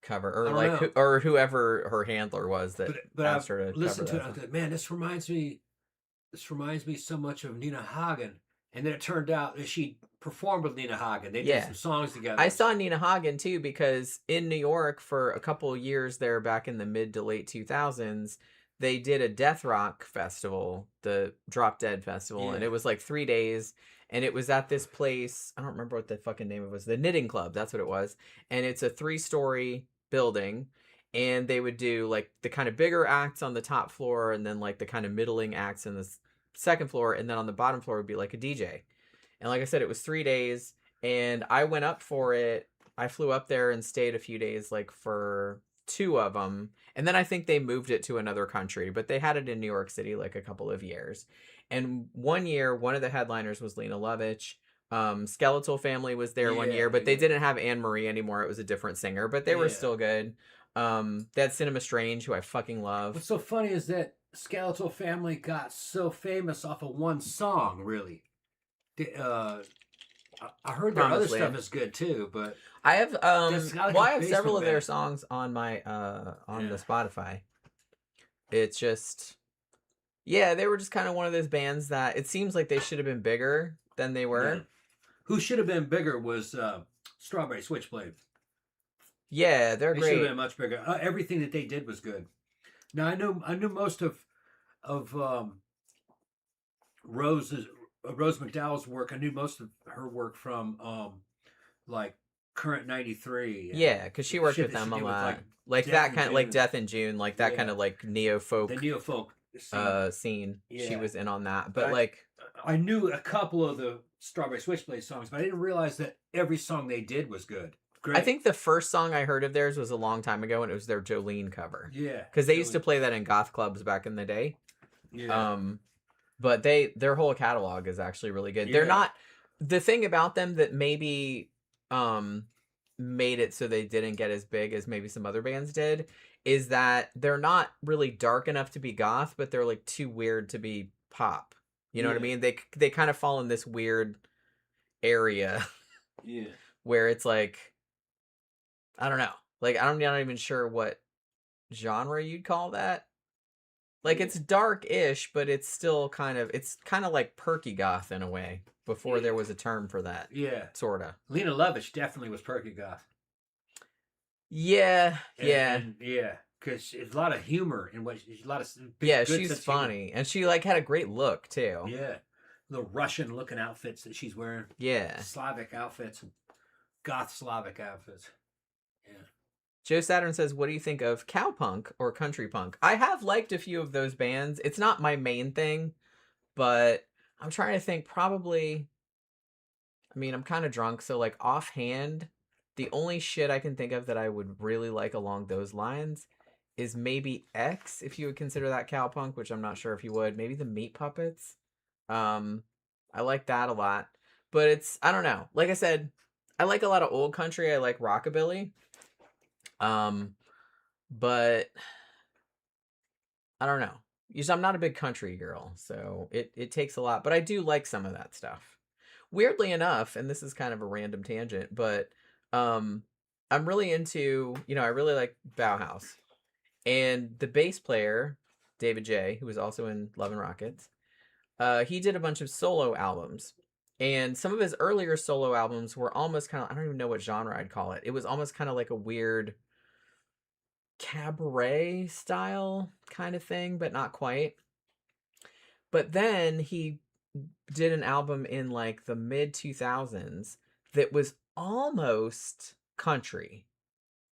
cover, or like or whoever her handler was that asked her to listen cover to it. I thought, man, this reminds me so much of Nina Hagen. And then it turned out that she performed with Nina Hagen. They did some songs together. I saw Nina Hagen too, because in New York for a couple of years there back in the mid to late 2000s, they did a death rock festival, the Drop Dead Festival, and it was like 3 days. And it was at this place, I don't remember what the fucking name of it was, the Knitting Club, that's what it was. And it's a 3-story building. And they would do like the kind of bigger acts on the top floor, and then like the kind of middling acts in the second floor, and then on the bottom floor would be like a DJ. And like I said, it was 3 days, and I went up for it. I flew up there and stayed a few days, like for 2 of them. And then I think they moved it to another country, but they had it in New York City like a couple of years. And one year, one of the headliners was Lena Lovitch. Skeletal Family was there one year, but they didn't have Anne Marie anymore. It was a different singer, but they were still good. They had Cinema Strange, who I fucking love. What's so funny is that Skeletal Family got so famous off of one song, really. I heard their other stuff is good too, but I have I have several of their songs on my on the Spotify. It's just they were just kind of one of those bands that it seems like they should have been bigger than they were. Yeah. Who should have been bigger was Strawberry Switchblade. Yeah, they great. Should have been much bigger. Everything that they did was good. Now I knew most of Rose McDowell's work. I knew most of her work from like Current 93. Yeah, because she worked with them a lot. Like that kind of like Death in June, like that kind of like neo folk. The neo folk scene. She was in on that, but I knew a couple of the Strawberry Switchblade songs, but I didn't realize that every song they did was good. Great. I think the first song I heard of theirs was a long time ago, and it was their Jolene cover. Yeah, because they used to play that in goth clubs back in the day. Yeah. But their whole catalog is actually really good. Yeah. They're not the thing about them that maybe made it so they didn't get as big as maybe some other bands did is that they're not really dark enough to be goth, but they're like too weird to be pop. You know what I mean? They kind of fall in this weird area. Yeah. Where it's like, I don't know. Like I'm not even sure what genre you'd call that. Like it's dark-ish, but it's still kind of like perky goth in a way. Before there was a term for that. Yeah. Sorta. Lena Lovitch definitely was perky goth. Yeah. And because there's a lot of humor in what she's a lot of she's funny, humor. And she like had a great look too. Yeah, the Russian looking outfits that she's wearing. Yeah, Slavic outfits, goth Slavic outfits. Yeah. Joe Saturn says, "What do you think of cowpunk or country punk?" I have liked a few of those bands. It's not my main thing, but I'm trying to think. Probably. I mean, I'm kind of drunk, so like offhand, the only shit I can think of that I would really like along those lines is maybe X, if you would consider that cowpunk, which I'm not sure if you would. Maybe the Meat Puppets. I like that a lot. But it's, I don't know. Like I said, I like a lot of old country. I like rockabilly. But I don't know. Usually I'm not a big country girl, so it takes a lot. But I do like some of that stuff. Weirdly enough, and this is kind of a random tangent, but I'm really into, I really like Bauhaus. And the bass player, David J., who was also in Love and Rockets, he did a bunch of solo albums. And some of his earlier solo albums were almost kind of, I don't even know what genre I'd call it. It was almost kind of like a weird cabaret style kind of thing, but not quite. But then he did an album in like the mid 2000s that was almost country.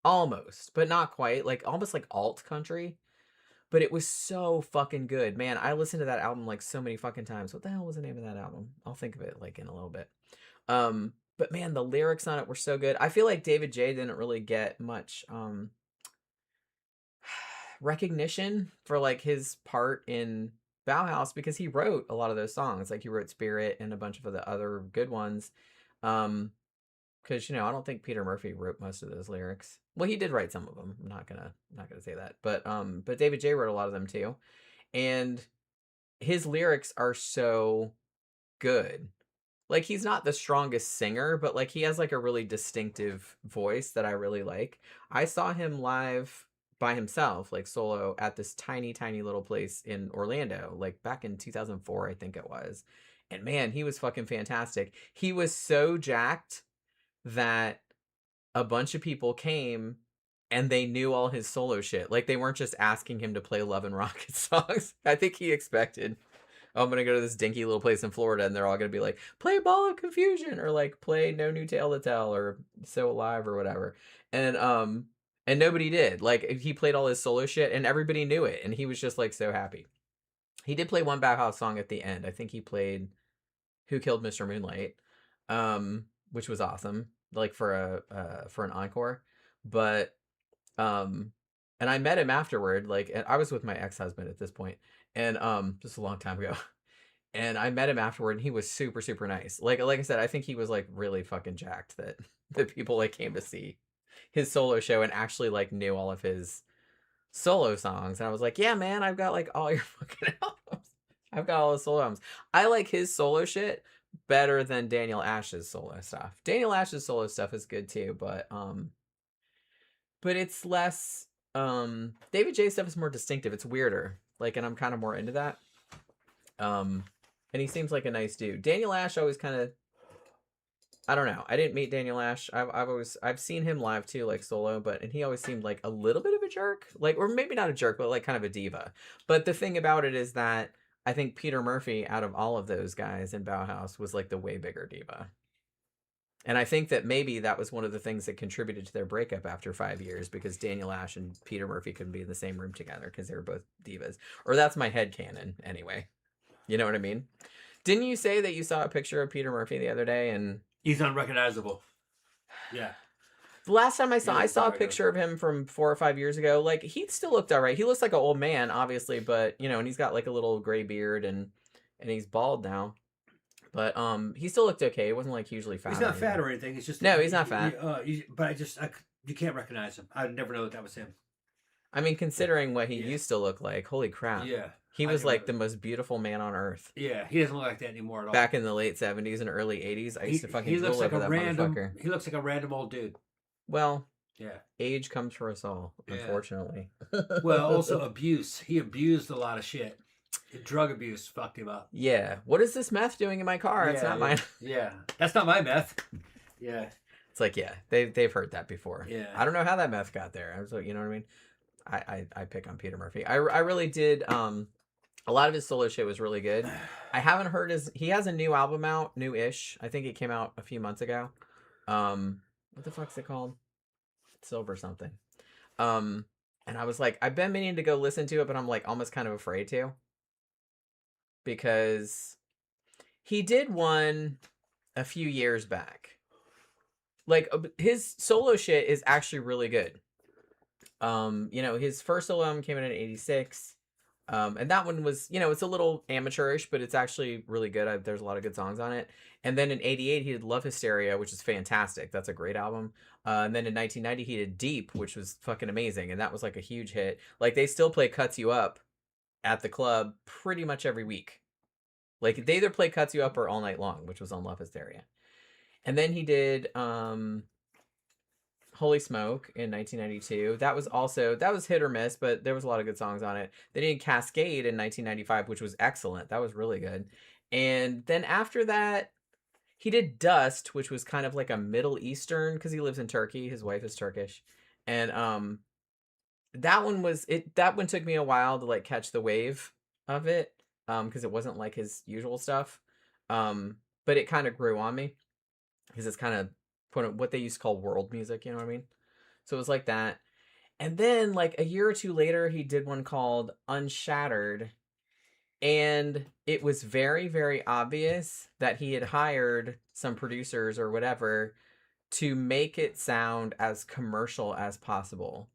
Almost, but not quite. Like almost like alt country. But it was so fucking good. Man, I listened to that album like so many fucking times. What the hell was the name of that album? I'll think of it like in a little bit. But man, the lyrics on it were so good. I feel like David J. didn't really get much recognition for like his part in Bauhaus because he wrote a lot of those songs. Like he wrote Spirit and a bunch of the other good ones. Because I don't think Peter Murphy wrote most of those lyrics. Well, he did write some of them. I'm not gonna say that, but David J. wrote a lot of them too, and his lyrics are so good. Like he's not the strongest singer, but like he has like a really distinctive voice that I really like. I saw him live by himself, like solo, at this tiny, tiny little place in Orlando, like back in 2004, I think it was. And man, he was fucking fantastic. He was so jacked that a bunch of people came and they knew all his solo shit. Like they weren't just asking him to play Love and Rocket songs. I think he expected, oh, I'm gonna go to this dinky little place in Florida and they're all gonna be like, play Ball of Confusion or like play No New Tale to Tell or So Alive or whatever. And nobody did. Like he played all his solo shit and everybody knew it and he was just like so happy. He did play one Bauhaus song at the end. I think he played Who Killed Mr. Moonlight, which was awesome, like for an encore. But and I met him afterward, like, and I was with my ex-husband at this point, and just a long time ago. And I met him afterward, and he was super, super nice. Like I said, I think he was like really fucking jacked that the people like came to see his solo show and actually like knew all of his solo songs. And I was like, yeah, man, I've got like all your fucking albums. I've got all the solo albums. I like his solo shit better than Daniel Ash's solo stuff. Daniel Ash's solo stuff is good too, but it's less David J stuff is more distinctive. It's weirder. Like, and I'm kind of more into that. And he seems like a nice dude. Daniel Ash always kind of, I don't know. I didn't meet Daniel Ash. I've seen him live too, like solo, and he always seemed like a little bit of a jerk, like, or maybe not a jerk, but like kind of a diva. But the thing about it is that I think Peter Murphy, out of all of those guys in Bauhaus, was like the way bigger diva. And I think that maybe that was one of the things that contributed to their breakup after 5 years, because Daniel Ash and Peter Murphy couldn't be in the same room together because they were both divas. Or that's my headcanon anyway. You know what I mean? Didn't you say that you saw a picture of Peter Murphy the other day and he's unrecognizable? Yeah. The last time I saw a picture of him from 4 or 5 years ago. Like, he still looked all right. He looks like an old man, obviously, but and he's got like a little gray beard and he's bald now. But he still looked okay. It wasn't like hugely fat. He's not fat or anything. It's just no, he's not fat. But you can't recognize him. I'd never know that was him. I mean, considering what he used to look like, holy crap. Yeah. He was like the most beautiful man on earth. Yeah, he doesn't look like that anymore at all. Back in the late 70s and early 80s, I used to fucking drool over that motherfucker. He looks like a random old dude. Well, yeah. Age comes for us all, unfortunately. Well, also abuse. He abused a lot of shit. Drug abuse fucked him up. Yeah. What is this meth doing in my car? It's not mine. Yeah. That's not my meth. Yeah. It's like, they've heard that before. Yeah. I don't know how that meth got there. I was like, you know what I mean? I pick on Peter Murphy. I really did. A lot of his solo shit was really good. I haven't heard he has a new album out, new-ish. I think it came out a few months ago. What the fuck's it called? Silver something. And I was like, I've been meaning to go listen to it, but I'm like almost kind of afraid to. Because he did one a few years back. Like, his solo shit is actually really good. His first solo album came out in '86. And that one was, it's a little amateurish, but it's actually really good. There's a lot of good songs on it. And then in '88, he did Love Hysteria, which is fantastic. That's a great album. And then in 1990, he did Deep, which was fucking amazing. And that was like a huge hit. Like, they still play Cuts You Up at the club pretty much every week. Like, they either play Cuts You Up or All Night Long, which was on Love Hysteria. And then he did Holy Smoke in 1992. That was hit or miss, but there was a lot of good songs on it. Then he did Cascade in 1995, which was excellent. That was really good. And then after that, he did Dust, which was kind of like a Middle Eastern, because he lives in Turkey. His wife is Turkish. And that one took me a while to like catch the wave of it, because it wasn't like his usual stuff. But it kind of grew on me, because it's kind of what they used to call world music, you know what I mean? So it was like that. And then like a year or two later, he did one called Unshattered, and it was very, very obvious that he had hired some producers or whatever to make it sound as commercial as possible.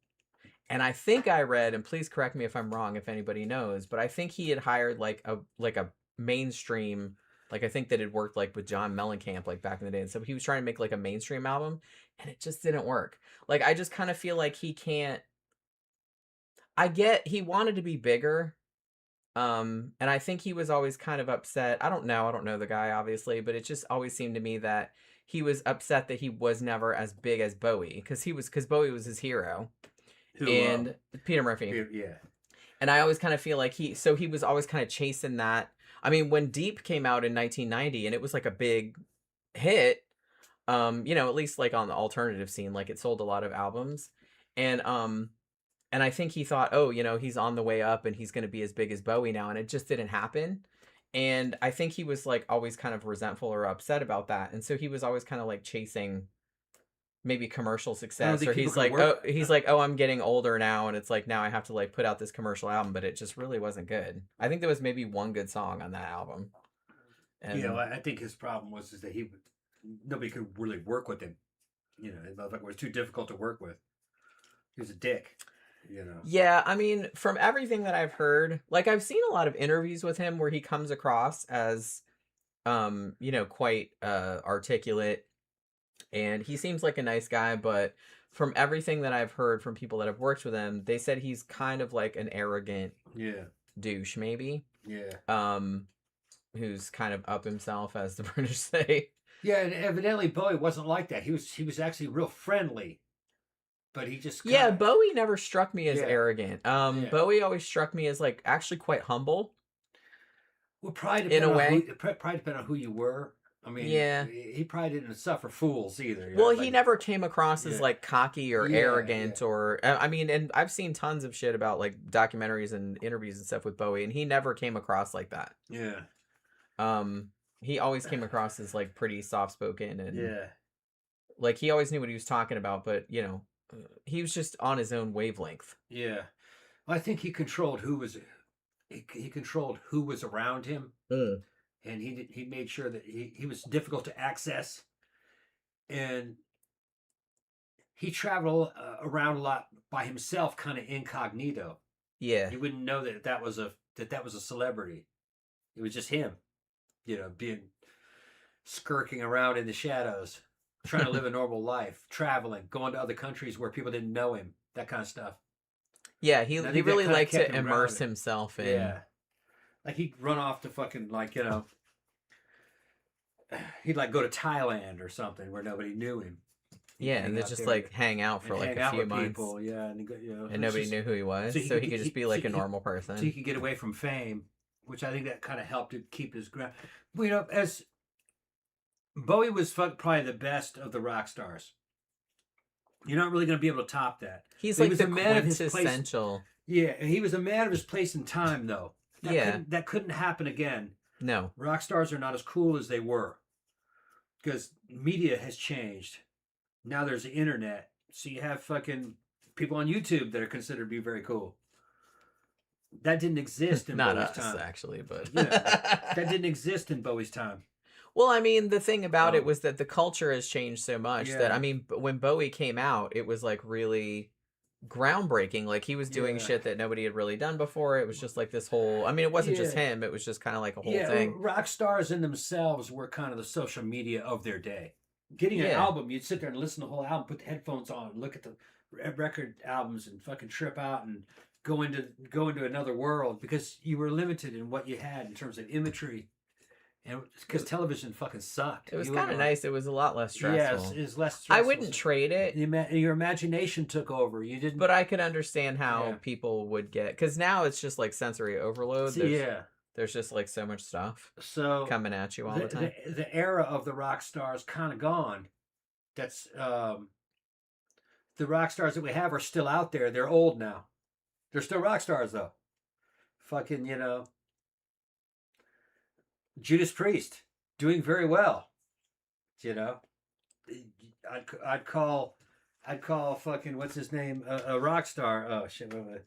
And I think I read, and please correct me if I'm wrong, if anybody knows, but I think he had hired like a mainstream, like I think that had worked like with John Mellencamp like back in the day. And so he was trying to make like a mainstream album, and it just didn't work. Like, I just kind of feel like he can't. I get he wanted to be bigger. And I think he was always kind of upset. I don't know the guy obviously, but it just always seemed to me that he was upset that he was never as big as Bowie, because Bowie was his hero. Who, and Peter Murphy. Yeah. And I always kind of feel like he was always kind of chasing that. I mean, when Deep came out in 1990 and it was like a big hit, at least like on the alternative scene, like it sold a lot of albums. And I think he thought, oh, he's on the way up and he's going to be as big as Bowie now. And it just didn't happen. And I think he was like always kind of resentful or upset about that. And so he was always kind of like chasing maybe commercial success, or he's like, I'm getting older now, and it's like now I have to like put out this commercial album, but it just really wasn't good. I think there was maybe one good song on that album. And I think his problem was that nobody could really work with him. It was too difficult to work with. He was a dick. Yeah, I mean, from everything that I've heard, like I've seen a lot of interviews with him where he comes across as quite articulate. And he seems like a nice guy, but from everything that I've heard from people that have worked with him, they said he's kind of like an arrogant douche, maybe. Yeah. Who's kind of up himself, as the British say. Yeah, and evidently Bowie wasn't like that. He was actually real friendly, but he just Bowie never struck me as arrogant. Bowie always struck me as like actually quite humble. Well, probably in a way, probably depending on who you were. I mean, he probably didn't suffer fools either. Well, he never came across as like cocky or arrogant or, I mean, and I've seen tons of shit about like documentaries and interviews and stuff with Bowie, and he never came across like that. Yeah. He always came across as like pretty soft spoken and like he always knew what he was talking about, but he was just on his own wavelength. Yeah. I think he controlled who was around him. And he made sure that he was difficult to access, and he traveled around a lot by himself, kind of incognito. Yeah, you wouldn't know that was a celebrity. It was just him, being skirking around in the shadows, trying to live a normal life, traveling, going to other countries where people didn't know him, that kind of stuff. Yeah, he really liked to immerse himself in. Yeah. Like he'd run off to fucking he'd like go to Thailand or something where nobody knew him. And they just like hang out for like a few months. People, and nobody knew who he was, so he could just be like a normal person. So he could get away from fame, which I think that kind of helped to keep his ground. As Bowie was probably the best of the rock stars. You're not really going to be able to top that. He's like the quintessential. Yeah, and he was a man of his place and time, though. That couldn't happen again. No. Rock stars are not as cool as they were. Because media has changed. Now there's the internet. So you have fucking people on YouTube that are considered to be very cool. That didn't exist in Bowie's time. Not us, actually, but... that didn't exist in Bowie's time. Well, I mean, the thing about it was that the culture has changed so much that, I mean, when Bowie came out, it was like really groundbreaking. Like he was doing shit that nobody had really done before. It was just like this whole, I mean, it wasn't just him. It was just kind of like a whole thing. Rock stars in themselves were kind of the social media of their day. Getting an album, you'd sit there and listen to the whole album, put the headphones on, look at the record albums and fucking trip out and go into another world because you were limited in what you had in terms of imagery. And because television fucking sucked. It was kind of nice. It was a lot less stressful. Yeah, it was less stressful. I wouldn't trade it. Your imagination took over. You didn't. But I could understand how people would get, because now it's just like sensory overload. There's just like so much stuff coming at you all the time. The era of the rock stars kind of gone. That's the rock stars that we have are still out there. They're old now. They're still rock stars though. Fucking, Judas Priest doing very well. I'd call fucking what's his name a rock star. Oh shit, man,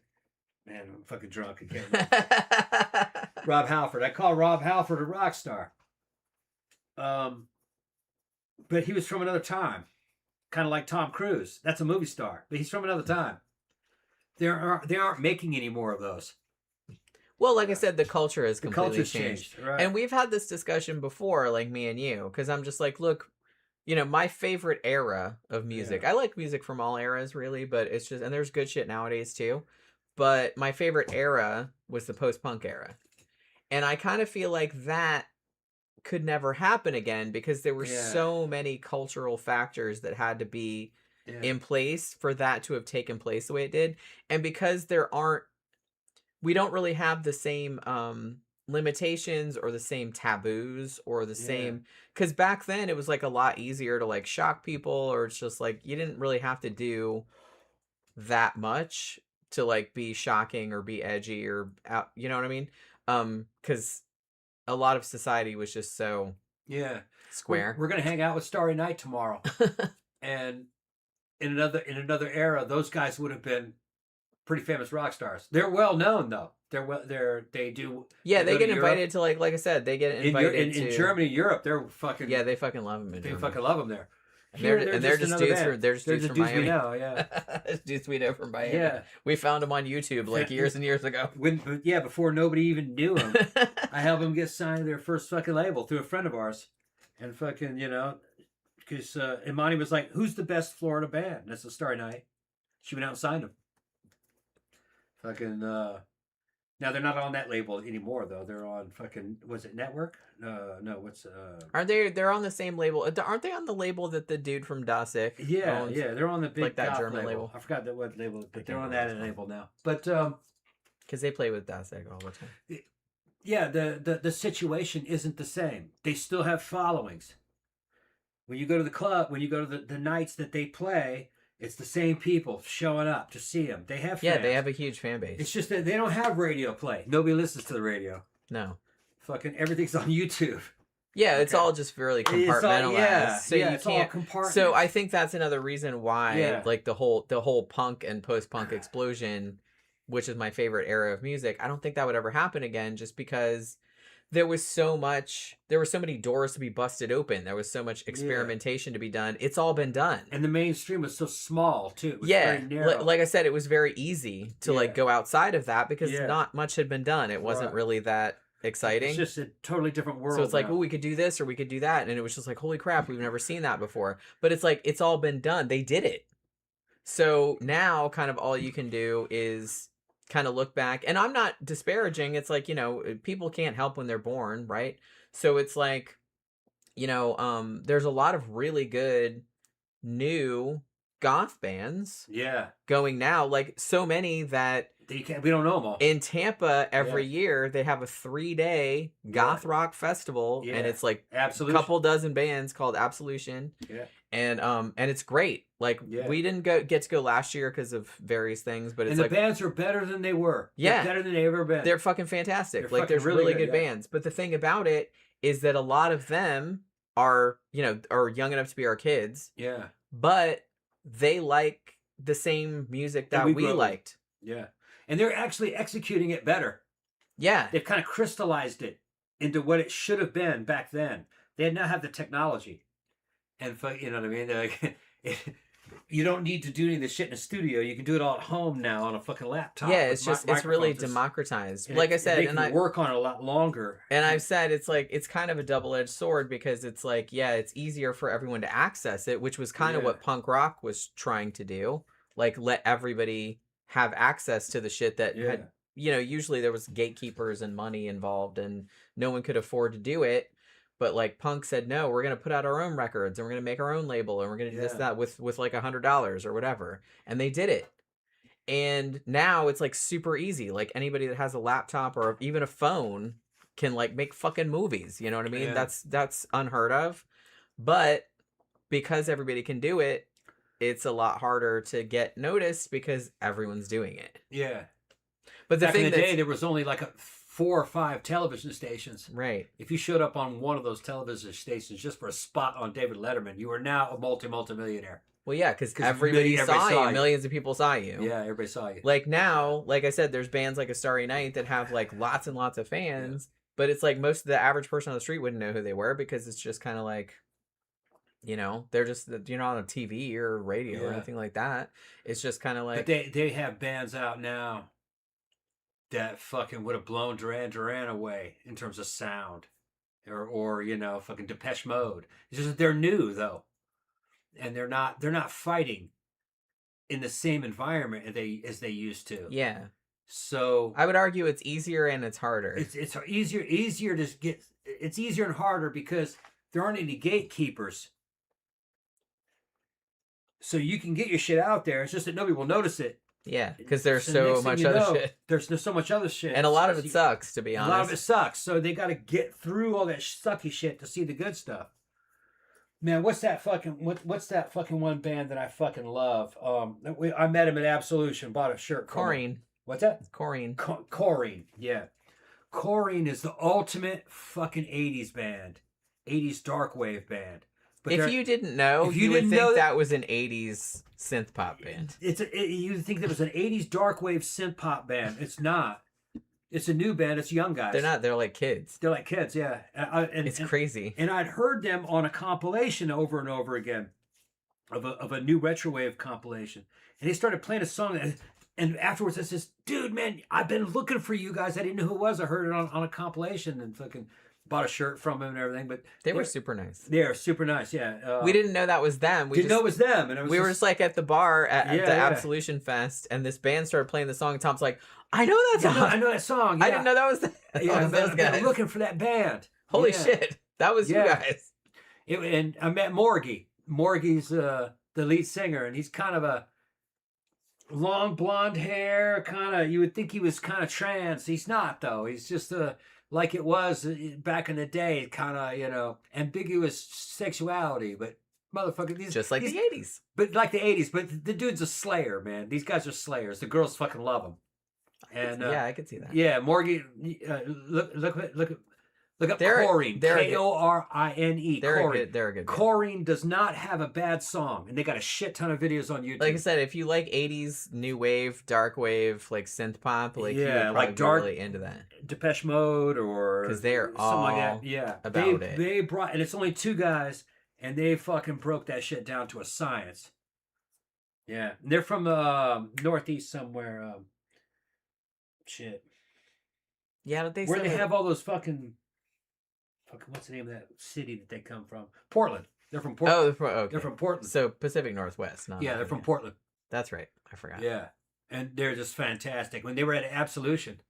I'm fucking drunk. I can't remember. Rob Halford. I call Rob Halford a rock star. But he was from another time, kind of like Tom Cruise. That's a movie star, but he's from another time. They aren't making any more of those. Well, like I said, the culture has completely changed. Right. And we've had this discussion before, like me and you, because I'm just like, look, my favorite era of music. I like music from all eras, really, but it's just, and there's good shit nowadays too. But my favorite era was the post-punk era. And I kind of feel like that could never happen again because there were so many cultural factors that had to be in place for that to have taken place the way it did. And because we don't really have the same limitations or the same taboos or the same, because back then it was like a lot easier to like shock people, or it's just like you didn't really have to do that much to like be shocking or be edgy or out, you know what I mean? Because a lot of society was just so square. We're gonna hang out with Starry Night tomorrow, and in another era, those guys would have been pretty famous rock stars. They're well known though. They do. Yeah, they get invited to like I said, they get invited in Germany, Europe. They're fucking. Yeah, they fucking love them. They Germany. Fucking love them there. They're just dudes from Miami. We know, yeah. Dudes we know from Miami. Yeah, we found them on YouTube like years and years ago. Before nobody even knew them. I helped them get signed to their first fucking label through a friend of ours, and fucking because Imani was like, "Who's the best Florida band?" And that's the Starry Night. She went out and signed them. Fucking now they're not on that label anymore though. They're on fucking, was it Network? No, what's Are they're on the same label? Aren't they on the label that the dude from Dasik owns? Yeah, they're on the big like that German label. I forgot what label, but they're on that label now. But because they play with Dasik all the time. Yeah, the situation isn't the same. They still have followings. When you go to the club, when you go to the nights that they play, it's the same people showing up to see them. They have fans. Yeah, they have a huge fan base. It's just that they don't have radio play. Nobody listens to the radio. No. Fucking everything's on YouTube. Yeah, it's all just really compartmentalized. It's all compartment. So I think that's another reason why like the whole punk and post-punk explosion, which is my favorite era of music, I don't think that would ever happen again, just because there were so many doors to be busted open. There was so much experimentation to be done. It's all been done. And the mainstream was so small too. It was very narrow. Like I said, it was very easy to like go outside of that because not much had been done. It wasn't really that exciting. It's just a totally different world. So it's like, oh, we could do this or we could do that. And it was just like, holy crap, we've never seen that before. But it's like, it's all been done. They did it. So now kind of all you can do is kind of look back, and I'm not disparaging. It's like, people can't help when they're born, right? So it's like, there's a lot of really good new goth bands going now, like so many that we don't know them all. In Tampa every year they have a 3-day goth rock festival, and it's like a couple dozen bands called Absolution. And it's great. Like we didn't get to go last year because of various things, but it's the bands are better than they were. They're better than they've ever been. They're fucking fantastic. There's really good bands. But the thing about it is that a lot of them are young enough to be our kids. Yeah. But they like the same music that we liked. Yeah. And they're actually executing it better. Yeah. They've kind of crystallized it into what it should have been back then. They now have the technology. And you know what I mean? you don't need to do any of this shit in a studio. You can do it all at home now on a fucking laptop. Yeah, it's just it's really democratized. Like I said, and I work on it a lot longer. And I've said it's like it's kind of a double-edged sword because it's like, yeah, it's easier for everyone to access it, which was kind of what punk rock was trying to do. Like let everybody have access to the shit that had, you know, usually there was gatekeepers and money involved and no one could afford to do it. But like punk said, no, we're gonna put out our own records and we're gonna make our own label and we're gonna do this that with like $100 or whatever, and they did it. And now it's like super easy. Like anybody that has a laptop or even a phone can like make fucking movies. You know what I mean? Yeah. That's unheard of. But because everybody can do it, it's a lot harder to get noticed because everyone's doing it. Yeah. But the thing in the day, there was only like 4 or 5 television stations. Right. If you showed up on one of those television stations just for a spot on David Letterman, you are now a multi-millionaire. Well, yeah, because everybody saw you. Millions of people saw you. Yeah, everybody saw you. Like now, like I said, there's bands like A Starry Night that have like lots and lots of fans, but it's like most of the average person on the street wouldn't know who they were because it's just kind of like, you know, they're just, you're not on TV or radio or anything like that. It's just kind of like. But they have bands out now that fucking would have blown Duran away in terms of sound, or you know, fucking Depeche Mode. It's just that they're new though, and they're not fighting in the same environment as they used to. Yeah. So I would argue it's easier and it's harder. It's easier to get. It's easier and harder because there aren't any gatekeepers. So you can get your shit out there. It's just that nobody will notice it. Yeah, because there's so much other shit. There's so much other shit. And a lot of it sucks, to be honest. A lot of it sucks. So they got to get through all that sucky shit to see the good stuff. Man, what's that fucking one band that I fucking love? I met him at Absolution, bought a shirt. Corinthian. What's that? Corinthian. Corinthian, yeah. Corinthian is the ultimate fucking 80s band. 80s dark wave band. But if you didn't know, you would think that was an 80s synth pop band. You think that was an 80s dark wave synth pop band. It's not. It's a new band. It's young guys. They're not. They're like kids. They're like kids, yeah. It's crazy. And I'd heard them on a compilation over and over again of a new retro wave compilation. And they started playing a song. And afterwards I says, dude, man, I've been looking for you guys. I didn't know who it was. I heard it on a compilation and fucking bought a shirt from him and everything, but they were super nice. They're super nice, yeah. We didn't know that was them. We didn't know it was them, and we were just like at the bar at the Absolution Fest, and this band started playing the song. And Tom's like, "I know that song. I know that song. Yeah. I didn't know that was those guys. I'm looking for that band. Holy shit, that was you guys." And I met Morgie. Morgie's the lead singer, and he's kind of a long blonde hair, kind of. You would think he was kind of trans. He's not though. He's just like it was back in the day, kind of, you know, ambiguous sexuality, but motherfucker, just like the 80s. But like the 80s, but the dude's a slayer, man. These guys are slayers. The girls fucking love him. And yeah, I could see that. Yeah, Morgie, look up Corinthian. Korine. They're a good. Corinthian does not have a bad song, and they got a shit ton of videos on YouTube. Like I said, if you like 80s new wave, dark wave, like synth pop, like you would probably like dark, be really into that. Depeche Mode or because they're all like that. Yeah, about it. They brought, and it's only 2 guys, and they fucking broke that shit down to a science. Yeah, and they're from Northeast somewhere. Shit. Yeah, they where they have all those fucking what's the name of that city that they come from? Portland. They're from Portland. They're from Portland. So Pacific Northwest. They're from Portland. That's right. I forgot. Yeah, and they're just fantastic. When they were at Absolution,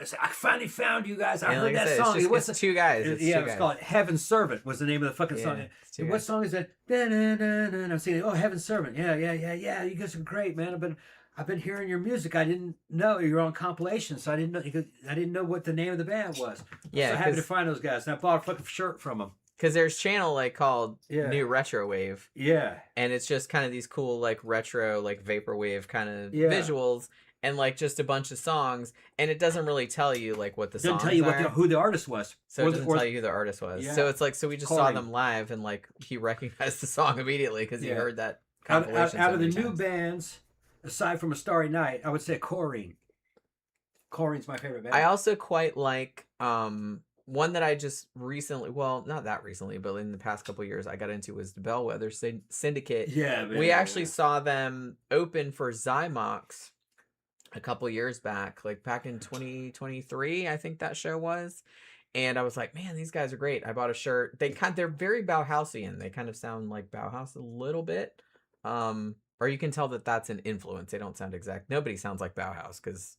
I said, I finally found you guys. I heard that song. It's 2 guys. It's called Heaven's Servant was the name of the fucking song. What song is that? I'm saying, oh, Heaven's Servant. Yeah. You guys are great, man. I've been hearing your music. I didn't know you were on compilation, so I didn't know what the name of the band was. Yeah, so I happened to find those guys, and I bought a fucking shirt from them. Because there's a channel like called New Retro Wave. Yeah, and it's just kind of these cool like retro like vaporwave kind of visuals, and like just a bunch of songs, and it doesn't really tell you like what the songs doesn't tell you who the artist was. So it doesn't tell you who the artist was. Yeah. So it's like we just saw them live, and like he recognized the song immediately because he heard that compilation. Out of the new bands. Aside from A Starry Night, I would say Corinthian. Corinthian's my favorite band. I also quite like one that I just recently, well, not that recently, but in the past couple of years, I got into was the Bellwether Syndicate. Yeah, man. We actually Yeah. saw them open for Zymox a couple years back, like back in 2023, I think that show was. And I was like, man, these guys are great. I bought a shirt. They're very Bauhausian. They kind of sound like Bauhaus a little bit. Or you can tell that that's an influence. They don't sound exact. Nobody sounds like Bauhaus because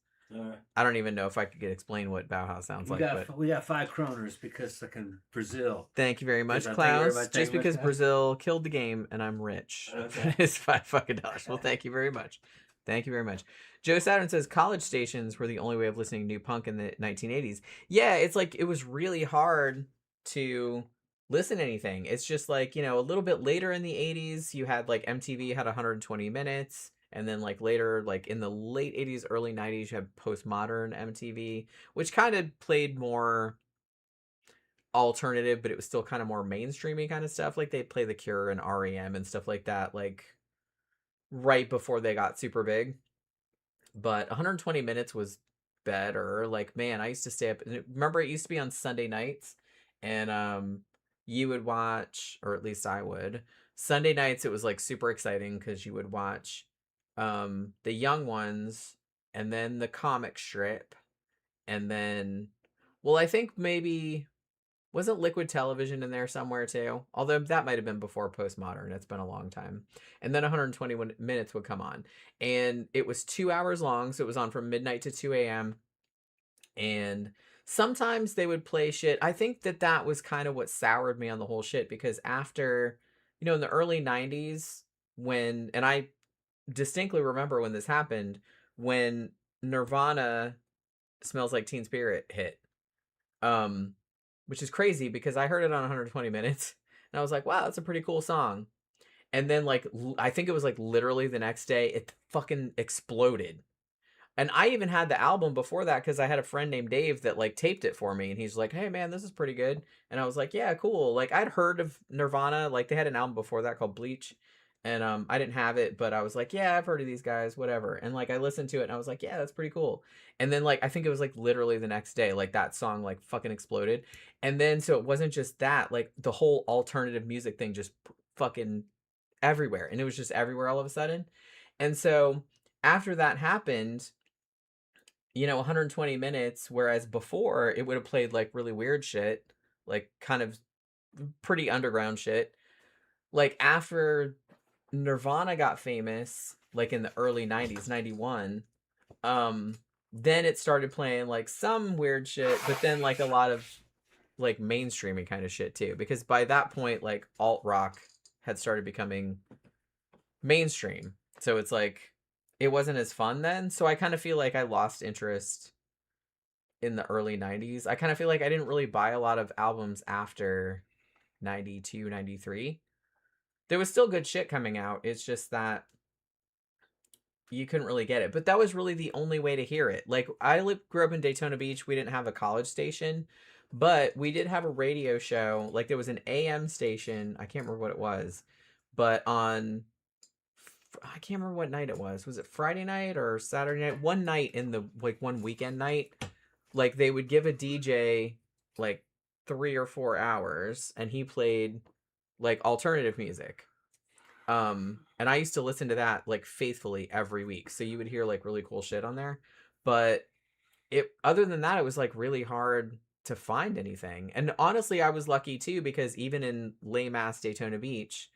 I don't even know if I could explain what Bauhaus sounds like. But we got 5 kroners because like in Brazil. thank you very much, Thank you Klaus. very much. Just because Brazil killed the game and I'm rich. Okay. It's $5 Well, thank you very much. Thank you very much. Joe Saturn says college stations were the only way of listening to new punk in the 1980s. Yeah, it's like it was really hard to listen to anything. It's just like, you know, a little bit later in the 80s, you had like MTV had 120 minutes. And then like later, like in the late 80s, early 90s, you had postmodern MTV, which kind of played more alternative, but it was still kind of more mainstreamy kind of stuff. Like they play The Cure and REM and stuff like that, like right before they got super big. But 120 minutes was better. Like, man, I used to stay up. Remember, it used to be on Sunday nights, and you would watch, or at least I would. Sunday nights, it was like super exciting because you would watch the young ones, and then the comic strip, and then, well, I think maybe wasn't Liquid Television in there somewhere too? Although that might have been before postmodern. It's been a long time. And then 120 minutes would come on. And it was 2 hours long. So it was on from midnight to 2 a.m. And sometimes they would play shit. I think that that was kind of what soured me on the whole shit because after, you know, in the early 90s, and I distinctly remember when this happened, when Nirvana Smells Like Teen Spirit hit. Which is crazy because I heard it on 120 minutes and I was like, wow, that's a pretty cool song. And then like I think it was like literally the next day it fucking exploded. And I even had the album before that because I had a friend named Dave that like taped it for me and he's like, hey man, this is pretty good. And I was like, yeah, cool. Like I'd heard of Nirvana, like they had an album before that called Bleach. And I didn't have it, but I was like, yeah, I've heard of these guys, whatever. And like I listened to it and I was like, yeah, that's pretty cool. And then like I think it was like literally the next day, like that song like fucking exploded. And then so it wasn't just that, like the whole alternative music thing just fucking everywhere. And it was just everywhere all of a sudden. And so after that happened, you know, 120 minutes, whereas before it would have played like really weird shit, like kind of pretty underground shit. Like after Nirvana got famous, like in the early 90s, 91, then it started playing like some weird shit, but then like a lot of like mainstreamy kind of shit too. Because by that point, like alt rock had started becoming mainstream. So it's like it wasn't as fun then. So I kind of feel like I lost interest in the early 90s. I kind of feel like I didn't really buy a lot of albums after 92, 93. There was still good shit coming out. It's just that you couldn't really get it. But that was really the only way to hear it. Like grew up in Daytona Beach. We didn't have a college station, but we did have a radio show. Like there was an AM station. I can't remember what it was, but I can't remember what night it was. Was it Friday night or Saturday night? One night in the like one weekend night, like they would give a DJ like 3 or 4 hours and he played like alternative music. And I used to listen to that like faithfully every week. So you would hear like really cool shit on there. But other than that, it was like really hard to find anything. And honestly, I was lucky too, because even in lame ass Daytona Beach,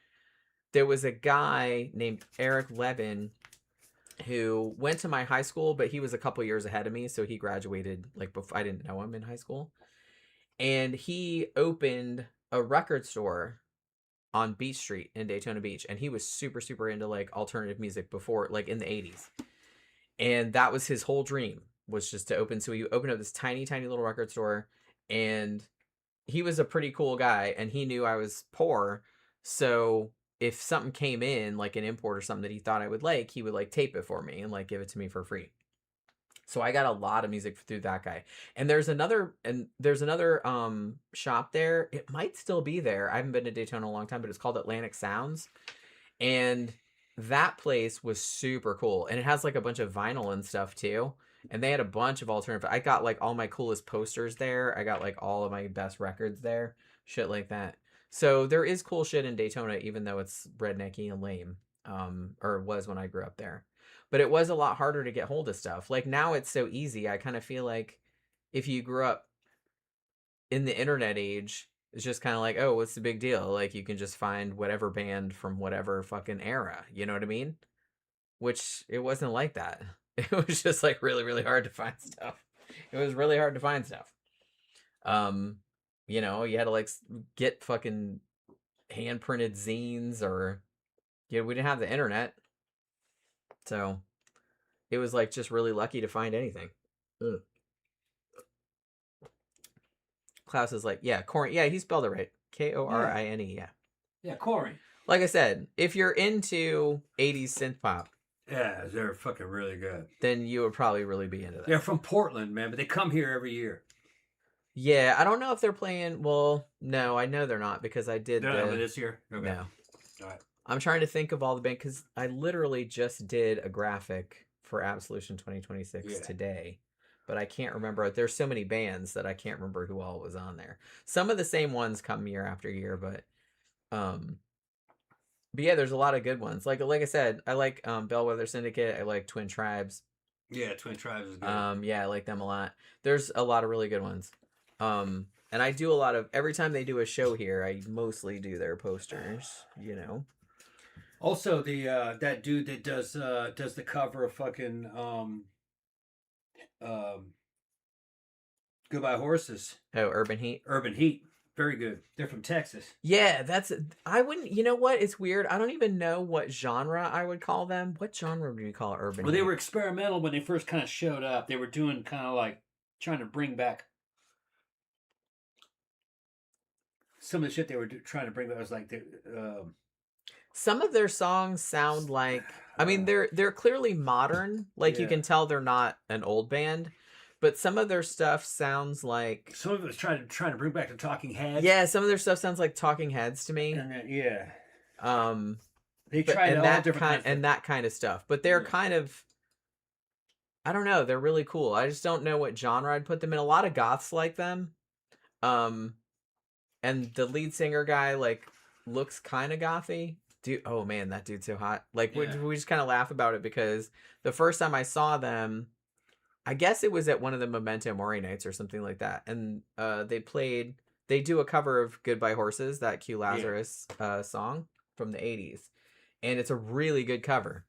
there was a guy named Eric Levin who went to my high school, but he was a couple years ahead of me. So he graduated like before I didn't know him in high school. And he opened a record store on Beach Street in Daytona Beach. And he was super, super into like alternative music before, like in the 80s. And that was his whole dream, was just to open. So he opened up this tiny, tiny little record store. And he was a pretty cool guy. And he knew I was poor. So if something came in, like an import or something that he thought I would like, he would like tape it for me and like give it to me for free. So I got a lot of music through that guy. And there's another shop there. It might still be there. I haven't been to Daytona in a long time, but it's called Atlantic Sounds. And that place was super cool. And it has like a bunch of vinyl and stuff too. And they had a bunch of alternative. I got like all my coolest posters there. I got like all of my best records there. Shit like that. So there is cool shit in Daytona, even though it's rednecky and lame. Or it was when I grew up there. But it was a lot harder to get hold of stuff. Like now it's so easy. I kind of feel like if you grew up in the internet age, it's just kind of like, oh, what's the big deal? Like you can just find whatever band from whatever fucking era. You know what I mean? Which it wasn't like that. It was just like really, really hard to find stuff. It was really hard to find stuff. You know, you had to like get fucking hand printed zines or, you know, we didn't have the internet. So it was like just really lucky to find anything. Ugh. Klaus is like, yeah, Corinthian. Yeah, he spelled it right. Korine. Yeah. Yeah, Corey. Like I said, if you're into 80s synth pop, yeah, they're fucking really good. Then you would probably really be into that. They're from Portland, man, but they come here every year. Yeah, I don't know if they're playing. Well, no, I know they're not because I did. They're not this year? Okay. No. All right. I'm trying to think of all the bands because I literally just did a graphic for Absolution 2026 today. But I can't remember. There's so many bands that I can't remember who all was on there. Some of the same ones come year after year, but yeah, there's a lot of good ones. Like I said, I like Bellwether Syndicate. I like Twin Tribes. Yeah, Twin Tribes is good. Yeah, I like them a lot. There's a lot of really good ones. And I do a lot of every time they do a show here, I mostly do their posters, you know. Also, the that dude that does the cover of fucking Goodbye Horses. Oh, Urban Heat. Urban Heat. Very good. They're from Texas. Yeah, I wouldn't, you know what? It's weird. I don't even know what genre I would call them. What genre would you call Urban Heat? Well, they were experimental when they first kind of showed up. They were doing kind of like trying to bring back some of the shit they were trying to bring back. Was like some of their songs sound like, I mean, they're clearly modern. Like you can tell they're not an old band. But some of their stuff sounds like... Some of it was trying to bring back the Talking Heads. Yeah, some of their stuff sounds like Talking Heads to me. And yeah. They tried all different and that kind of stuff. But they're kind of... I don't know. They're really cool. I just don't know what genre I'd put them in. A lot of goths like them. And the lead singer guy, like, looks kind of gothy. Dude, oh, man, that dude's so hot. Like, we just kind of laugh about it because the first time I saw them... I guess it was at one of the Memento Mori nights or something like that. And they do a cover of Goodbye Horses, that Q Lazarus song from the 80s. And it's a really good cover.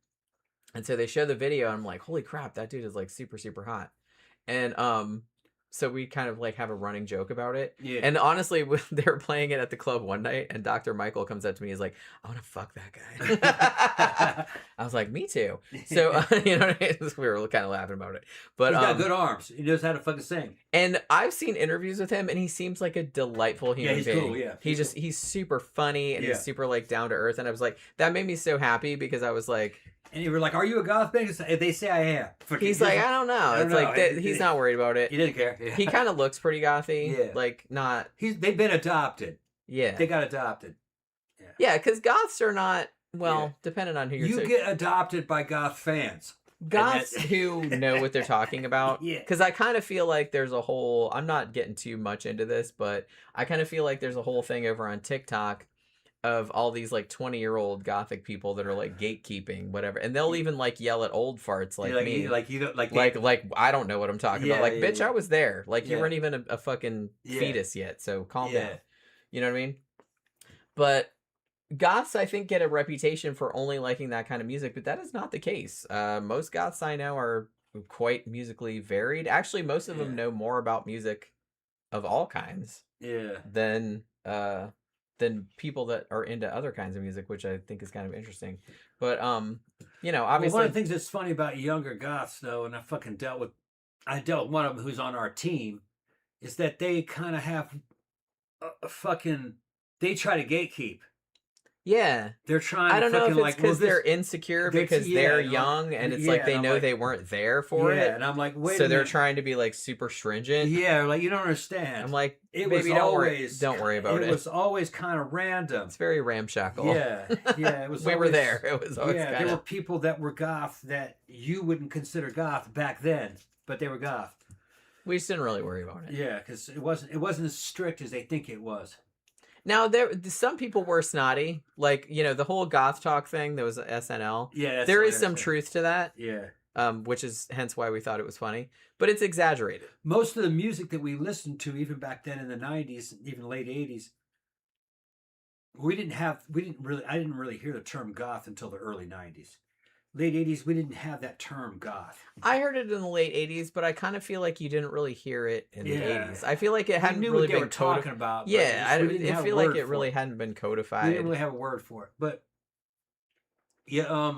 And so they show the video and I'm like, holy crap, that dude is like super, super hot. And so we kind of like have a running joke about it. Yeah. And honestly, they were playing it at the club one night and Dr. Michael comes up to me and is like, I want to fuck that guy. I was like, me too. So, you know, we were kind of laughing about it. But he's got good arms. He knows how to fucking sing. And I've seen interviews with him and he seems like a delightful human being. Cool, yeah. He's super funny and he's super like down to earth. And I was like, that made me so happy because I was like, and you were like, are you a goth band? They say I am. He's like, I don't know. He's not worried about it. He didn't care. Yeah. He kind of looks pretty gothy. Yeah. Like, not... They've been adopted. Yeah. They got adopted. Yeah, because goths are not... Well, depending on who you're... You get adopted by goth fans. Goths who know what they're talking about. Yeah. Because I kind of feel like there's a whole... I'm not getting too much into this, but I kind of feel like there's a whole thing over on TikTok of all these like 20-year-old gothic people that are like gatekeeping whatever, and they'll even like yell at old farts like me, like you don't like I don't know what I'm talking about. Like, bitch, I was there. Like, you weren't even a fucking fetus yet, so calm down. You know what I mean? But goths, I think, get a reputation for only liking that kind of music, but that is not the case. Most goths I know are quite musically varied. Actually, most of them know more about music of all kinds than people that are into other kinds of music, which I think is kind of interesting. But, you know, obviously... one of the things that's funny about younger goths, though, and I dealt with one of them who's on our team, is that they kind of have they try to gatekeep. Yeah. They're trying to I don't know if it's because they're insecure because they're young and it's like they know they weren't there for it. And I'm like, wait so they're trying to be like super stringent. Yeah, like, you don't understand. I'm like, maybe don't worry about it. It was always kind of random. It's very ramshackle. Yeah, it was we were there. It was always there were people that were goth that you wouldn't consider goth back then. but they were goth. We just didn't really worry about it. Yeah, because it wasn't as strict as they think it was. Now, some people were snotty. Like, the whole goth talk thing that was SNL. Yeah, there is some truth to that. Yeah. Which is hence why we thought it was funny. But it's exaggerated. Most of the music that we listened to, even back then in the 90s, even late 80s, I didn't really hear the term goth until the early 90s. Late 80s, we didn't have that term goth. I heard it in the late 80s, but I kind of feel like you didn't really hear it in the 80s. I feel like it hadn't really been talking about. Yeah, I feel like it really hadn't been codified. We didn't really have a word for it. But yeah,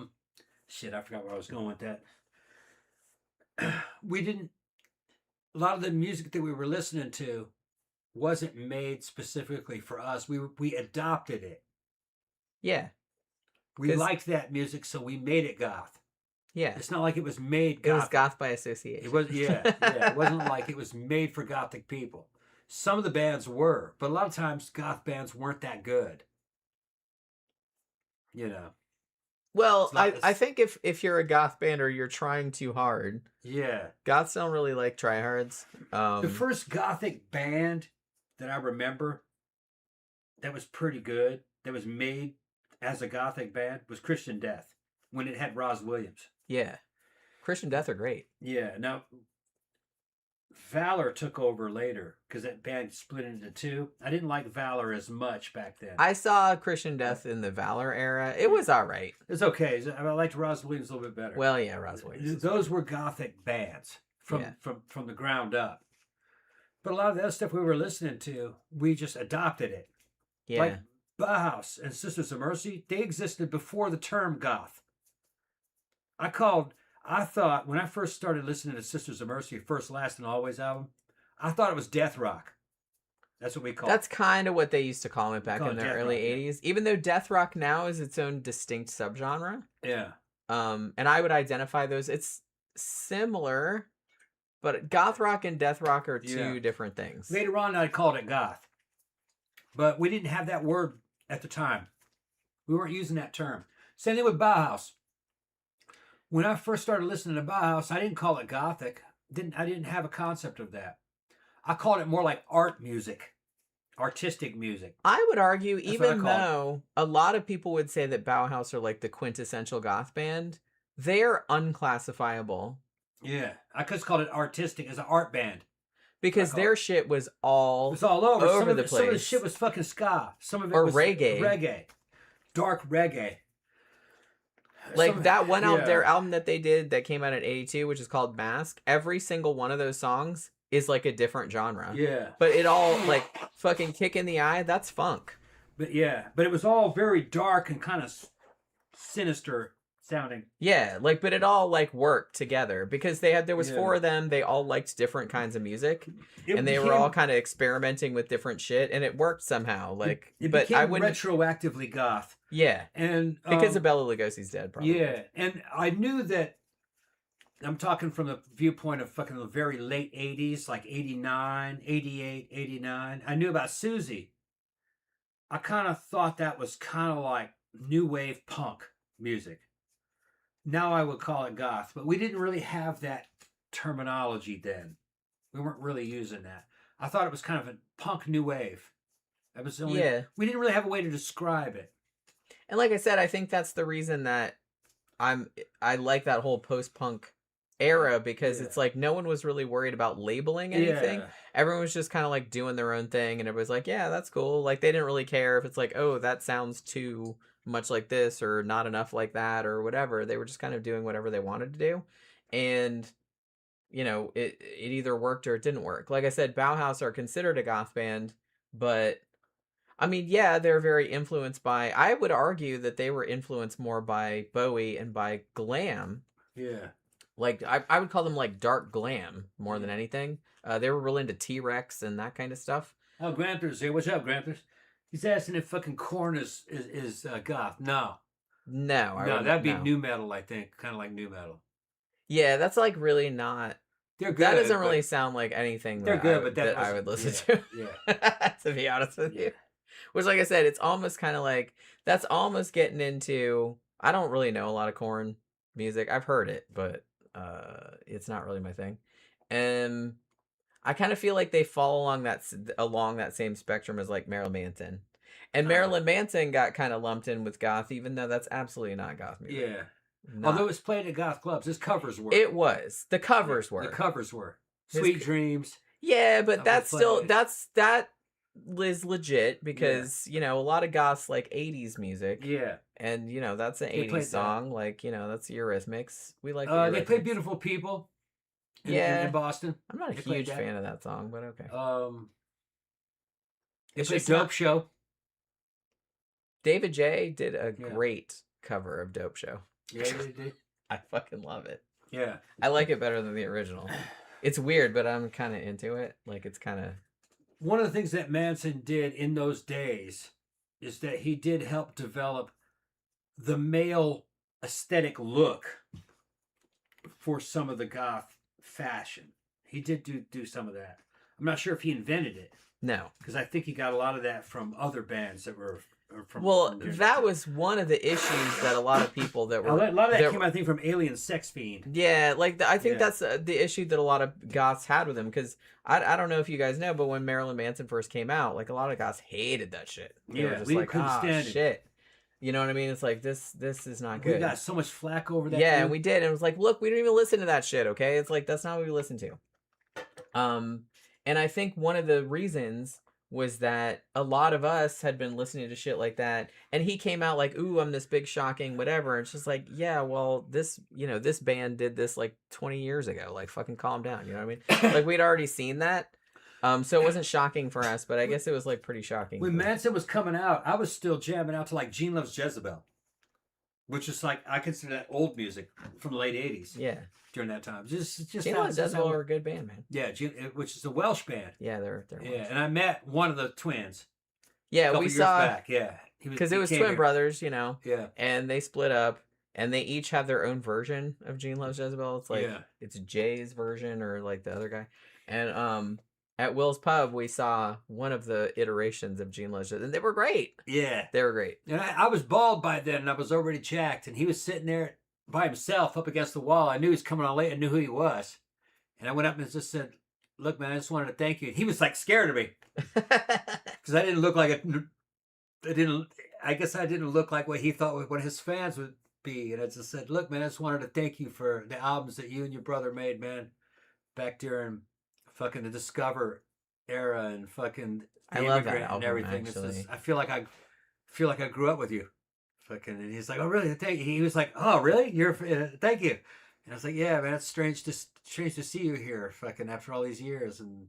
shit, I forgot where I was going with that. We didn't. A lot of the music that we were listening to wasn't made specifically for us. We adopted it. Yeah. We liked that music, so we made it goth. Yeah. It's not like it was made goth. It was goth by association. It was, yeah. It wasn't like it was made for gothic people. Some of the bands were, but a lot of times goth bands weren't that good. Well, I think if you're a goth band or you're trying too hard, goths don't really like tryhards. The first gothic band that I remember that was pretty good, that was made as a gothic band, was Christian Death, when it had Roz Williams. Yeah. Christian Death are great. Yeah. Now, Valor took over later because that band split into two. I didn't like Valor as much back then. I saw Christian Death in the Valor era. It was all right. It's okay. I liked Roz Williams a little bit better. Well, yeah, Roz Williams. Those were gothic bands from the ground up. But a lot of the other stuff we were listening to, we just adopted it. Yeah. Like Bauhaus and Sisters of Mercy, they existed before the term goth. I thought when I first started listening to Sisters of Mercy, First, Last, and Always album, I thought it was death rock. That's what we call it. That's kind of what they used to call it back in the early 80s. Even though death rock now is its own distinct subgenre. Yeah. And I would identify those. It's similar, but goth rock and death rock are two different things. Later on, I called it goth. But we didn't have that word at the time. We weren't using that term. Same thing with Bauhaus. When I first started listening to Bauhaus, I didn't call it gothic. I didn't have a concept of that. I called it more like art music, artistic music. I would argue, even though a lot of people would say that Bauhaus are like the quintessential goth band, they're unclassifiable. Yeah, I just called it artistic as an art band. Because their shit was all over the place. Some of the shit was fucking ska. Some of it was reggae. Dark reggae. Like that one album, their album that they did that came out in '82, which is called Mask. Every single one of those songs is like a different genre. Yeah. But it all like fucking Kick in the Eye, that's funk. But it was all very dark and kind of sinister sounding. Yeah, but it all worked together because there was four of them. They all liked different kinds of music, and they were all kind of experimenting with different shit, and it worked somehow. It became retroactively goth. Yeah, and because of Bela Lugosi's dead, probably. Yeah, and I knew that. I'm talking from the viewpoint of fucking the very late 80s, like 89, 88, 89. I knew about Susie. I kind of thought that was kind of like new wave punk music. Now I would call it goth, but we didn't really have that terminology then. We weren't really using that. I thought it was kind of a punk new wave. That was we didn't really have a way to describe it. And like I said, I think that's the reason that I like that whole post-punk era, because it's like no one was really worried about labeling anything. Everyone was just kind of doing their own thing, and everybody's like, yeah, that's cool. They didn't really care if it's like, oh, that sounds too much like this or not enough like that or whatever. They were just kind of doing whatever they wanted to do, and it either worked or it didn't work. Like I said, Bauhaus are considered a goth band, but I mean, they're very influenced by, I would argue that they were influenced more by Bowie and by glam. Yeah. I would call them dark glam more than anything. They were really into T-Rex and that kind of stuff. Oh, Gramper's here. What's up, Gramper's? He's asking if fucking Korn is goth. No, that'd be new metal. I think kind of like new metal. Yeah, that's really not. They're good. That doesn't really sound like anything. They're good, but I would listen to. Yeah, to be honest with you. Which, like I said, it's almost kind of that's almost getting into. I don't really know a lot of Korn music. I've heard it, but it's not really my thing. And I kind of feel like they fall along that same spectrum as like Marilyn Manson. And Marilyn Manson got kind of lumped in with goth, even though that's absolutely not goth music. Yeah. Although it was played at goth clubs, his covers were. It was. The covers were. The covers were. Sweet Dreams. Yeah, but that's still that is legit because you know a lot of goths like 80s music. Yeah. And you know that's an 80s song, like you know that's Eurythmics. We like. They played "Beautiful People." In Boston. I'm not a huge fan of that song, but okay. It's a Dope Show. David J did a great cover of Dope Show. Yeah, he did. I fucking love it. Yeah. I like it better than the original. It's weird, but I'm kind of into it. Like, it's kind of... One of the things that Manson did in those days is that he did help develop the male aesthetic look for some of the goth fashion. He did do some of that. I'm not sure if he invented it. No. Because I think he got a lot of that from other bands that were... that was one of the issues that a lot of people that were... A lot of that came, I think, from Alien Sex Fiend. Yeah, like, I think that's the issue that a lot of goths had with him, because I don't know if you guys know, but when Marilyn Manson first came out, like, a lot of goths hated that shit. They were just like, couldn't stand shit. You know what I mean? It's like, this is not good. We got so much flack over that. Yeah, and we did. And it was like, look, we don't even listen to that shit, okay? It's like, that's not what we listen to. And I think one of the reasons was that a lot of us had been listening to shit like that, and he came out like, ooh, I'm this big shocking whatever, and it's just like, yeah, well, this band did this like 20 years ago, like, fucking calm down, you know what I mean? Like, we'd already seen that, so it wasn't shocking for us, but I guess it was like pretty shocking. When Manson was coming out, I was still jamming out to like Gene Loves Jezebel, which is like, I consider that old music from the late 80s. Yeah. During that time, just Gene Loves Jezebel were a good band, man. Yeah, which is a Welsh band. Yeah, they're yeah, and I met one of the twins. Yeah, we saw back. Yeah, because it was twin brothers, you know. Yeah, and they split up, and they each have their own version of Gene Loves Jezebel. It's like it's Jay's version or like the other guy, and at Will's Pub we saw one of the iterations of Gene Loves Jezebel, and they were great. Yeah, they were great. And I was bald by then, and I was already jacked, and he was sitting there by himself up against the wall. I knew he was coming on late. I knew who he was. And I went up and just said, look, man, I just wanted to thank you. And he was like scared of me. Because I didn't look like I guess I didn't look like what he thought what his fans would be. And I just said, look, man, I just wanted to thank you for the albums that you and your brother made, man. Back during fucking the Discover era and fucking I love that album, and everything. Actually. I feel like I grew up with you. Fucking, and he's like, oh really? Thank you. He was like, oh really? Thank you. And I was like, yeah, man, it's strange to see you here, fucking, after all these years, and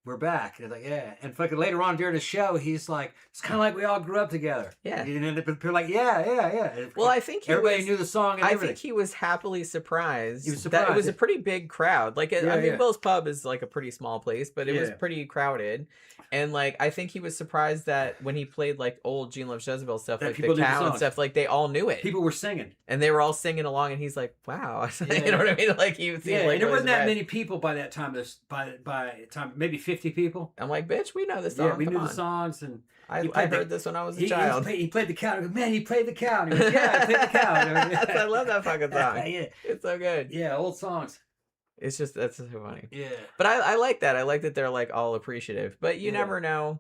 we're back. And he's like, yeah. And fucking later on during the show, he's like, it's kind of like we all grew up together. Yeah. And they're like, yeah. Well, I think everybody knew the song. And everything. I think he was happily surprised. He was surprised. That it was a pretty big crowd. Like, I mean, Will's Pub is like a pretty small place, but it was pretty crowded. And like, I think he was surprised that when he played like old Gene Loves Jezebel stuff, like the cow and stuff, like they all knew it. People were singing, and they were all singing along. And he's like, "Wow," you know what I mean? Like he was, like, and there wasn't that many people by that time. By time, maybe 50 people. I'm like, "Bitch, we know this song. Yeah, we knew the songs, and I heard this when I was a child." He played the cow. Man, he played the cow. He goes, yeah, I played the cow. I love that fucking song. Yeah, it's so good. Yeah, old songs. It's just that's so funny. Yeah, but I like that. I like that they're like all appreciative. But you never know.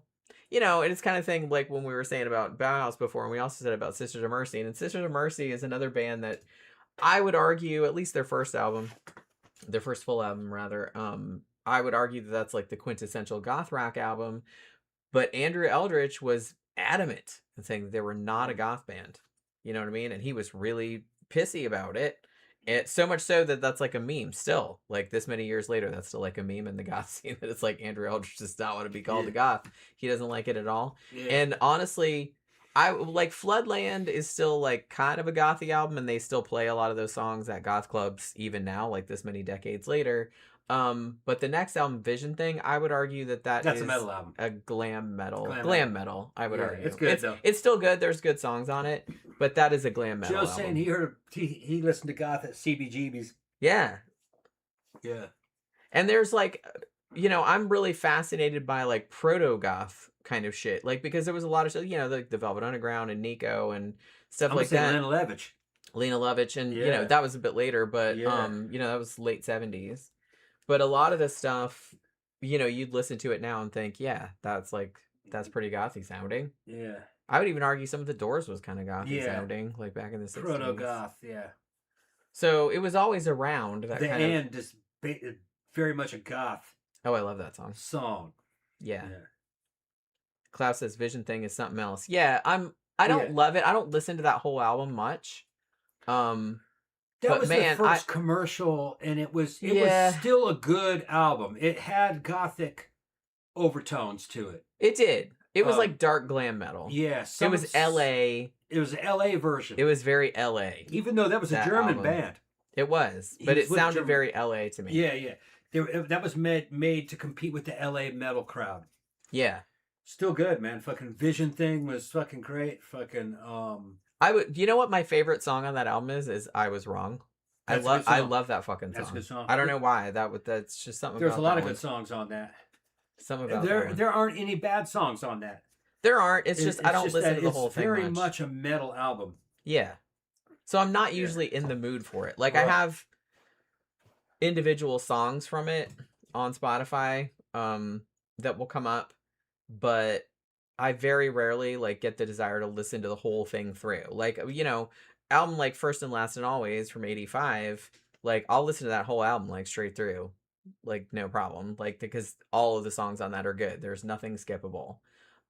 You know, it's kind of thing like when we were saying about Bauhaus before, and we also said about Sisters of Mercy. And Sisters of Mercy is another band that I would argue, at least their first full album, rather, I would argue that that's like the quintessential goth rock album. But Andrew Eldritch was adamant in saying that they were not a goth band. You know what I mean? And he was really pissy about it. And so much so that that's like a meme still. Like this many years later, that's still like a meme in the goth scene that it's like Andrew Eldritch does not want to be called a goth. He doesn't like it at all. Yeah. And honestly, I like Floodland is still like kind of a gothy album, and they still play a lot of those songs at goth clubs even now, like this many decades later. But the next album, Vision Thing, I would argue that's a metal album, a glam metal. I would argue it's good though. It's still good. There's good songs on it, but that is a glam metal. Joe's saying he listened to goth at CBGB's. Yeah. And there's like, you know, I'm really fascinated by like proto goth kind of shit, like because there was a lot of shit, you know, like the Velvet Underground and Nico and stuff like that. Lena Lovitch, and you know that was a bit later, but you know that was late 70s. But a lot of the stuff, you'd listen to it now and think, yeah, that's pretty gothy sounding. Yeah. I would even argue some of the Doors was kind of gothy Yeah. sounding, like back in the 60s. Proto-goth, yeah. So it was always around. That The kind End is very much a goth Oh, I love that song. Yeah. Klaus says Vision Thing is something else. Yeah, I don't love it. I don't listen to that whole album much. That but was man, the first commercial, and it was still a good album. It had gothic overtones to it. It did. It was like dark glam metal. Yeah. It was LA. It was an LA version. It was very LA. Even though that was a German band. It was. But it sounded very LA to me. Yeah. That was made to compete with the LA metal crowd. Yeah. Still good, man. Fucking Vision Thing was fucking great. Fucking You know what my favorite song on that album is I Was Wrong. I love that fucking song. That's a good song. I don't know why. That's just something There's about a lot of good songs on that. Something about there aren't any bad songs on that. There aren't. It's just I don't listen to the whole thing. It's very much a metal album. Yeah. So I'm not usually in the mood for it. Like I have individual songs from it on Spotify that will come up, but I very rarely get the desire to listen to the whole thing through. Like, album like First and Last and Always from 85, I'll listen to that whole album straight through. No problem. Because all of the songs on that are good. There's nothing skippable.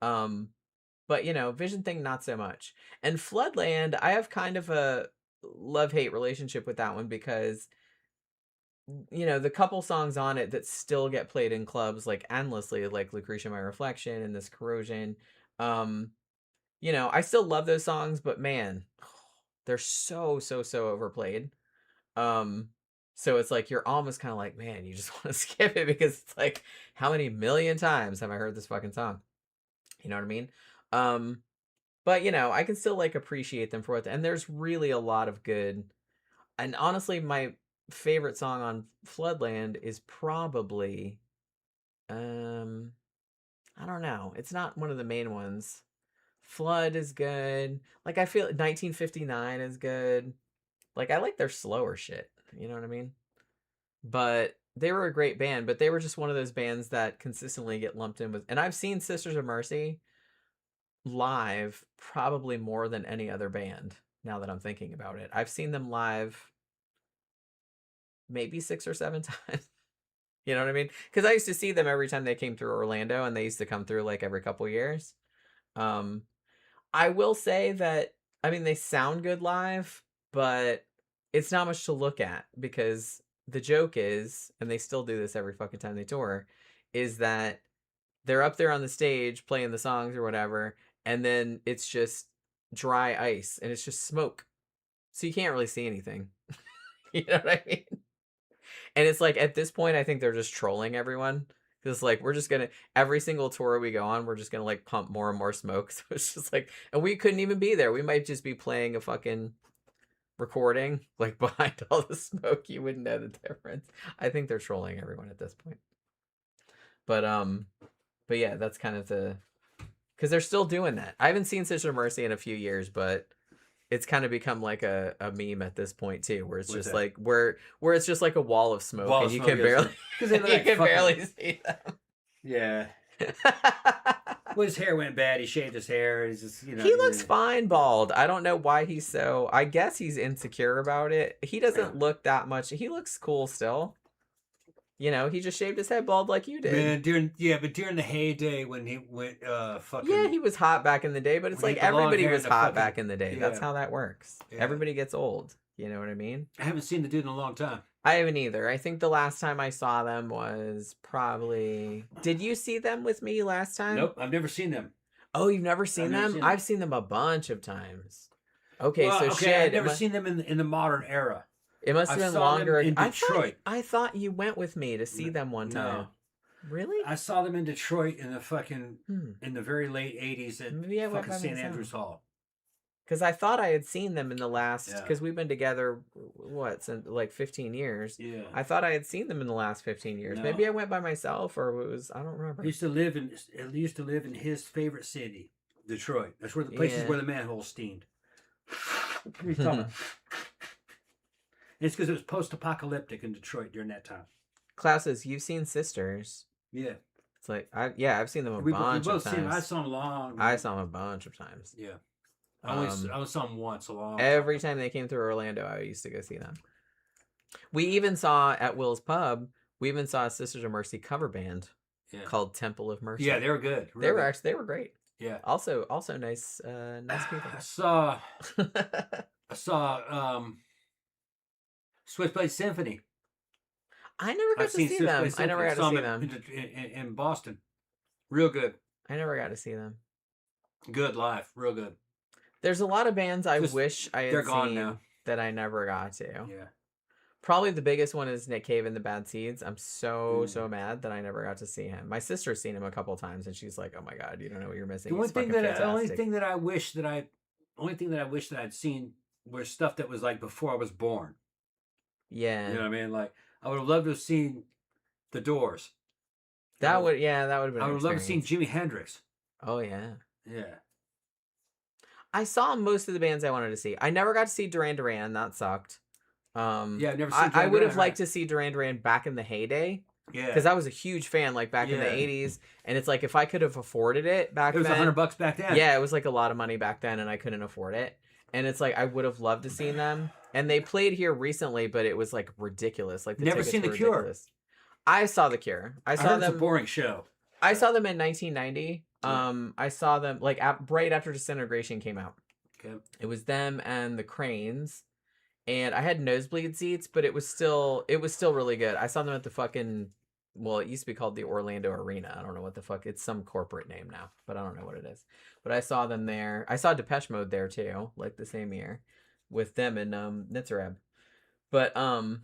But Vision Thing not so much. And Floodland, I have kind of a love-hate relationship with that one because the couple songs on it that still get played in clubs endlessly, like Lucretia My Reflection and This Corrosion. I still love those songs, but man, they're so overplayed. So it's you're almost kind of man, you just want to skip it because it's how many million times have I heard this fucking song? You know what I mean? But I can still appreciate them for it. And there's really a lot of good. And honestly, my favorite song on Floodland is probably I don't know. It's not one of the main ones. Flood is good. I feel 1959 is good. I like their slower shit. You know what I mean? But they were a great band, but they were just one of those bands that consistently get lumped in with. And I've seen Sisters of Mercy live probably more than any other band now that I'm thinking about it. I've seen them live maybe 6 or 7 times. You know what I mean? Because I used to see them every time they came through Orlando, and they used to come through every couple years. I will say that, they sound good live, but it's not much to look at because the joke is, and they still do this every fucking time they tour, is that they're up there on the stage playing the songs or whatever, and then it's just dry ice and it's just smoke. So you can't really see anything. You know what I mean? And it's at this point, I think they're just trolling everyone. Because we're just going to, every single tour we go on, we're just going to pump more and more smoke. So it's just and we couldn't even be there. We might just be playing a fucking recording behind all the smoke. You wouldn't know the difference. I think they're trolling everyone at this point. But yeah, that's kind of because they're still doing that. I haven't seen Sister Mercy in a few years, but it's kind of become a meme at this point too, where it's just where it's just a wall of smoke and you can barely barely see them. Yeah. Well, his hair went bad. He shaved his hair. He's just, He looks fine bald. I don't know why he's so. I guess he's insecure about it. He doesn't look that much. He looks cool still. He just shaved his head bald like you did. Man, during the heyday when he went fucking. Yeah, he was hot back in the day, but it's everybody was hot back in the day. Yeah. That's how that works. Yeah. Everybody gets old. You know what I mean? I haven't seen the dude in a long time. I haven't either. I think the last time I saw them was probably. Did you see them with me last time? Nope, I've never seen them. Oh, you've never seen them? I've seen them a bunch of times. Okay, so shit. I've never seen them in the modern era. It must have been longer. In Detroit. I thought you went with me to see them one time. No. Really? I saw them in Detroit in the fucking in the very late 80s at fucking St. Andrews Hall. Because I thought I had seen them in the last, because we've been together, since 15 years. Yeah. I thought I had seen them in the last 15 years. No. Maybe I went by myself, or it was, I don't remember. He used to live in his favorite city, Detroit. That's where the places where the manholes steamed. What are you talking about? It's because it was post-apocalyptic in Detroit during that time. Classes, you've seen Sisters. Yeah. It's like I've seen them a bunch of both seen them. I times. saw them long. I saw them a bunch of times. Yeah. I only saw them once a long every time they came through Orlando, I used to go see them. We even saw at Will's Pub. We even saw a Sisters of Mercy cover band called Temple of Mercy. Yeah, they were good. They were great. Yeah. Also nice people. I saw Switchblade Symphony. I never got to see them. I never got to see them in Boston. Real good. I never got to see them. Good live, real good. There's a lot of bands I wish I had seen now. that I never got to. Yeah. Probably the biggest one is Nick Cave and the Bad Seeds. I'm so mad that I never got to see him. My sister's seen him a couple times, and she's like, "Oh my god, you don't know what you're missing." The only thing that I wish that I'd seen was stuff that was like before I was born. Yeah, you know what I mean. Like I would have loved to have seen the Doors. That would have been. I would have loved to have seen Jimi Hendrix. Oh yeah. Yeah. I saw most of the bands I wanted to see. I never got to see Duran Duran. That sucked. I've never seen. I would have liked to see Duran Duran back in the heyday. Yeah. Because I was a huge fan, like back in the 80s, and it's like if I could have afforded it back then, it was $100 back then. Yeah, it was like a lot of money back then, and I couldn't afford it. And it's like I would have loved to see them. And they played here recently, but it was like ridiculous. Like never seen the Cure. I saw the Cure. I saw them. It's a boring show. I saw them in 1990. I saw them like right after Disintegration came out. Okay. It was them and the Cranes. And I had nosebleed seats, but it was still really good. I saw them at the fucking, well, it used to be called the Orlando Arena. I don't know what the fuck. It's some corporate name now, but I don't know what it is. But I saw them there. I saw Depeche Mode there too, like the same year, with them and Nitzareb. But I'm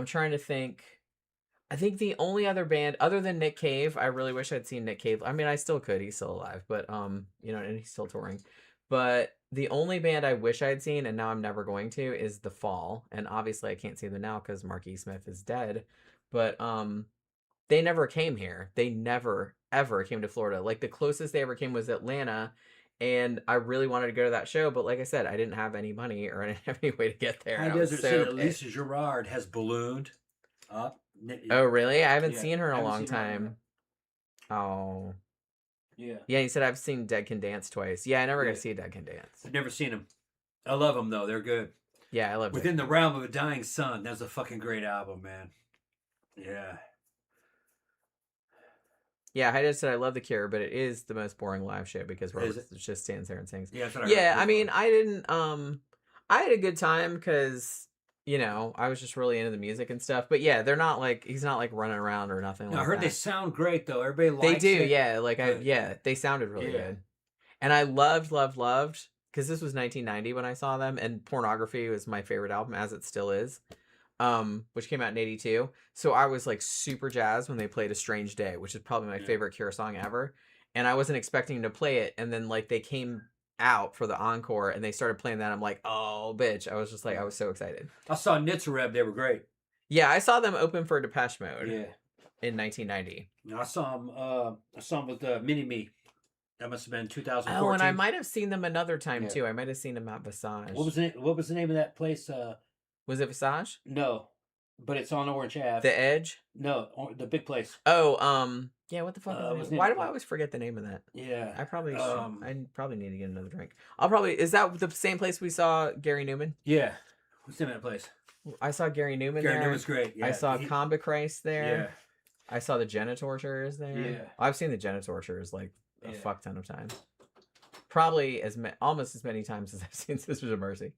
trying to think. I think the only other band other than Nick Cave, I really wish I'd seen Nick Cave. I mean, I still could. He's still alive, but and he's still touring. But the only band I wish I'd seen, and now I'm never going to, is The Fall. And obviously I can't see them now because Marquis Smith is dead. But they never came here. They never, ever came to Florida. Like, the closest they ever came was Atlanta. And I really wanted to go to that show. But like I said, I didn't have any money or I didn't have any way to get there. High Desert City, Lisa Gerard has ballooned up. Oh, really? I haven't seen her in a long time. Oh. Yeah. Yeah, you said I've seen Dead Can Dance twice. Yeah, I never got to see Dead Can Dance. I've never seen them. I love them, though. They're good. Yeah, I love Within the Realm of a Dying Sun. That's a fucking great album, man. Yeah. Yeah, I just said I love The Cure, but it is the most boring live show because Robert just stands there and sings. Yeah, I mean, I didn't, I had a good time because, I was just really into the music and stuff. But yeah, he's not like running around or nothing like that. I heard they sound great though. Everybody likes it. They do, yeah. They sounded really good. And I loved, because this was 1990 when I saw them, and Pornography was my favorite album, as it still is, which came out in 82. So I was like super jazzed when they played A Strange Day, which is probably my favorite Cure song ever. And I wasn't expecting to play it, and then like they came out for the encore and they started playing that. I'm like, oh bitch. I was just like, I was so excited. I saw Nitzareb, they were great. Yeah, I saw them open for Depeche Mode. Yeah. In 1990. I saw them with Mini Me. That must have been 2014. Oh, and I might have seen them another time too. I might have seen them at Visage. What was the name of that place? Was it Visage? No. But it's on Orange Ave. The Edge? No, the big place. Oh, yeah, what the fuck is it? Why do I always forget the name of that? Yeah. I probably need to get another drink. Is that the same place we saw Gary Newman? Yeah. What's the name of that place? I saw Gary Newman there. Gary Newman's great. Yeah. I saw Comba Christ there. Yeah. I saw the Genitortures there. Yeah. I've seen the Genitortures like a fuck ton of times. Probably almost as many times as I've seen Sisters of Mercy.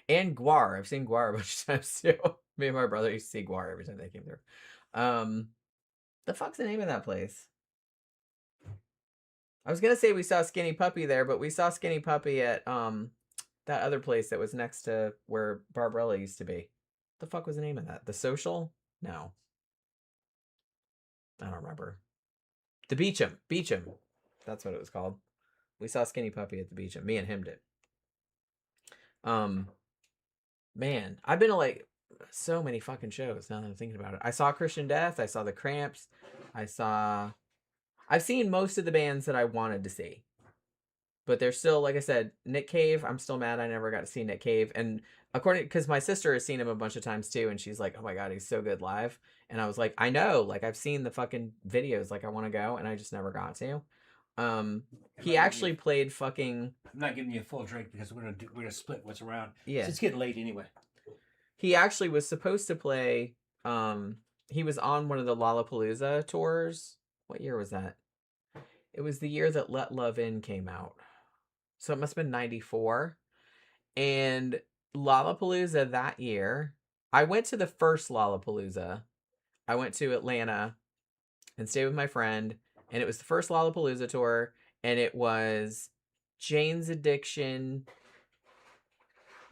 And Guar. I've seen Guar a bunch of times too. Me and my brother used to see Guar every time they came through. The fuck's the name of that place? I was gonna say we saw Skinny Puppy there, but we saw Skinny Puppy at that other place that was next to where Barbarella used to be. The fuck was the name of that? The Social? No. I don't remember. The Beecham. That's what it was called. We saw Skinny Puppy at the Beecham. Me and him did. Man, I've been to like so many fucking shows now that I'm thinking about it. I saw Christian Death. I saw the Cramps. I've seen most of the bands that I wanted to see. But there's still, like I said, Nick Cave. I'm still mad I never got to see Nick Cave. And because my sister has seen him a bunch of times too, and she's like, "Oh my god, he's so good live." And I was like, "I know, like I've seen the fucking videos, like I want to go," and I just never got to. He actually played fucking. I'm not giving you a full drink because we're gonna split what's around. Yeah, It's getting late anyway. he actually was supposed to play. He was on one of the Lollapalooza tours. What year was that? It was the year that Let Love In came out. So it must have been 94. And Lollapalooza that year, I went to the first Lollapalooza. I went to Atlanta and stayed with my friend. And it was the first Lollapalooza tour. And it was Jane's Addiction,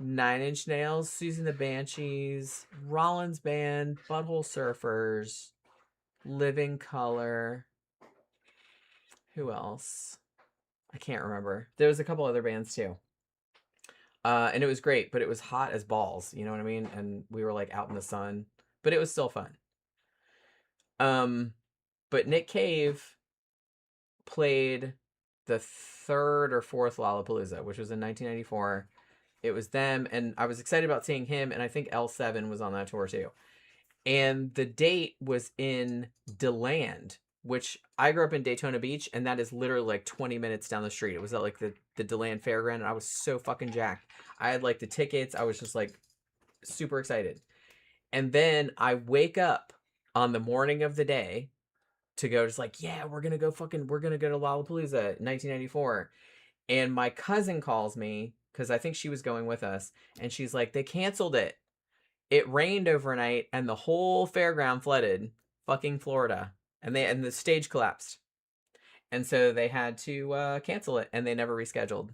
Nine Inch Nails, Susan the Banshees, Rollins Band, Butthole Surfers, Living Color. Who else? I can't remember. There was a couple other bands too. And it was great, but it was hot as balls, you know what I mean? And we were like out in the sun, but it was still fun. But Nick Cave played the third or fourth Lollapalooza, which was in 1994. It was them, and I was excited about seeing him, and I think L7 was on that tour too. And the date was in DeLand, which I grew up in Daytona Beach, and that is literally like 20 minutes down the street. It was at like the DeLand Fairground, and I was so fucking jacked. I had like the tickets. I was just like super excited. And then I wake up on the morning of the day to go, just like, yeah, we're going to go to Lollapalooza 1994. And my cousin calls me because I think she was going with us. And she's like, they canceled it. It rained overnight and the whole fairground flooded. Fucking Florida. And the stage collapsed. And so they had to cancel it, and they never rescheduled.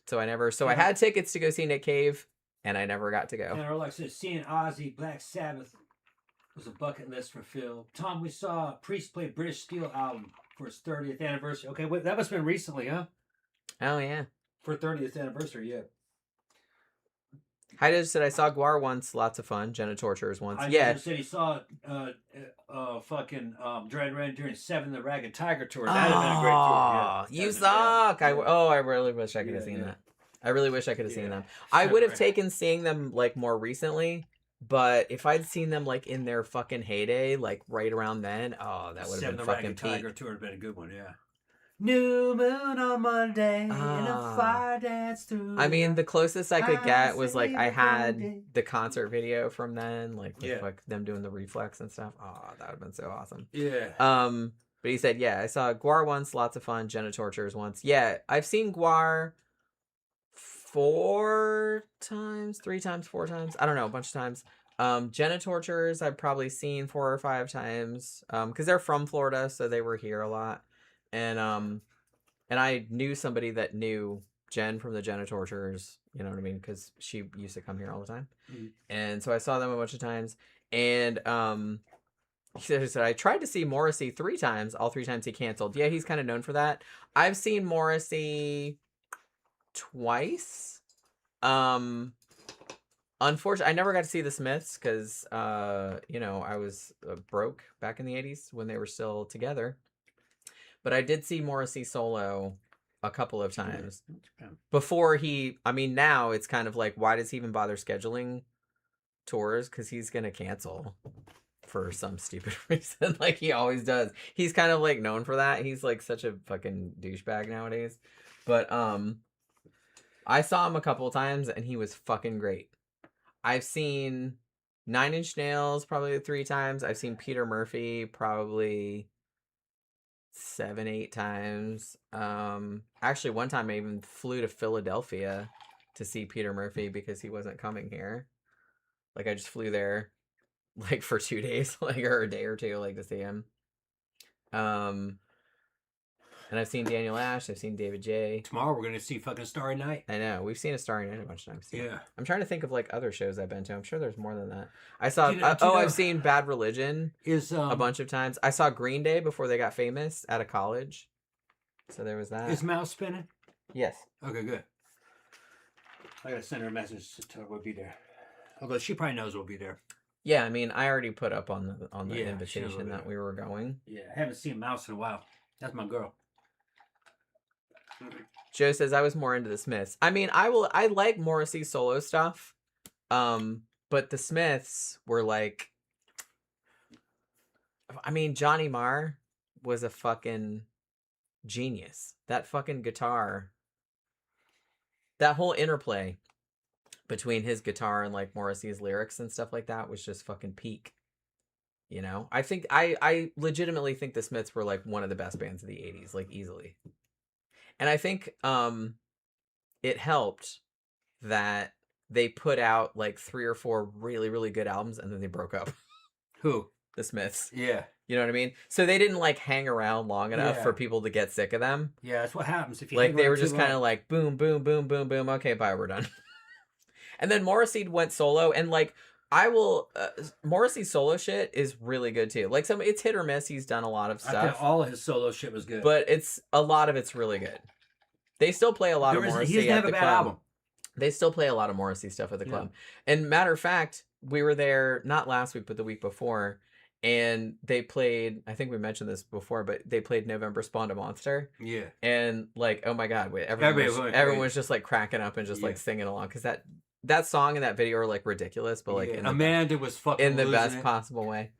So I had tickets to go see Nick Cave, and I never got to go. And like I said, seeing Ozzy, Black Sabbath was a bucket list for Phil. Tom, we saw Priest play British Steel album for his 30th anniversary. Okay, wait, that must have been recently, huh? Oh, yeah. For 30th anniversary, yeah. I just said I saw Guar once, lots of fun. Jenna Tortures once. I yeah. just said he saw fucking Dread during Seven the Ragged Tiger tour. That would have been a great tour. Yeah. You suck. Yeah. I really wish I could have seen that. I really wish I could have seen them. I would have taken seeing them like more recently, but if I'd seen them like in their fucking heyday, like right around then, that would have been fucking peak. Tiger tour would have been a good one, yeah. New moon on Monday and a fire dance through. I mean, the closest I could get was like I had the concert video from then, like with like them doing the reflex and stuff. Oh, that would have been so awesome. Yeah. But he said, yeah, I saw Guar once, lots of fun. Jenna Tortures once. Yeah, I've seen Guar 3 times, 4 times. I don't know, a bunch of times. Jenna Tortures I've probably seen 4 or 5 times. Because they're from Florida, so they were here a lot. And I knew somebody that knew Jen from the Jenna Tortures, you know what I mean? Because she used to come here all the time. Mm-hmm. And so I saw them a bunch of times. And he said, I tried to see Morrissey 3 times. All 3 times he canceled. Yeah, he's kind of known for that. I've seen Morrissey twice. Unfortunately, I never got to see the Smiths because, I was broke back in the 80s when they were still together. But I did see Morrissey solo a couple of times before now it's kind of like, why does he even bother scheduling tours? Because he's going to cancel for some stupid reason. Like he always does. He's kind of like known for that. He's like such a fucking douchebag nowadays. But I saw him a couple of times and he was fucking great. I've seen Nine Inch Nails probably 3 times. I've seen Peter Murphy probably 7, 8 times. Actually, one time I even flew to Philadelphia to see Peter Murphy because he wasn't coming here. Like I just flew there, like for 2 days, like or a day or two, like to see him. And I've seen Daniel Ash. I've seen David J. Tomorrow we're gonna see fucking Starry Night. I know we've seen a Starry Night a bunch of times too. Yeah. I'm trying to think of like other shows I've been to. I'm sure there's more than that. I saw. I've seen Bad Religion a bunch of times. I saw Green Day before they got famous at a college. So there was that. Is Mouse spinning? Yes. Okay, good. I gotta send her a message to tell her we'll be there. Although she probably knows we'll be there. Yeah, I mean, I already put up on the invitation that we were going. Yeah, I haven't seen Mouse in a while. That's my girl. Joe says I was more into the Smiths. I mean, I like Morrissey's solo stuff. But the Smiths were like, I mean, Johnny Marr was a fucking genius. That fucking guitar, that whole interplay between his guitar and like Morrissey's lyrics and stuff like that was just fucking peak. You know, I think I legitimately think the Smiths were like one of the best bands of the 80s, like easily. And I think it helped that they put out like 3 or 4 really, really good albums and then they broke up. Who? The Smiths. Yeah. You know what I mean? So they didn't like hang around long enough for people to get sick of them. Yeah, that's what happens if you like they were just kind of like boom, boom, boom, boom, boom. Okay, bye, we're done. And then Morrissey went solo, and like Morrissey's solo shit is really good too. Like it's hit or miss. He's done a lot of stuff. I think all of his solo shit was good, but a lot of it's really good. They still play a lot of Morrissey. He doesn't have a bad album. They still play a lot of Morrissey stuff at the club. And matter of fact, we were there not last week, but the week before, and they played, I think we mentioned this before, but they played November Spawned a Monster. Yeah. And like, oh my God, everyone was just like cracking up and just like singing along. Because that song and that video are like ridiculous, but like Amanda was fucking in the best possible way.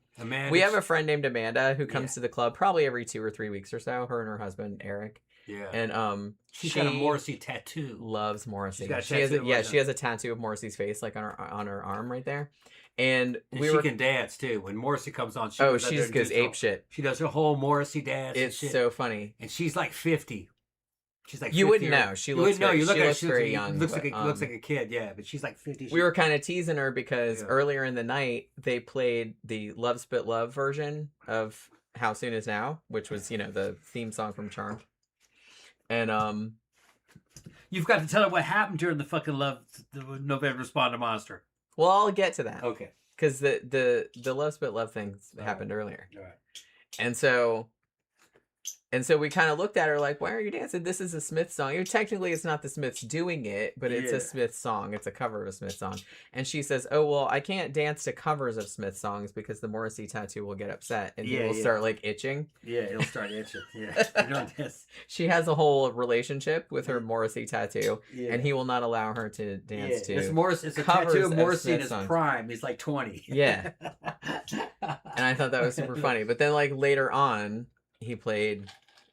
We have a friend named Amanda who comes to the club probably every 2 or 3 weeks or so, her and her husband, Eric. Yeah. And she got a Morrissey tattoo. Loves Morrissey. She has a tattoo of Morrissey's face like on her arm right there. And she can dance too. When Morrissey comes on, she just goes ape shit. She does her whole Morrissey dance. It's so funny. And she's like 50. She's like 50 you wouldn't know. She looks very young. Looks like a kid, yeah. But she's like 50. We were kind of teasing her because earlier in the night they played the Love Spit Love version of How Soon Is Now, which was the theme song from Charmed. And you've got to tell her what happened during the November Spawned a Monster. Well, I'll get to that. Okay. Because the Love Spit Love thing happened earlier. All right. And so we kind of looked at her like, why are you dancing? This is a Smith song. Technically, it's not the Smiths doing it, but it's a Smith song. It's a cover of a Smith song. And she says, oh, well, I can't dance to covers of Smith songs because the Morrissey tattoo will get upset. And he will start, like, itching. Yeah, it'll start itching. Yeah. She has a whole relationship with her Morrissey tattoo, and he will not allow her to dance to it's a tattoo of Morrissey in his prime. He's like 20. Yeah. And I thought that was super funny. But then, like, later on, he played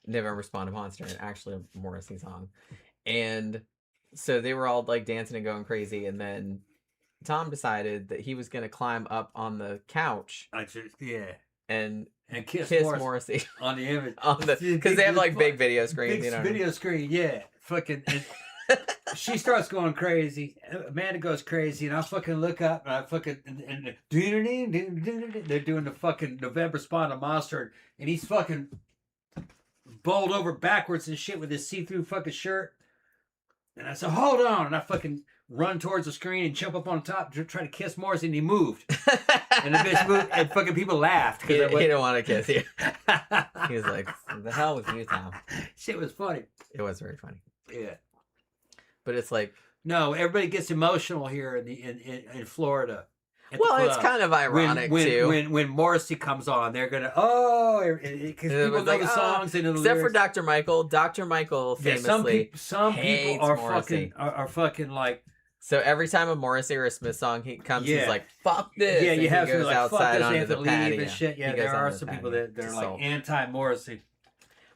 November Spawned a Monster, actually a Morrissey song. And so they were all like dancing and going crazy. And then Tom decided that he was going to climb up on the couch. And kiss Morrissey. On the image. Because they have like big video screens. Big video screen, yeah. Fucking. She starts going crazy. Amanda goes crazy, and I fucking look up, and I fucking they're doing the fucking November Spawned a Monster, and he's fucking bowled over backwards and shit with his see-through fucking shirt. And I said, "Hold on!" And I fucking run towards the screen and jump up on top to try to kiss Morrissey, and he moved. And the bitch moved, and fucking people laughed. He didn't want to kiss you. He was like, "The hell with you, Tom." Shit was funny. It was very funny. Yeah. But it's like everybody gets emotional here in Florida. Well, it's kind of ironic too. When Morrissey comes on, they're gonna because people know the songs and the except lyrics. For Dr. Michael. Dr. Michael famously some people are fucking like. So every time a Morrissey or a Smith song comes, he's like, "Fuck this!" Yeah, you have to like, outside "Fuck this, onto the patio. And shit. Yeah, there are some people that are like anti-Morrissey.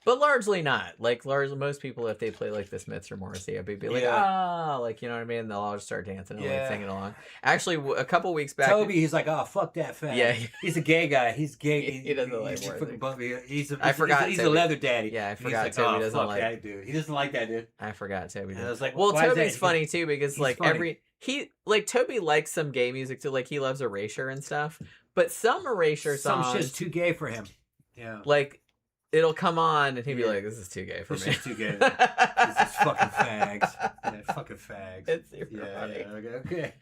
But largely not. Like, most people, if they play, like, the Smiths or Morrissey, I'd be like, like, you know what I mean? They'll all just start dancing and, like, singing along. Actually, a couple weeks back... Toby, he's like, oh, fuck that fat. Yeah. He's a gay guy. He's gay. He doesn't like Morrissey. He's a leather daddy. Yeah, I forgot Toby doesn't like... that dude. He doesn't like that dude. I forgot Toby does. I was like, well, Toby's funny, too, because, like, Toby likes some gay music, too. Like, he loves Erasure and stuff. But some Erasure songs... Some shit's too gay for him. Yeah. Like... It'll come on, and he'll be like, "This is too gay for me. This is too gay. This is fucking fags. Yeah, fucking fags." It's super funny. Okay.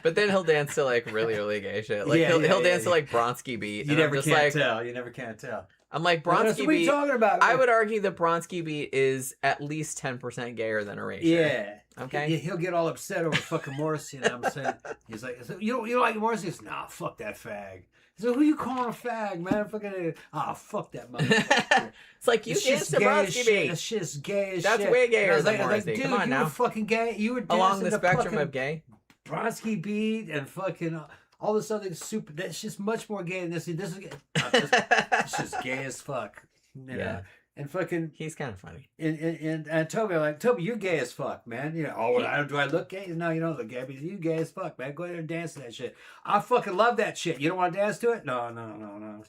But then he'll dance to like really, really gay shit. Like he'll dance to like Bronski beat. You never can tell. You never can tell. I'm like Bronski beat. What are you talking about? I would argue the Bronski beat is at least 10% gayer than Erasure. Yeah. Okay. He'll get all upset over fucking Morrissey, and I'm saying, he's like, "You don't like Morrissey?" He says, "Nah, fuck that fag." So who you calling a fag, man? Fucking fuck that motherfucker. It's like you get some Rusky shit. That shit's gay as That's shit. way gayer than like, Morrissey. dude, Come on you now. were fucking gay. You were Along the dancing spectrum of gay. Bronsky beat and fucking all this other super. That's just much more gay than this. This is it's just gay as fuck. You know? Yeah. And fucking, he's kind of funny. And Toby, you're gay as fuck, man. You know, do I look gay? No, you don't look gay, but you gay as fuck, man. Go ahead and dance to that shit. I fucking love that shit. You don't want to dance to it? No.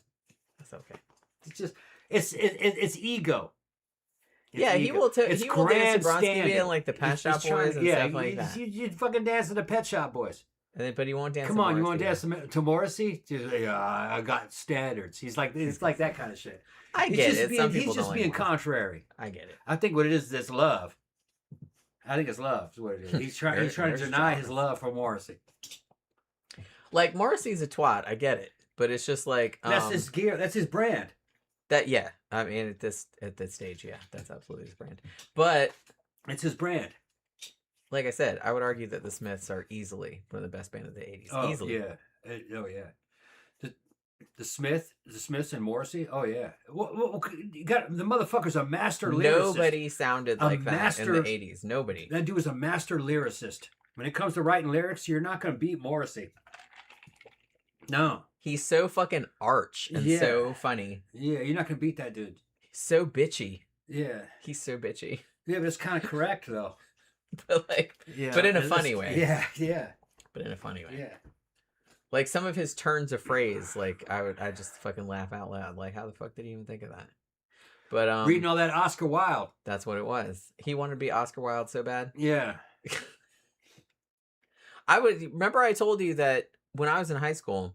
That's okay. It's just, it's ego. Yeah, he will dance to Bronski being like the Pet Shop Boys and stuff like that. You fucking dance to the Pet Shop Boys. But he won't dance. Come on, you want to dance to Morrissey? I got standards. It's like that kind of shit. I get it. Some people he's just being contrary. I get it. I think what it is love. I think it's love. Is what it is. He's trying to deny his love for Morrissey. Like Morrissey's a twat. I get it, but it's just like that's his gear. That's his brand. I mean, at this stage, yeah, that's absolutely his brand. But it's his brand. Like I said, I would argue that the Smiths are easily one of the best band of the 80s. Oh, easily. Yeah. The Smiths and Morrissey. Oh yeah. You got the motherfucker's a master lyricist. Nobody sounded like that in the 80s. Nobody. That dude was a master lyricist. When it comes to writing lyrics, you're not going to beat Morrissey. No. He's so fucking arch and so funny. Yeah, you're not going to beat that dude. He's so bitchy. Yeah. He's so bitchy. Yeah, but it's kind of correct though. But in a funny way. Yeah. But in a funny way. Yeah. Like some of his turns of phrase, like I just fucking laugh out loud. Like how the fuck did he even think of that? But reading all that Oscar Wilde. That's what it was. He wanted to be Oscar Wilde so bad. Yeah. Remember I told you that when I was in high school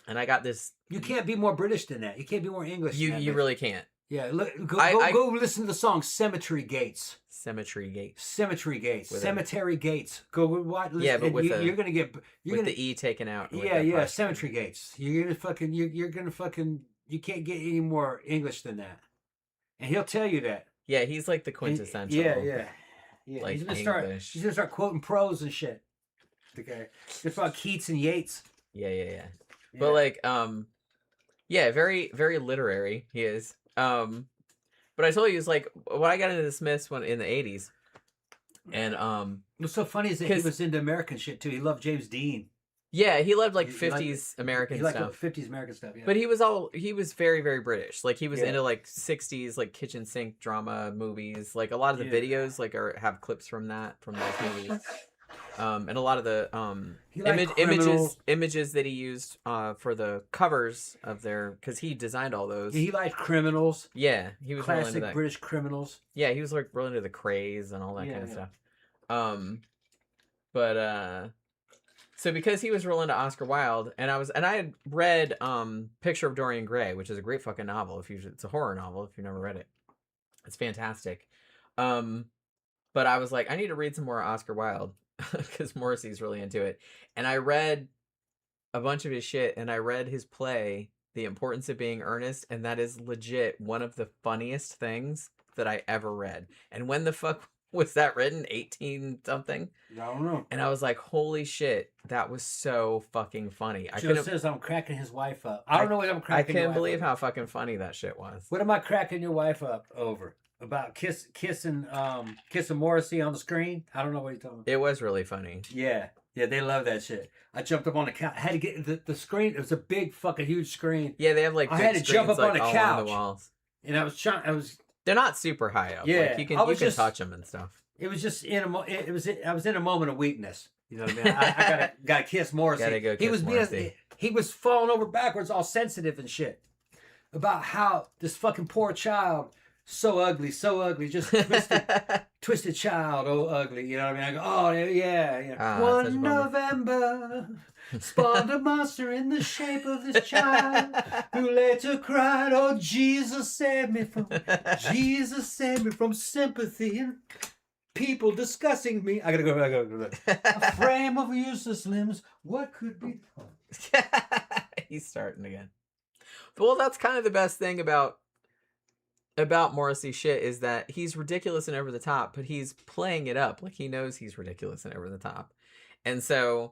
and I got this. You can't be more British than that. You can't be more English than that. You really can't. Yeah, go listen to the song Cemetery Gates. Cemetery Gates. Cemetery Gates. Go watch. Listen, yeah, but you're gonna get the E taken out. Yeah. Cemetery Gates. You're gonna fucking. You can't get any more English than that. And he'll tell you that. Yeah, he's like the quintessential. Yeah. Like he's gonna start quoting prose and shit. Okay. It's about Keats and Yeats. Yeah. But like, yeah, very, very literary. He is. But I told you, it's like when I got into the Smiths in the 80s, and what's so funny is that he was into American shit too. He loved James Dean. Yeah, he loved like 50s American stuff. He liked 50s American stuff. Yeah. But he was very, very British. Like he was into like 60s like kitchen sink drama movies. Like a lot of the videos like have clips from those movies. And a lot of the images that he used for the covers of because he designed all those. He liked criminals. Yeah, he was classic really into that. British criminals. Yeah, he was like really into the craze and all that kind of stuff. So because he was real into Oscar Wilde, and I had read Picture of Dorian Gray, which is a great fucking novel. It's a horror novel if you've never read it. It's fantastic. But I was like, I need to read some more Oscar Wilde. Because Morrissey's really into it. And I read a bunch of his shit, and I read his play, The Importance of Being Earnest, and that is legit one of the funniest things that I ever read. And when the fuck was that written? 18 something? I don't know. And I was like, holy shit, that was so fucking funny. Joe says I'm cracking his wife up. I don't know what I'm cracking. I can't believe how fucking funny that shit was. What am I cracking your wife up over? About kissing Morrissey on the screen? I don't know what you're talking about. It was really funny. Yeah, they love that shit. I jumped up on the couch. I had to get the screen. It was a big fucking huge screen. Yeah, they have like I had to jump up on the couch. The walls. And I was trying. They're not super high up. Yeah, like you can touch them and stuff. It was just I was in a moment of weakness. You know what I mean? I gotta kiss Morrissey. Gotta go kiss Morrissey. He was falling over backwards, all sensitive and shit, about how this fucking poor child. So ugly, just twisted child, oh ugly, you know what I mean? I go, oh yeah. One November spawned a monster in the shape of this child who later cried, oh Jesus save me from sympathy and people discussing me. I gotta go. A frame of useless limbs, what could be? He's starting again. Well, that's kind of the best thing about Morrissey shit is that he's ridiculous and over the top, but he's playing it up. Like he knows he's ridiculous and over the top. And so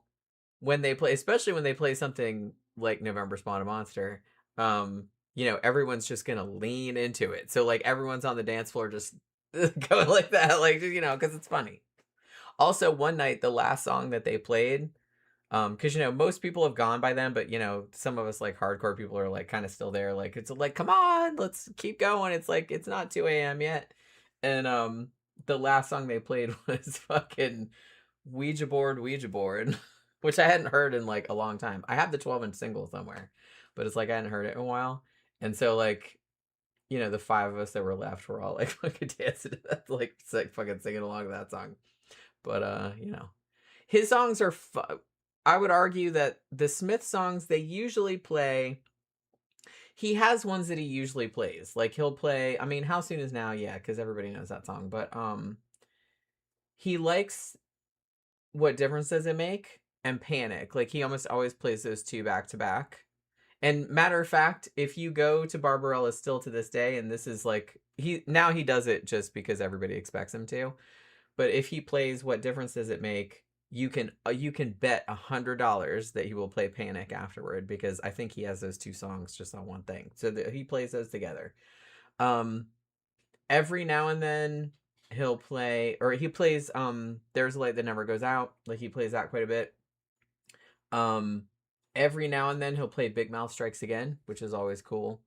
when they play, especially when they play something like November Spawn a Monster, you know, everyone's just gonna lean into it. So like everyone's on the dance floor just going like that, like, you know, because it's funny. Also, one night, the last song that they played, because you know most people have gone by then, but you know some of us like hardcore people are like kind of still there. Like it's like, come on, let's keep going. It's like it's not 2 a.m. yet, and the last song they played was fucking Ouija board, which I hadn't heard in like a long time. I have the 12-inch single somewhere, but it's like I hadn't heard it in a while, and so like, you know, the 5 of us that were left were all like fucking dancing to that, like fucking singing along to that song. But you know, his songs are I would argue that the Smith songs they usually play. He has ones that he usually plays. Like he'll play. I mean, How Soon Is Now? Yeah, because everybody knows that song. But he likes What Difference Does It Make and Panic. Like he almost always plays those two back to back. And matter of fact, if you go to Barbarella still to this day, and this is like he does it just because everybody expects him to. But if he plays What Difference Does It Make, you can bet $100 that he will play Panic afterward, because I think he has those two songs just on one thing. So he plays those together. Every now and then he plays There's a Light That Never Goes Out. Like he plays that quite a bit. Every now and then he'll play Big Mouth Strikes Again, which is always cool.